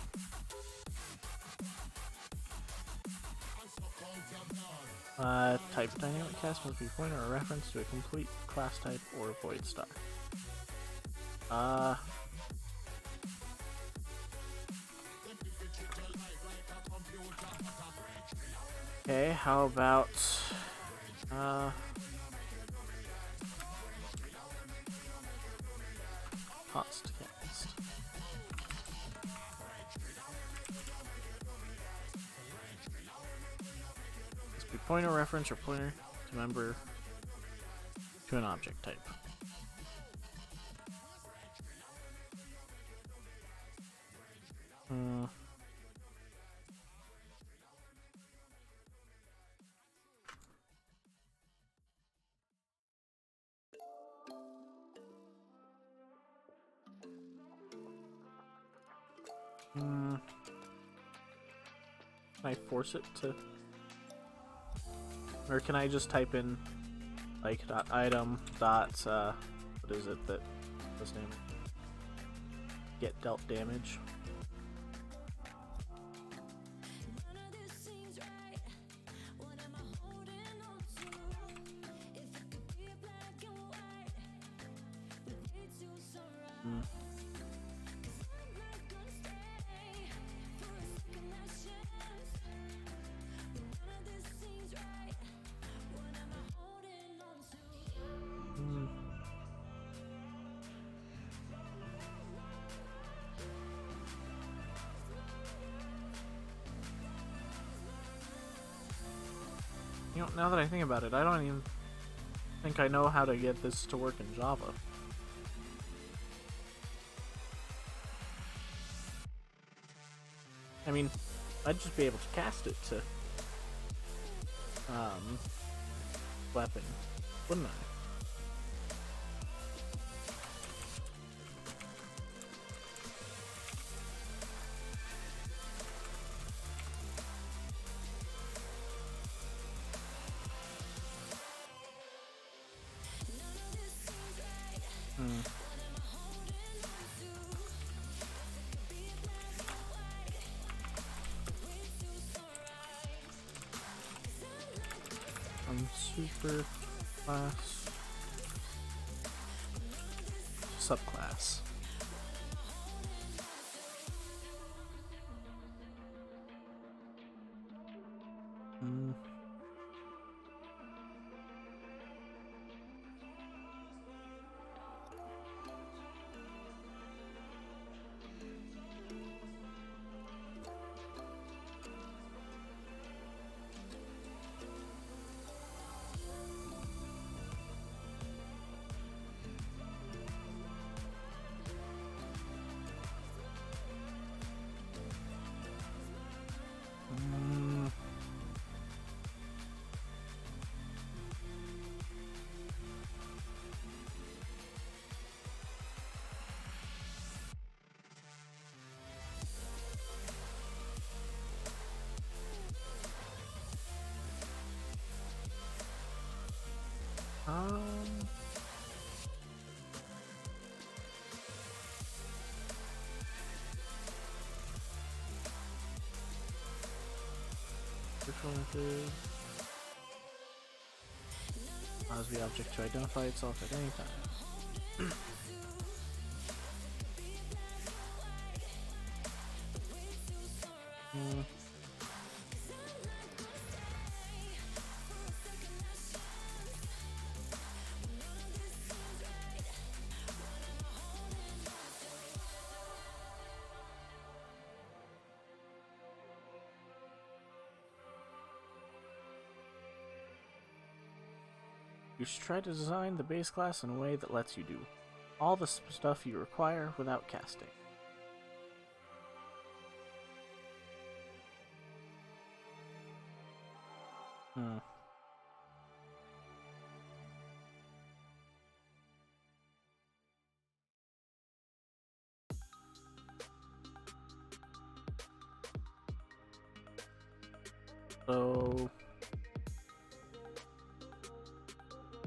type dynamic cast must be pointer or reference to a complete class type or void star. Okay, how about cost cast? Must be pointer reference or pointer to member to an object type. Can I force it to, or can I just type in like dot item dot what is it that this name get dealt damage? You know, now that I think about it, I don't even think I know how to get this to work in Java. I mean, I'd just be able to cast it to weapon, wouldn't I? Super class subclass. Hmm. Mm. Um. Which one is it? Allows the object to identify itself at any time. Hmm. You should try to design the base class in a way that lets you do all the stuff you require without casting. Hmm. So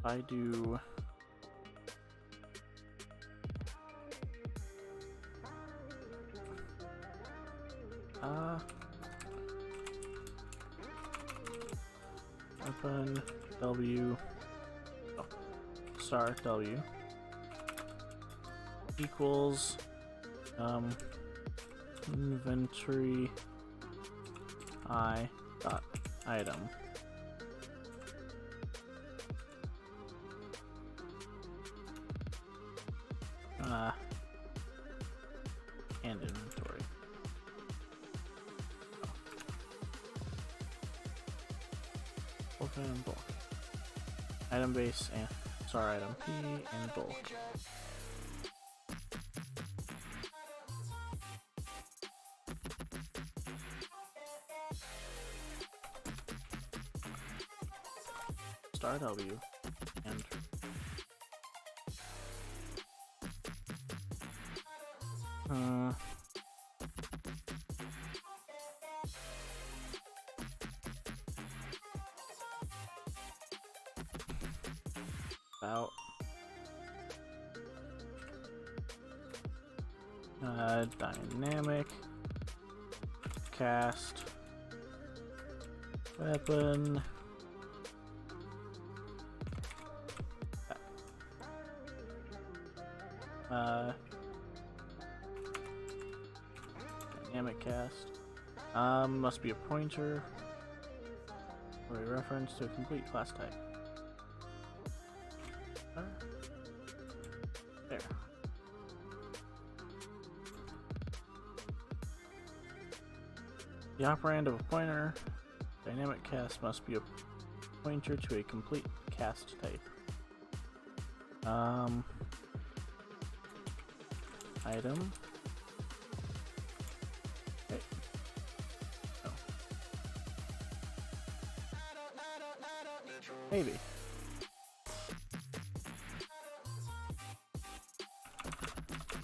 I do weapon W star W equals inventory I dot item. And inventory. Bulk and bulk. Item base and star item P and bulk. Star W and about dynamic cast weapon dynamic cast must be a pointer or a reference to a complete class type. There. The operand of a pointer dynamic cast must be a pointer to a complete cast type. Item. Okay. Oh. Maybe.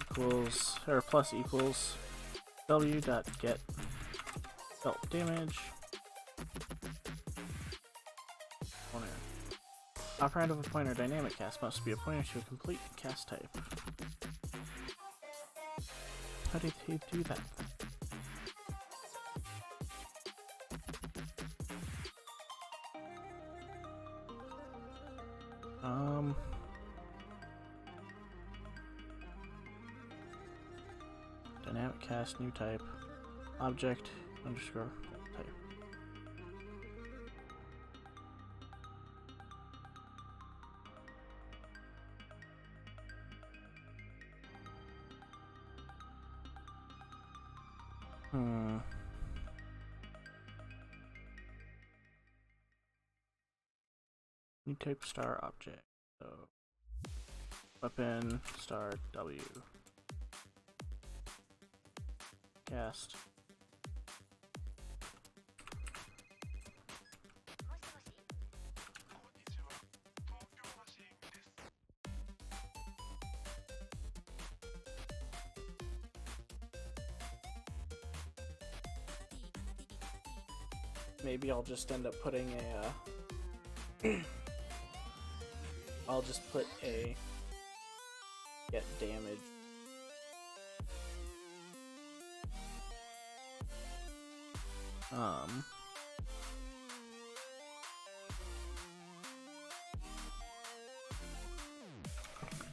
Equals or plus equals W dot get felt damage. Pointer. Operand of a pointer dynamic cast must be a pointer to a complete cast type. How did he do that? class, new type, object, underscore type. New type star object. So weapon star W. Cast. Maybe I'll just end up putting a I'll just put a get damage.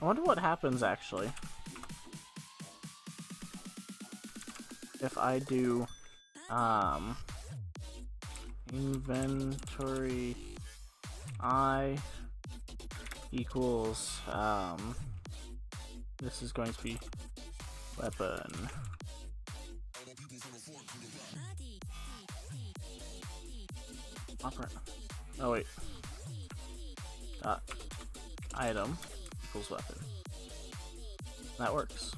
I wonder what happens actually if I do inventory I equals this is going to be weapon oh wait dot item equals weapon. That works.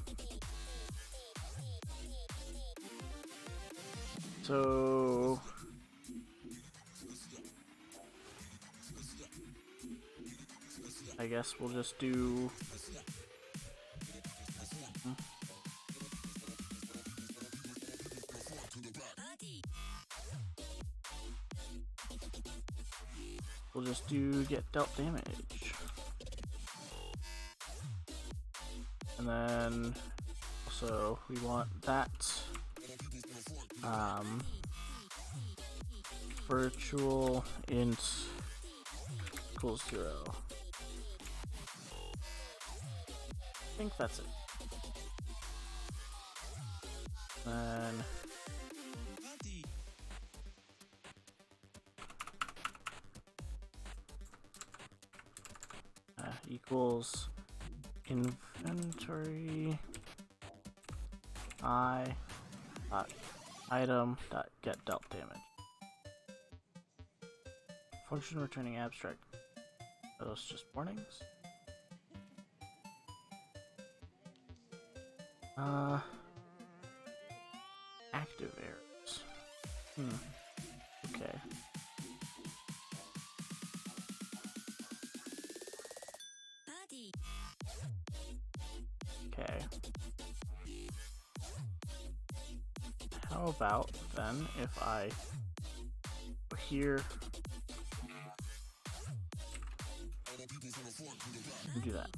So I guess we'll just do get dealt damage. And then also we want that virtual int equals 0. I think that's it. Then equals inventory I dot item dot get dealt damage. Function returning abstract. Are those just warnings? Active errors. Okay. Okay. How about then if I here do that?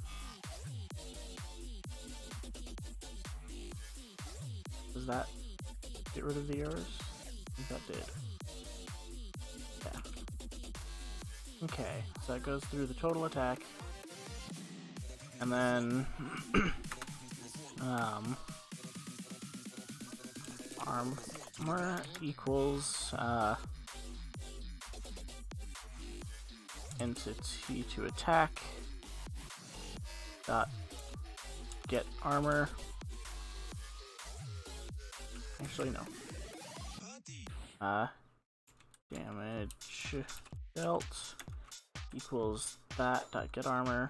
Does that get rid of the errors? I think that did. Yeah. Okay, so that goes through the total attack. And then armor equals entity to attack dot get armor. Actually no. Damage dealt equals that dot get armor.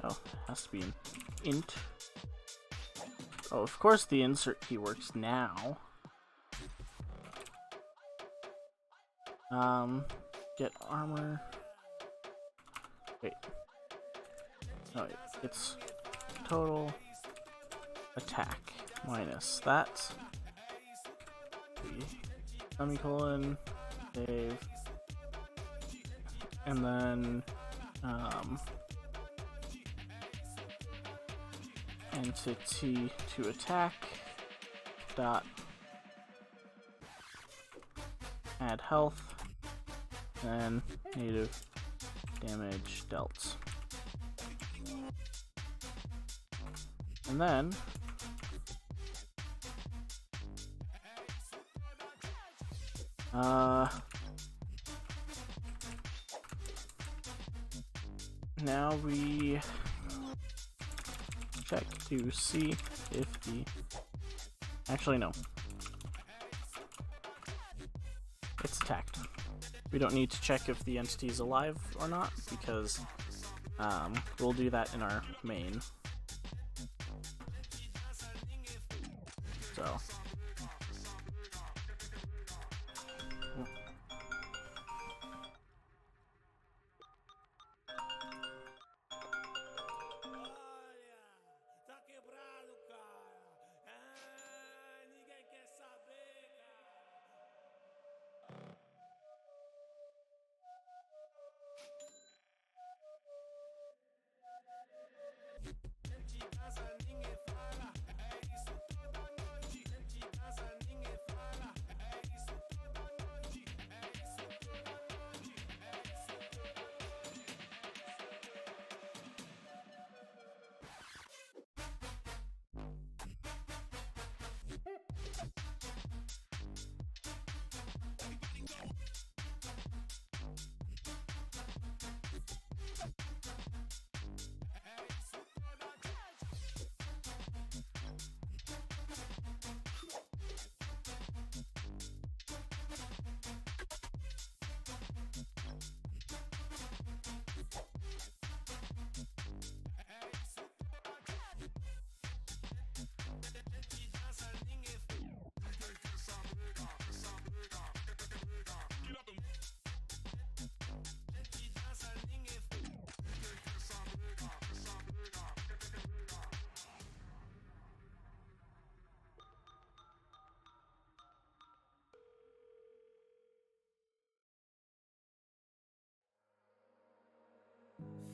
Oh, it has to be an int. Oh, of course the insert key works now. Get armor. Wait. No, wait. It's total attack minus that. Semicolon. Save. And then, entity to attack dot add health and native damage dealt. And then now we check to see if the... Actually, no. It's attacked. We don't need to check if the entity is alive or not, because we'll do that in our main. So... Tá quebrado, cara. Ninguém quer saber, cara. Dentro de casa ninguém fala, é isso toda noite. Dentro de casa ninguém fala, é isso toda noite. É isso toda noite. É isso toda noite.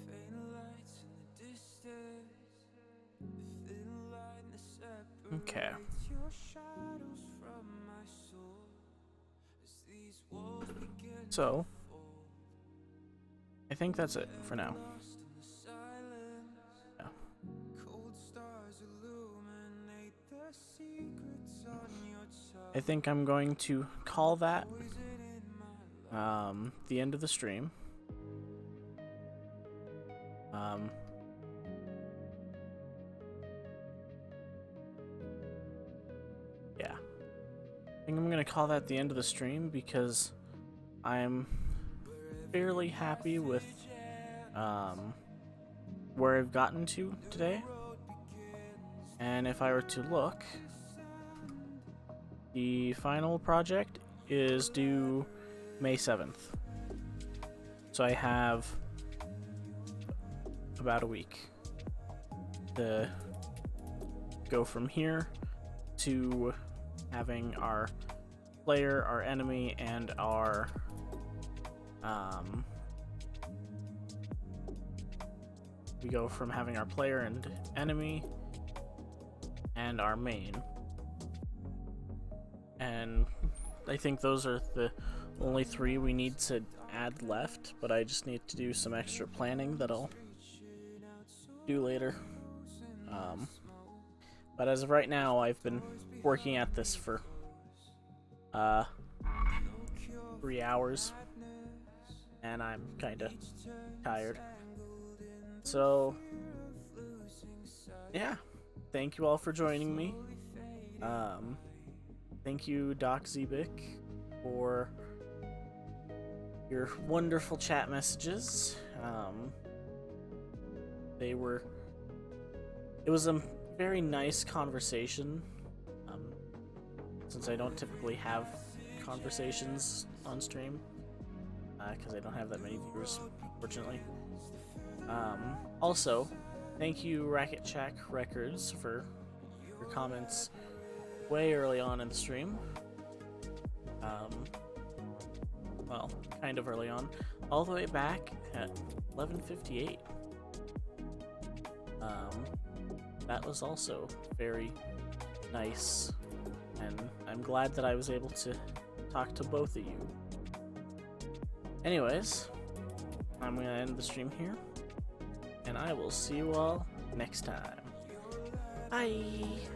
Faint lights in the distance, the thin line that separates Okay. your shadows from my soul. As these walls begin So, to fall, I think that's it for now. lost in the silence. Yeah. Cold stars illuminate the secrets on your tongue. I think I'm going to call that Poison in my life. the end of the stream. Yeah. I think I'm gonna call that the end of the stream because I'm fairly happy with where I've gotten to today. And if I were to look, the final project is due May 7th. So I have about a week to go from here to having our player, our enemy, and our we go from having our player and enemy and our main. And I think those are the only three we need to add left, but I just need to do some extra planning that I'll do later. But as of right now, I've been working at this for 3 hours, and I'm kinda tired. So, yeah, thank you all for joining me. Thank you, Doc Zebik, for your wonderful chat messages. It was a very nice conversation, since I don't typically have conversations on stream, because I don't have that many viewers, fortunately. Also, thank you, Racket Shack Records, for your comments way early on in the stream. Well, kind of early on, all the way back at 11:58. That was also very nice, and I'm glad that I was able to talk to both of you. Anyways, I'm gonna end the stream here, and I will see you all next time. Bye.